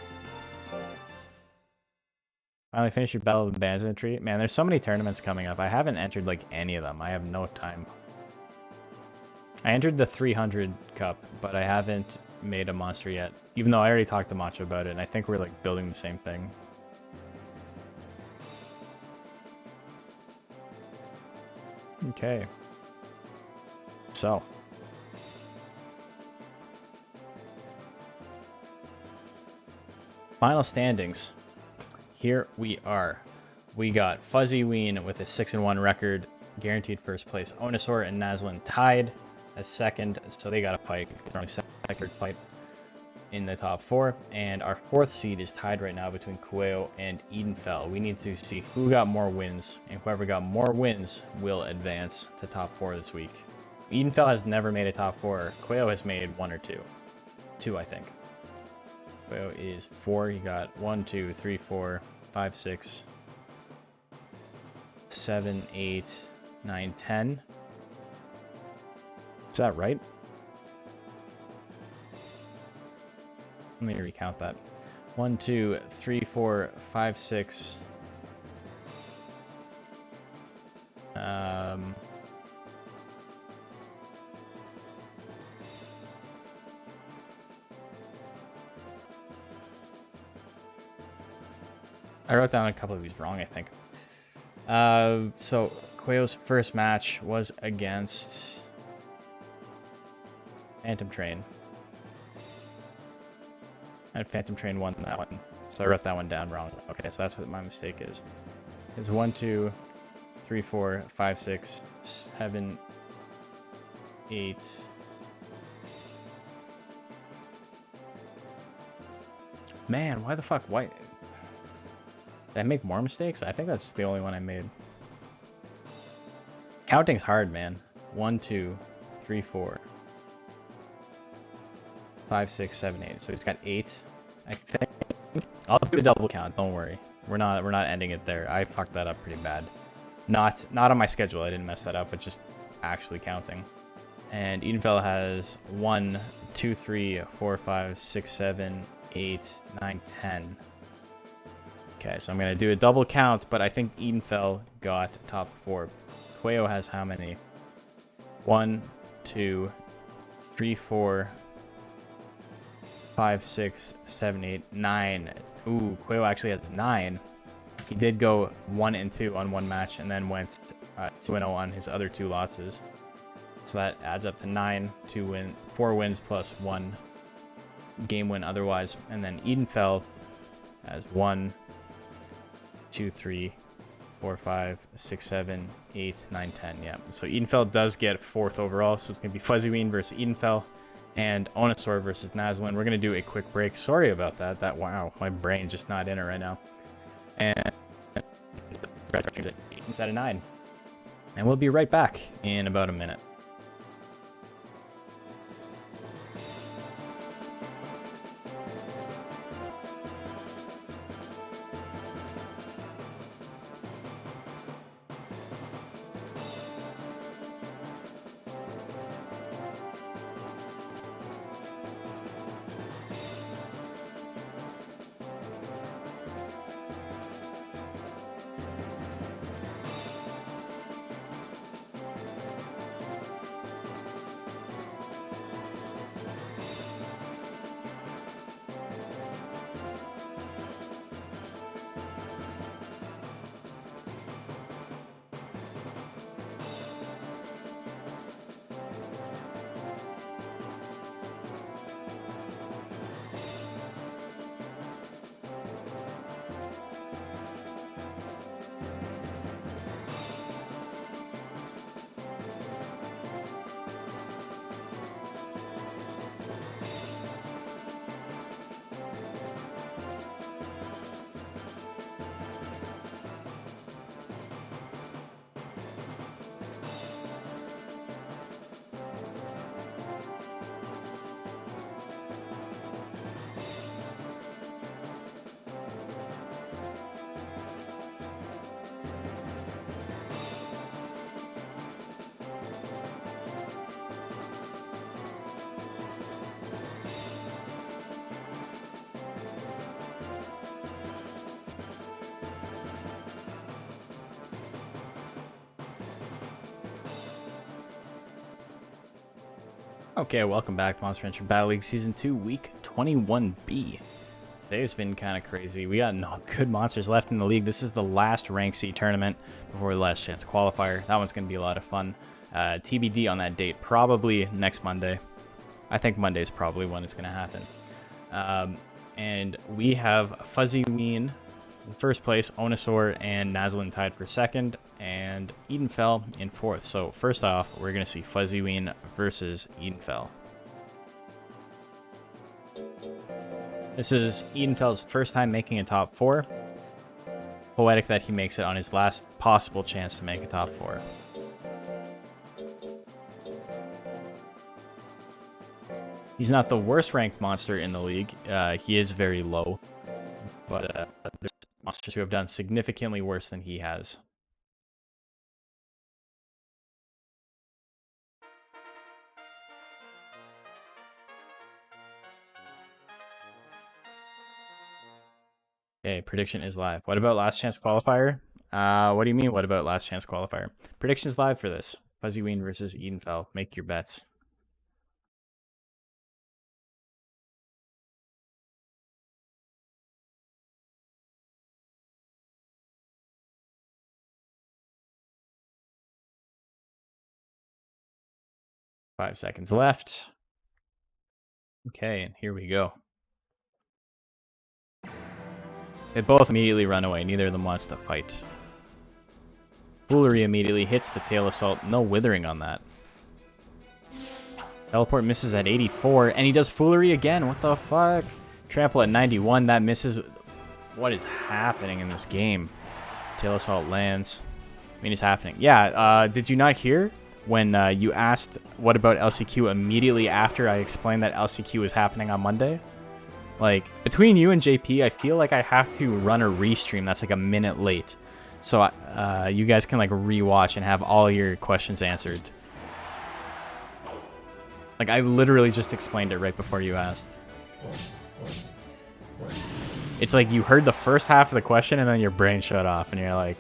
Finally finished your Battle of the Bands in the Tree. Man, there's so many tournaments coming up. I haven't entered like any of them. I have no time. I entered the 300 Cup, but I haven't made a monster yet. Even though I already talked to Macho about it, and I think we're like building the same thing. Okay. So. Final standings. Here we are. We got Fuzzy Ween with a 6-1 record, guaranteed first place. Onosaur and Nazlin tied as second, so they got a fight. It's only second fight in the top 4, and our 4th seed is tied right now between Kueo and Edenfell. We need to see who got more wins, and whoever got more wins will advance to top 4 this week. Edenfell has never made a top 4. Kueo has made 1 or 2. 2, I think. Kueo is 4. You got 1, 2, 3, 4, 5, 6, 7, 8, 9, 10. Is that right? Let me recount that. 1, 2, 3, 4, 5, 6. I wrote down a couple of these wrong, I think. So Kueo's first match was against Phantom Train. And Phantom Train won that one. So I wrote that one down wrong. Okay, so that's what my mistake is. It's 1, 2, 3, 4, 5, 6, 7, 8. Man, why the fuck? Why? Did I make more mistakes? I think that's just the only one I made. Counting's hard, man. 1, 2, 3, 4, 5, 6, 7, 8. So he's got 8. I think I'll do a double count. Don't worry. We're not ending it there. I fucked that up pretty bad. Not on my schedule. I didn't mess that up, but just actually counting. And Edenfell has 1, 2, 3, 4, 5, 6, 7, 8, 9, 10. Okay, so I'm going to do a double count, but I think Edenfell got top 4. Kueo has how many? 1, 2, 3, 4, 5, 6, 7, 8, 9. Ooh, Kueo actually has 9. He did go 1 and 2 on one match, and then went 2-0 on his other 2 losses. So that adds up to 9, 4 wins plus 1 game win otherwise. And then Edenfell has 1, 2, 3, 4, 5, 6, 7, 8, 9, 10. Yeah. So Edenfell does get 4th overall. So it's going to be Fuzzy Ween versus Edenfell and Onosaur versus Nazlin. We're going to do a quick break. Sorry about that. Wow, my brain's just not in it right now. And instead of 9. And we'll be right back in about a minute. Okay, welcome back to Monster Rancher Battle League Season 2, Week 21B. Today's been kind of crazy. We got no good monsters left in the league. This is the last Rank C tournament before the last chance qualifier. That one's going to be a lot of fun. TBD on that date, probably next Monday. I think Monday's probably when it's going to happen. And we have Fuzzy Ween in first place, Onosaur and Nazlin tied for second, and Edenfell in fourth. So first off, we're going to see Fuzzy Ween versus Edenfell. This is Edenfell's first time making a top 4. Poetic that he makes it on his last possible chance to make a top 4. He's not the worst ranked monster in the league. He is very low. But there's monsters who have done significantly worse than he has. Okay, prediction is live. What about last chance qualifier? What do you mean, what about last chance qualifier? Prediction is live for this. Fuzzy Ween versus Edenfell. Make your bets. Five seconds left. Okay, and here we go. They both immediately run away. Neither of them wants to fight. Foolery immediately hits the tail assault. No withering on that. Teleport misses at 84, and he does Foolery again. What the fuck? Trample at 91. That misses. What is happening in this game? Tail assault lands. I mean, it's happening. Yeah, did you not hear when you asked what about LCQ immediately after I explained that LCQ was happening on Monday? Like, between you and JP, I feel like I have to run a restream that's like a minute late. So you guys can like rewatch and have all your questions answered. Like, I literally just explained it right before you asked. It's like you heard the first half of the question and then your brain shut off and you're like,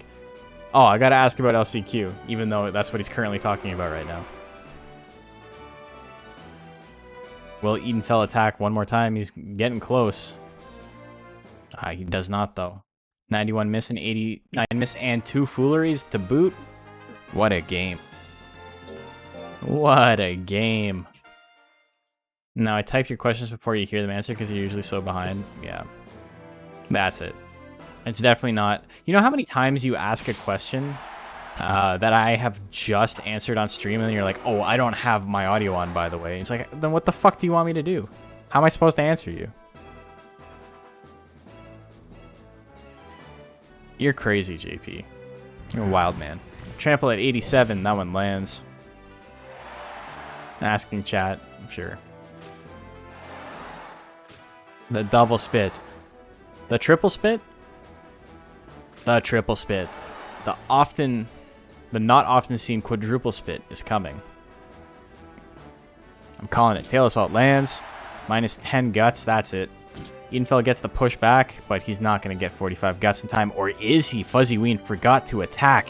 oh, I gotta ask about LCQ, even though that's what he's currently talking about right now. Will Edenfell attack one more time? He's getting close. He does not, though. 91 miss and 89 miss and 2 fooleries to boot. What a game. What a game. Now, I type your questions before you hear them answer because you're usually so behind. Yeah. That's it. It's definitely not. You know how many times you ask a question that I have just answered on stream and then you're like, oh, I don't have my audio on, by the way. It's like, then what the fuck do you want me to do? How am I supposed to answer you? You're crazy, JP. You're a wild man. Trample at 87. That one lands. Asking chat. I'm sure. The double spit. The triple spit? The triple spit. The not often seen quadruple spit is coming. I'm calling it. Tail assault lands. Minus 10 guts. That's it. Edenfell gets the push back, but he's not going to get 45 guts in time. Or is he? Fuzzy Ween forgot to attack.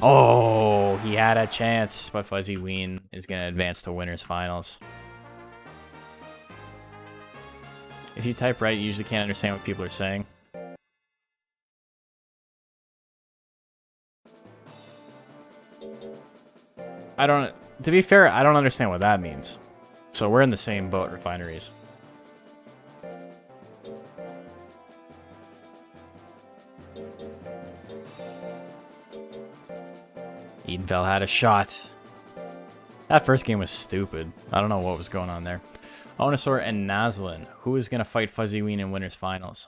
Oh, he had a chance, but Fuzzy Ween is going to advance to winners finals. If you type right, you usually can't understand what people are saying. To be fair, I don't understand what that means. So we're in the same boat, refineries. Edenfell had a shot. That first game was stupid. I don't know what was going on there. Onosaur and Nazlin. Who is going to fight Fuzzy Ween in winners finals?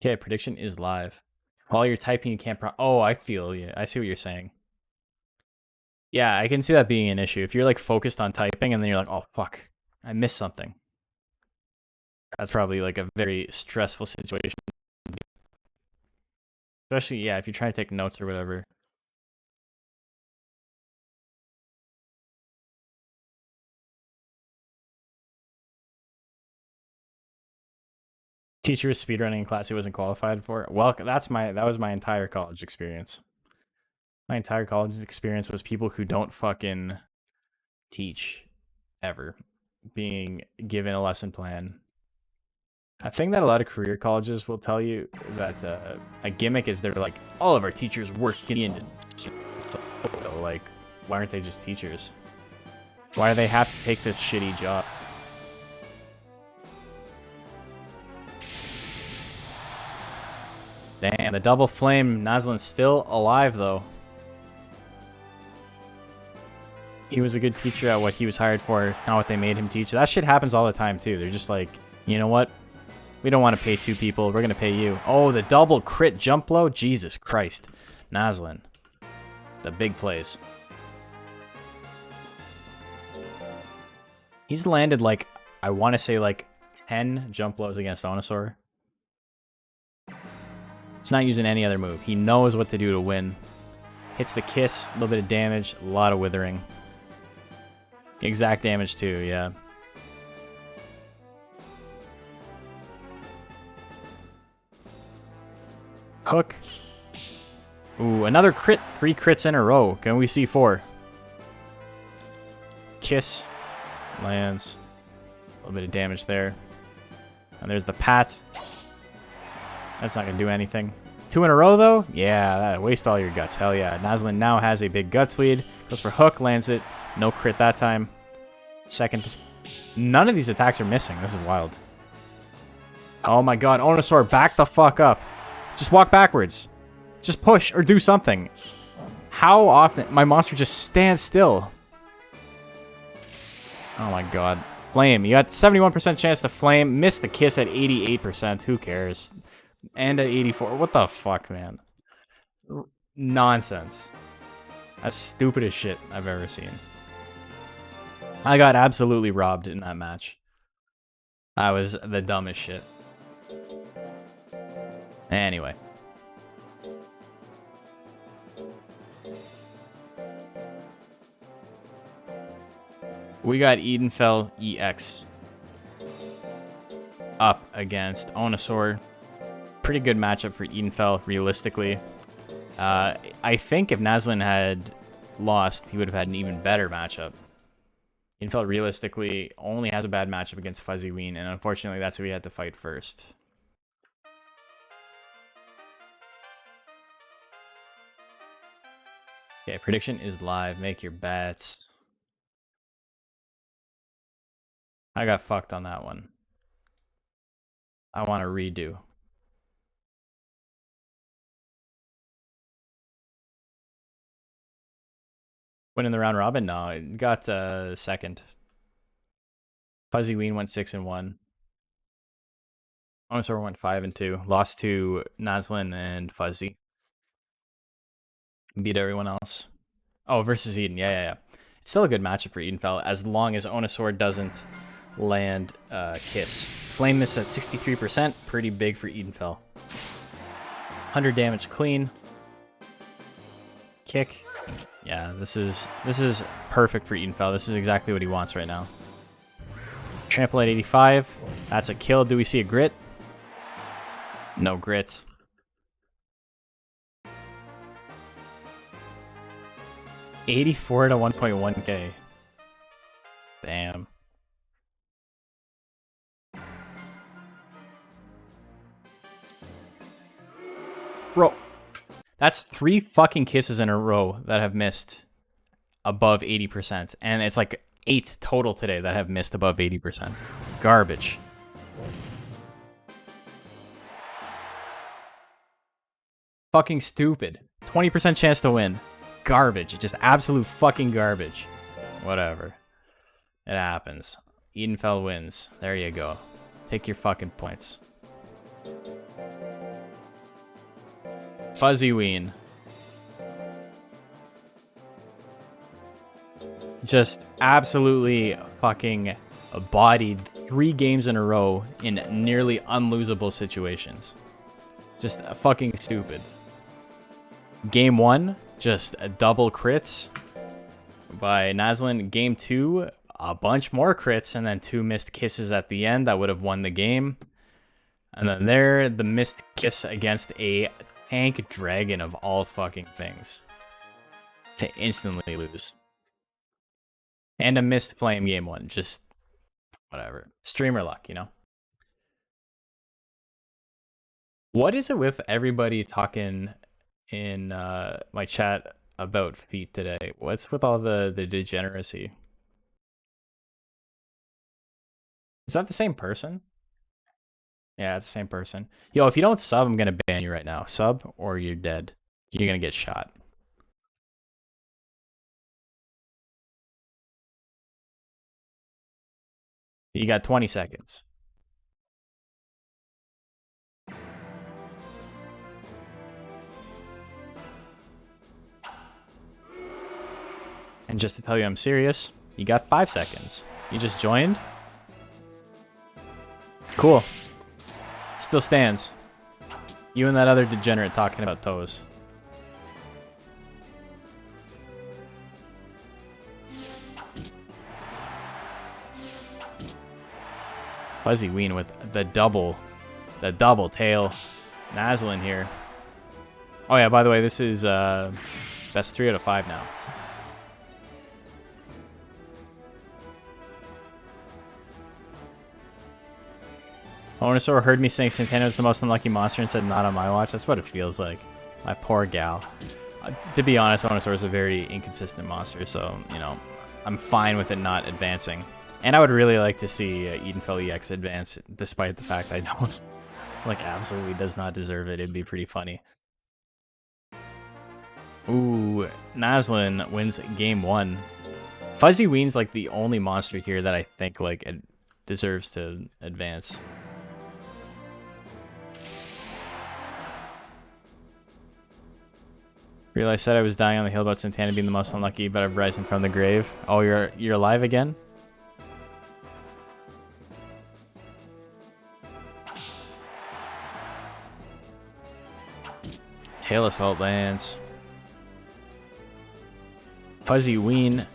Okay, prediction is live. While you're typing, you can't oh, I feel you. I see what you're saying. Yeah, I can see that being an issue. If you're like focused on typing and then you're like, oh, fuck, I missed something. That's probably like a very stressful situation. Especially, yeah, if you're trying to take notes or whatever. Teacher was speedrunning in class he wasn't qualified for. Well, that was my entire college experience. My entire college experience was people who don't fucking teach ever being given a lesson plan. I think that a lot of career colleges will tell you that a gimmick is they're like, all of our teachers work in the industry. So, like, why aren't they just teachers? Why do they have to take this shitty job? Damn, the double flame. Nazlin's still alive, though. He was a good teacher at what he was hired for, not what they made him teach. That shit happens all the time, too. They're just like, you know what? We don't want to pay 2 people. We're going to pay you. Oh, the double crit jump blow? Jesus Christ. Nazlin. The big plays. He's landed, like, I want to say, like, 10 jump blows against Onosaur. He's not using any other move. He knows what to do to win. Hits the kiss, a little bit of damage, a lot of withering. Exact damage, too, yeah. Hook. Ooh, another crit. 3 crits in a row. Can we see 4? Kiss. Lands. A little bit of damage there. And there's the pat. That's not going to do anything. 2 in a row, though? Yeah, waste all your guts. Hell yeah. Nazlin now has a big guts lead. Goes for hook, lands it. No crit that time. Second. None of these attacks are missing. This is wild. Oh my god. Onosaur, back the fuck up. Just walk backwards. Just push or do something. How often? My monster just stands still. Oh my god. Flame. You got 71% chance to flame. Miss the kiss at 88%. Who cares? And at 84. What the fuck, man? Nonsense. That's stupid as shit I've ever seen. I got absolutely robbed in that match. That was the dumbest shit. Anyway. We got Edenfell EX up against Onosaur. Pretty good matchup for Edenfell, realistically. I think if Nazlin had lost, he would have had an even better matchup. Edenfell, realistically, only has a bad matchup against Fuzzy Ween, and unfortunately, that's who we had to fight first. Okay, prediction is live. Make your bets. I got fucked on that one. I want to redo. Winning the round robin? No, it got second. Fuzzy Ween went 6-1. Onosaur went 5-2. Lost to Nazlin and Fuzzy. Beat everyone else. Oh, versus Eden. Yeah. It's still a good matchup for Edenfell as long as Onosaur doesn't land Kiss. Flame miss at 63%. Pretty big for Edenfell. 100 damage clean. Kick. Yeah, this is perfect for Edenfell. This is exactly what he wants right now. Trample at 85. That's a kill. Do we see a grit? No grit. $84 to 1.1k. Damn. Bro, that's 3 fucking kisses in a row that have missed above 80%. And it's like 8 total today that have missed above 80%. Garbage. Fucking stupid. 20% chance to win. Garbage. Just absolute fucking garbage. Whatever. It happens. Edenfell wins. There you go. Take your fucking points. Fuzzy Ween. Just absolutely fucking bodied 3 games in a row in nearly unlosable situations. Just fucking stupid. Game 1, just double crits by Nazlin. Game 2, a bunch more crits and then 2 missed kisses at the end that would have won the game. And then there, the missed kiss against a tank dragon of all fucking things. To instantly lose. And a missed flame game 1. Just whatever. Streamer luck, you know? What is it with everybody talking in my chat about feet today? What's with all the degeneracy? Is that the same person? Yeah, it's the same person. Yo, if you don't sub, I'm gonna ban you right now. Sub or you're dead. You're gonna get shot. You got 20 seconds. And just to tell you I'm serious, you got 5 seconds. You just joined? Cool. Still stands. You and that other degenerate talking about toes. Fuzzy Ween with the double tail. Naslin here. Oh yeah, by the way, this is best 3 out of 5 now. Onosaur heard me saying Santana was the most unlucky monster and said not on my watch. That's what it feels like. My poor gal. To be honest, Onosaur is a very inconsistent monster, so, you know, I'm fine with it not advancing. And I would really like to see Edenfell EX advance, despite the fact I don't, like, absolutely does not deserve it. It'd be pretty funny. Ooh, Naslin wins game 1. Fuzzy Ween's, like, the only monster here that I think, like, it deserves to advance. Realized I said I was dying on the hill about Santana being the most unlucky, but I've risen from the grave. Oh, you're alive again? Tail Assault lands. Fuzzy Ween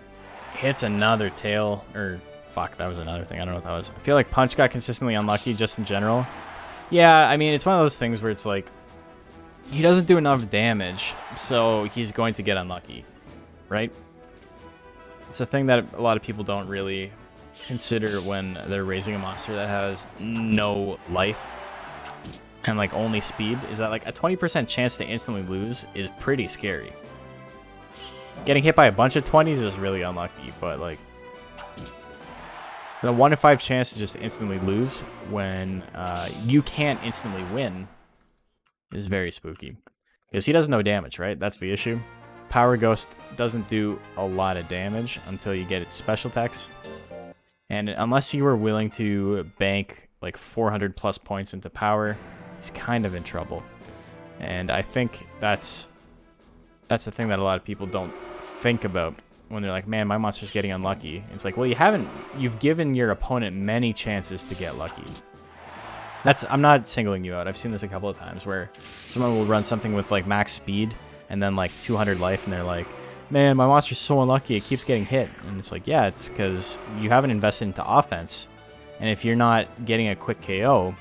hits another tail. Or, fuck, that was another thing. I don't know what that was. I feel like Punch got consistently unlucky just in general. Yeah, I mean, it's one of those things where it's like, he doesn't do enough damage, so he's going to get unlucky, right? It's a thing that a lot of people don't really consider when they're raising a monster that has no life and like only speed, is that like a 20% chance to instantly lose is pretty scary. Getting hit by a bunch of 20s is really unlucky, but like the 1 in 5 chance to just instantly lose when you can't instantly win is very spooky. Because he does no damage, right? That's the issue. Power Ghost doesn't do a lot of damage until you get its special attacks. And unless you were willing to bank like 400 plus points into power, he's kind of in trouble. And I think that's the thing that a lot of people don't think about when they're like, man, my monster's getting unlucky. It's like, well, you've given your opponent many chances to get lucky. I'm not singling you out. I've seen this a couple of times where someone will run something with like max speed and then like 200 life and they're like, man, my monster's so unlucky, it keeps getting hit. And it's like, yeah, it's because you haven't invested into offense. And if you're not getting a quick KO,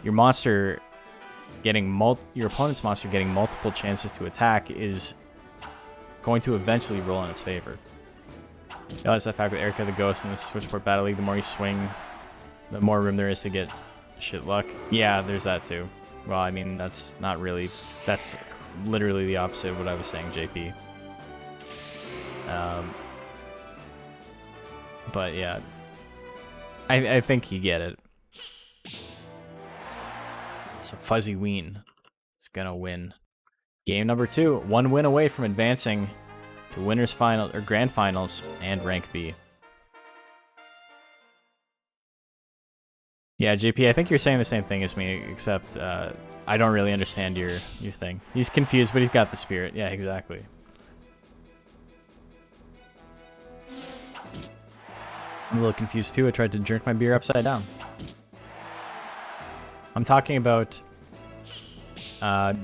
your opponent's monster getting multiple chances to attack is going to eventually roll in its favor. Realize that fact with Erica the Ghost in the Switchboard Battle League, the more you swing, the more room there is to get shit luck. Yeah, there's that too. Well, I mean, that's literally the opposite of what I was saying, JP. But yeah, I think you get it. So Fuzzy Ween is gonna win game number 2, 1 win away from advancing to winners final or grand finals and rank B. Yeah, JP, I think you're saying the same thing as me, except I don't really understand your thing. He's confused, but he's got the spirit. Yeah, exactly. I'm a little confused too. I tried to drink my beer upside down. I'm talking about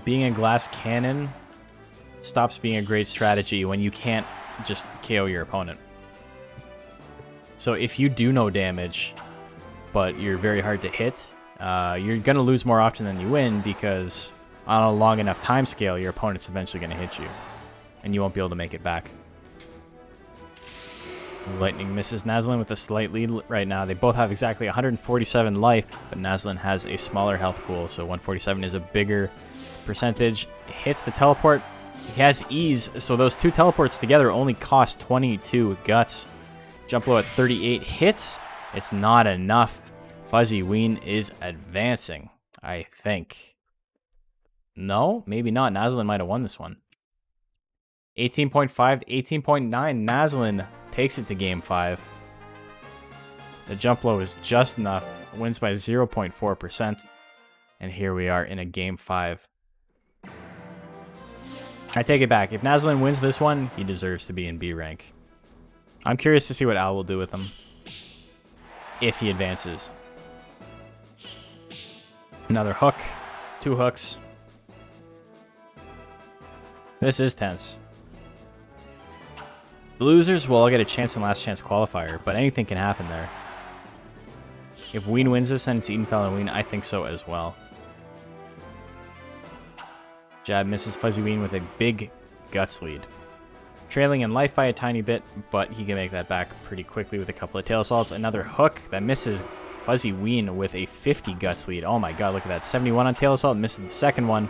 being a glass cannon stops being a great strategy when you can't just KO your opponent. So if you do no damage, but you're very hard to hit, you're going to lose more often than you win because on a long enough time scale, your opponent's eventually going to hit you. And you won't be able to make it back. Lightning misses Nazlin with a slight lead right now. They both have exactly 147 life, but Nazlin has a smaller health pool, so 147 is a bigger percentage. Hits the teleport. He has ease, so those two teleports together only cost 22 guts. Jump low at 38 hits. It's not enough. Fuzzy Ween is advancing, I think. No, maybe not. Nazlin might have won this one. 18.5 to 18.9. Nazlin takes it to game 5. The jump low is just enough. Wins by 0.4%. And here we are in a game 5. I take it back. If Nazlin wins this one, he deserves to be in B rank. I'm curious to see what Al will do with him. If he advances. Another hook. 2 hooks. This is tense. The losers will all get a chance in last chance qualifier, but anything can happen there. If Ween wins this, then it's Edenfell and Ween. I think so as well. Jab misses Fuzzy Ween with a big guts lead. Trailing in life by a tiny bit, but he can make that back pretty quickly with a couple of tail assaults. Another hook that misses Fuzzy Ween with a 50 guts lead. Oh my god, look at that. 71 on tail assault, misses the second one.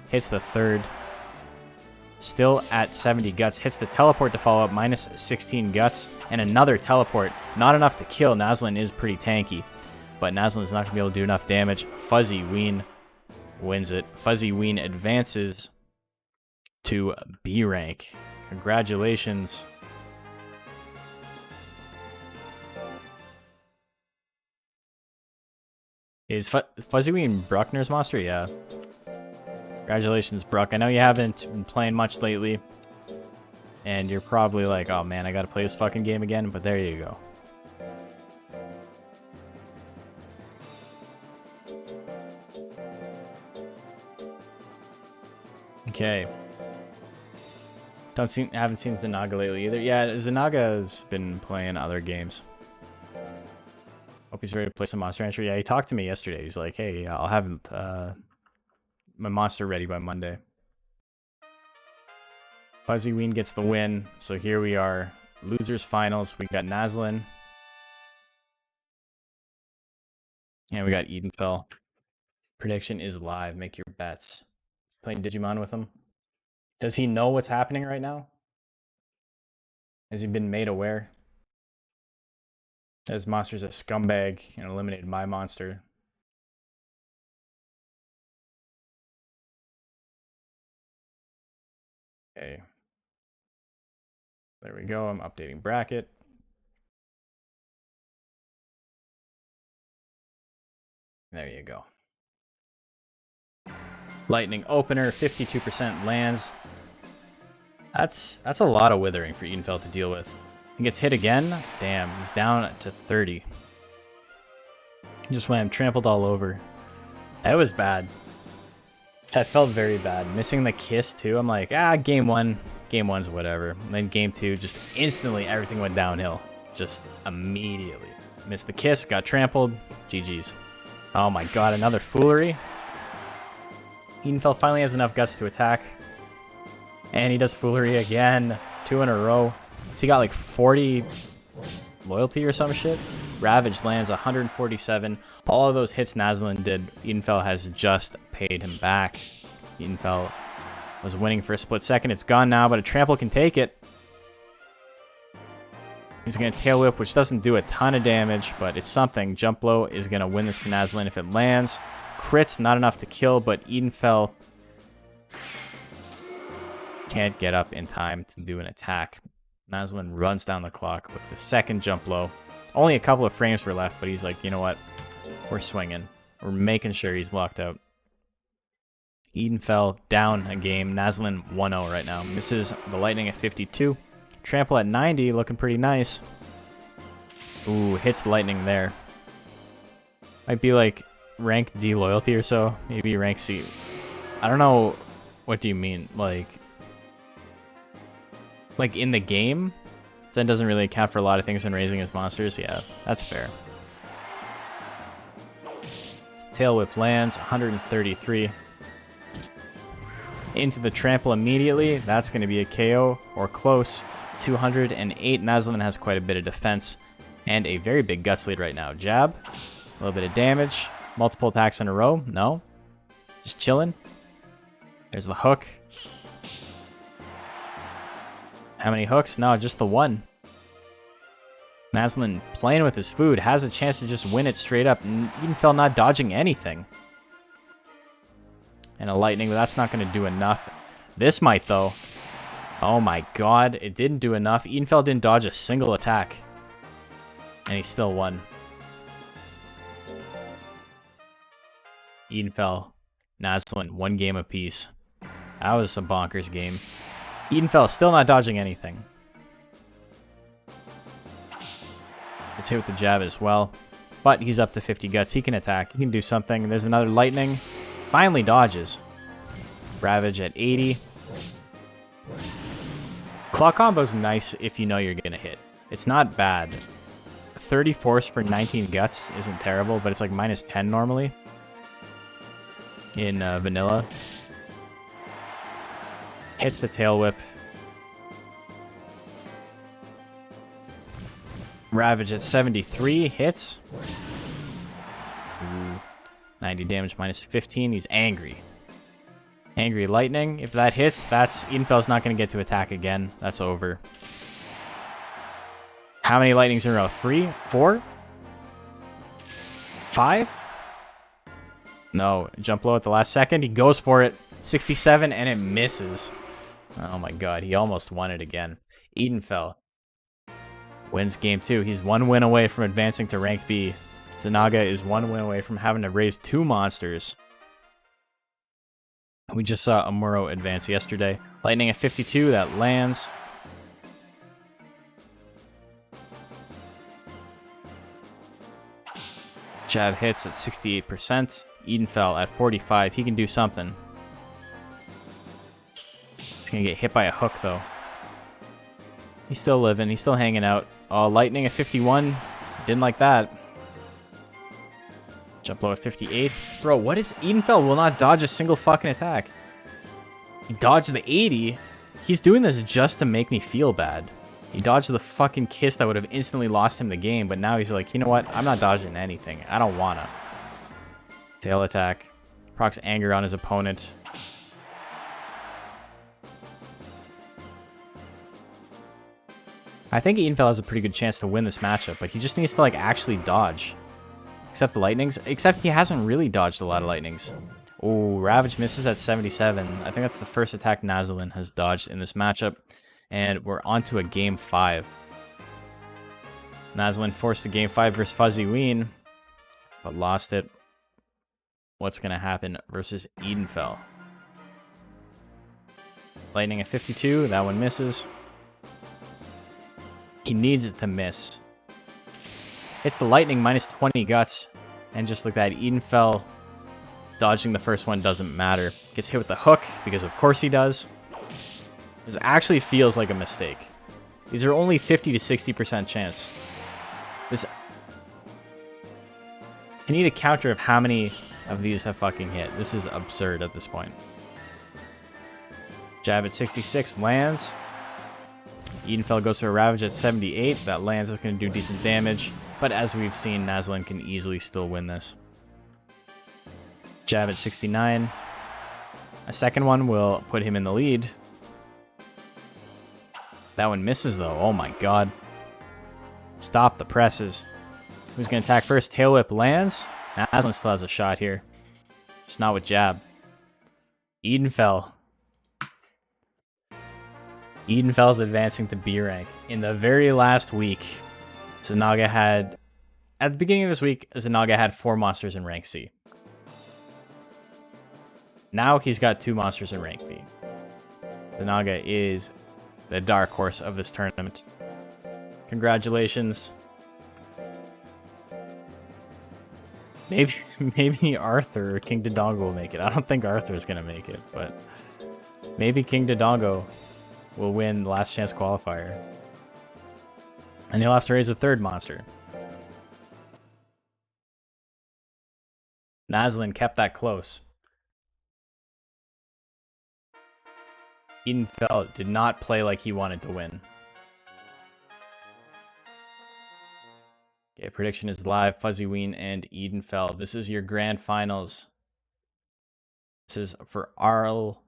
Hits the third. Still at 70 guts. Hits the teleport to follow up, minus 16 guts. And another teleport. Not enough to kill. Nazlin is pretty tanky. But Nazlin is not going to be able to do enough damage. Fuzzy Ween wins it. Fuzzy Ween advances to B rank. Congratulations. Is Fuzzy Ween Bruckner's monster? Yeah. Congratulations, Bruck. I know you haven't been playing much lately. And you're probably like, oh man, I gotta play this fucking game again. But there you go. Okay. Haven't seen Zanaga lately either. Yeah, Zanaga's been playing other games. Hope he's ready to play some Monster Rancher. Yeah, he talked to me yesterday. He's like, hey, I'll have my monster ready by Monday. Fuzzy Ween gets the win. So here we are. Losers finals. We got Nazlin. And we got Edenfell. Prediction is live. Make your bets. Playing Digimon with him. Does he know what's happening right now? Has he been made aware? His monster's a scumbag and eliminated my monster. Okay. There we go. I'm updating bracket. There you go. Lightning opener, 52% lands. That's a lot of withering for Edenfell to deal with. He gets hit again. Damn, he's down to 30. He just went trampled all over. That was bad. That felt very bad. Missing the kiss too. I'm like, game one. Game one's whatever. And then game 2, just instantly everything went downhill. Just immediately. Missed the kiss, got trampled. GG's. Oh my god, another foolery. Edenfell finally has enough guts to attack. And he does foolery again. 2 in a row. So he got like 40 loyalty or some shit. Ravage lands 147. All of those hits Nazlin did, Edenfell has just paid him back. Edenfell was winning for a split second. It's gone now, but a trample can take it. He's going to tail whip, which doesn't do a ton of damage, but it's something. Jump low is going to win this for Nazlin if it lands. Crits, not enough to kill, but Edenfell can't get up in time to do an attack. Nazlin runs down the clock with the second jump low. Only a couple of frames were left, but he's like, you know what? We're swinging. We're making sure he's locked out. Edenfell down a game. Nazlin 1-0 right now. Misses the Lightning at 52. Trample at 90, looking pretty nice. Ooh, hits the Lightning there. Might be like rank D loyalty or so. Maybe rank C. I don't know. What do you mean? Like in the game? Zen doesn't really account for a lot of things when raising his monsters. Yeah, that's fair. Tail whip lands, 133. Into the trample immediately. That's going to be a KO or close. 208. Naslin has quite a bit of defense and a very big guts lead right now. Jab, a little bit of damage. Multiple attacks in a row. No. Just chilling. There's the hook. How many hooks? No, just the one. Naslin playing with his food. Has a chance to just win it straight up. Edenfell not dodging anything. And a lightning, but that's not going to do enough. This might, though. Oh my god, it didn't do enough. Edenfell didn't dodge a single attack. And he still won. Edenfell, Naslin, 1 game apiece. That was some bonkers game. Edenfell still not dodging anything. It's hit with the jab as well. But he's up to 50 guts. He can attack. He can do something. There's another lightning. Finally dodges. Ravage at 80. Claw combo's nice if you know you're going to hit. It's not bad. 30 force for 19 guts isn't terrible, but it's like minus 10 normally in vanilla. Hits the tail whip. Ravage at 73 hits. Ooh, 90 damage minus 15. He's angry. Angry lightning. If that hits, that's Edenfell's not going to get to attack again. That's over. How many lightnings in a row? 3? 4? 5? No. Jump low at the last second. He goes for it. 67 and it misses. Oh my god. He almost won it again. Edenfell wins game 2. He's 1 win away from advancing to rank B. Zanaga is 1 win away from having to raise 2 monsters. We just saw Amuro advance yesterday. Lightning at 52, that lands. Jab hits at 68%. Edenfell at 45. He can do something. He's going to get hit by a hook, though. He's still living. He's still hanging out. Oh, lightning at 51. Didn't like that. Jump low at 58. Bro, what is... Edenfell will not dodge a single fucking attack. He dodged the 80. He's doing this just to make me feel bad. He dodged the fucking kiss that would have instantly lost him the game, but now he's like, you know what? I'm not dodging anything. I don't wanna. Tail attack. Procs anger on his opponent. I think Edenfell has a pretty good chance to win this matchup, but he just needs to like actually dodge. Except the lightnings. Except he hasn't really dodged a lot of lightnings. Oh, Ravage misses at 77. I think that's the first attack Naslin has dodged in this matchup. And we're on to a game 5. Naslin forced a game 5 versus Fuzzy Ween, but lost it. What's going to happen versus Edenfell? Lightning at 52. That one misses. He needs it to miss. Hits the lightning, minus 20 guts. And just like that, Edenfell dodging the first one doesn't matter. Gets hit with the hook, because of course he does. This actually feels like a mistake. These are only 50 to 60% chance. This... I need a counter of how many of these have fucking hit. This is absurd at this point. Jab at 66 lands. Edenfell goes for a Ravage at 78. That lands. Is going to do decent damage. But as we've seen, Naslin can easily still win this. Jab at 69. A second one will put him in the lead. That one misses, though. Oh my god. Stop the presses. Who's going to attack first? Tail Whip lands. Naslin still has a shot here. Just not with jab. Edenfell. Edenfell's advancing to B rank. In the very last week, Zanaga had... At the beginning of this week, Zanaga had 4 monsters in rank C. Now he's got 2 monsters in rank B. Zanaga is the dark horse of this tournament. Congratulations. Maybe Arthur or King Dodongo will make it. I don't think Arthur is going to make it, but maybe King Dodongo will win the last chance qualifier. And he'll have to raise a 3rd monster. Naslin kept that close. Edenfeld did not play like he wanted to win. Okay, prediction is live. Fuzzy Ween and Edenfeld. This is your grand finals. This is for all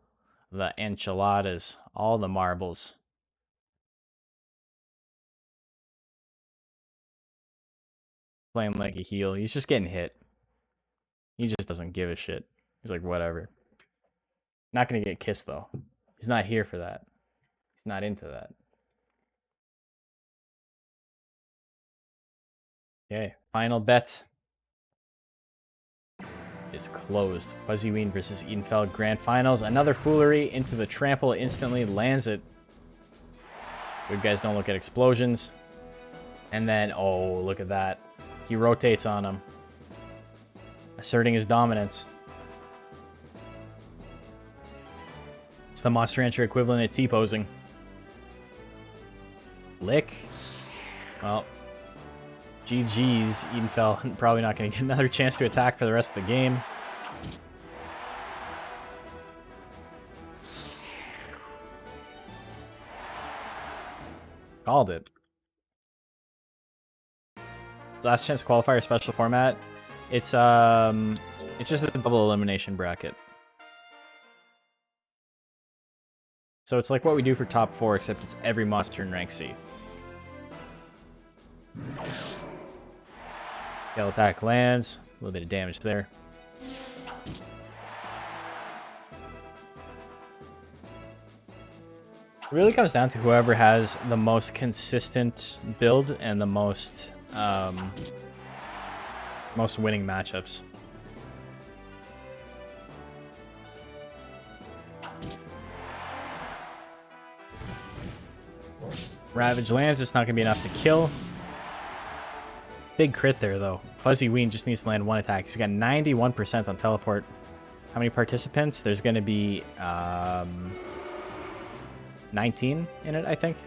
the enchiladas, all the marbles. Playing like a heel. He's just getting hit. He just doesn't give a shit. He's like, whatever. Not going to get kissed, though. He's not here for that. He's not into that. Okay, final bet is closed. Fuzzy Ween versus Edenfeld Grand Finals. Another foolery into the trample, instantly lands it. Good guys don't look at explosions. And then, oh, look at that. He rotates on him, asserting his dominance. It's the Monster Rancher equivalent of T-posing. Lick. Well, GG's. Edenfeld probably not going to get another chance to attack for the rest of the game. Called it. Last chance qualifier special format. It's just a double elimination bracket. So it's like what we do for top 4, except it's every monster in rank C. Tail attack lands. A little bit of damage there. It really comes down to whoever has the most consistent build and the most winning matchups. Ravage lands. It's not going to be enough to kill. Big crit there, though. Fuzzy Ween just needs to land 1 attack. He's got 91% on teleport. How many participants? There's going to be 19 in it, I think.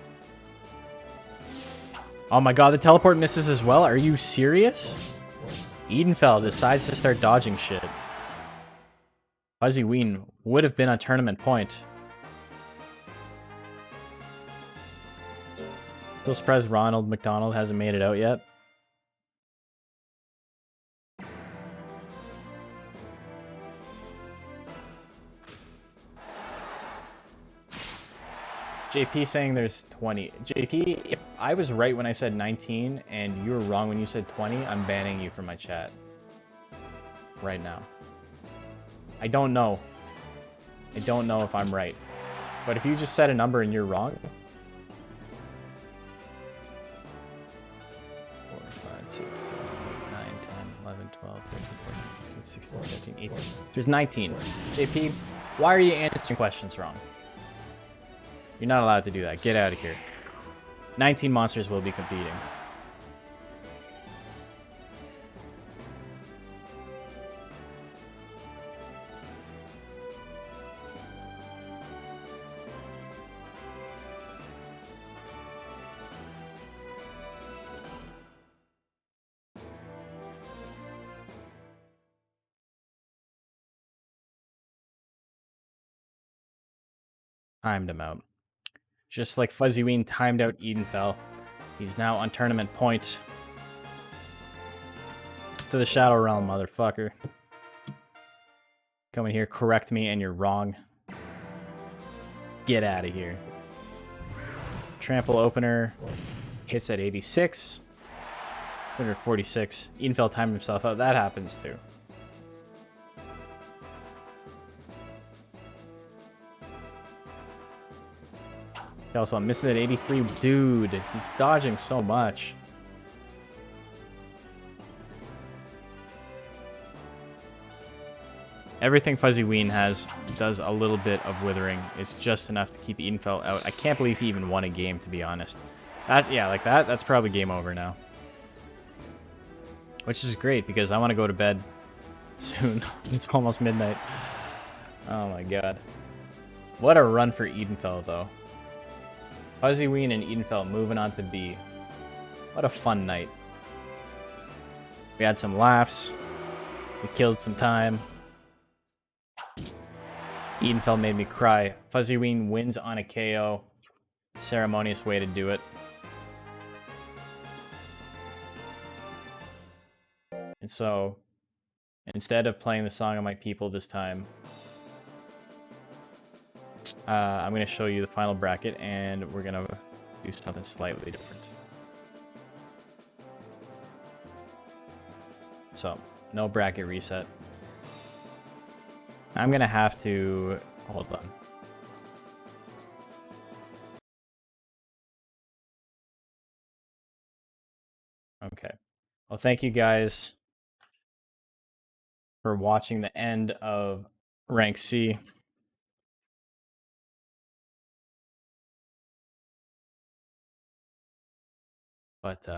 Oh my god, the teleport misses as well? Are you serious? Edenfeld decides to start dodging shit. Fuzzy Ween would have been on tournament point. Still surprised Ronald McDonald hasn't made it out yet. JP saying there's 20. JP, if I was right when I said 19 and you were wrong when you said 20, I'm banning you from my chat. Right now. I don't know. I don't know if I'm right. But if you just said a number and you're wrong. 4, 5, 6, 7, 8, 9, 10, 11, 12, 13, 14, 15, 16, 17, 18. There's 19. JP, why are you answering questions wrong? You're not allowed to do that. Get out of here. 19 monsters will be competing. Timed him out. Just like Fuzzy Ween timed out Edenfeld. He's now on tournament point. To the Shadow Realm, motherfucker. Come in here, correct me, and you're wrong. Get out of here. Trample opener. Hits at 86. 146. Edenfeld timed himself out. That happens too. Also, I'm missing at 83. Dude, he's dodging so much. Everything Fuzzy Ween has does a little bit of withering. It's just enough to keep Edenfeld out. I can't believe he even won a game, to be honest. Yeah, like that's probably game over now. Which is great, because I want to go to bed soon. It's almost midnight. Oh my god. What a run for Edenfeld, though. Fuzzy Ween and Edenfeld moving on to B. What a fun night. We had some laughs. We killed some time. Edenfeld made me cry. Fuzzyween wins on a KO. Ceremonious way to do it. And so, instead of playing the Song of My People this time, I'm going to show you the final bracket, and we're going to do something slightly different. So, no bracket reset. I'm going to have to... Hold on. Okay. Well, thank you guys for watching the end of Rank C. But,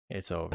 it's over.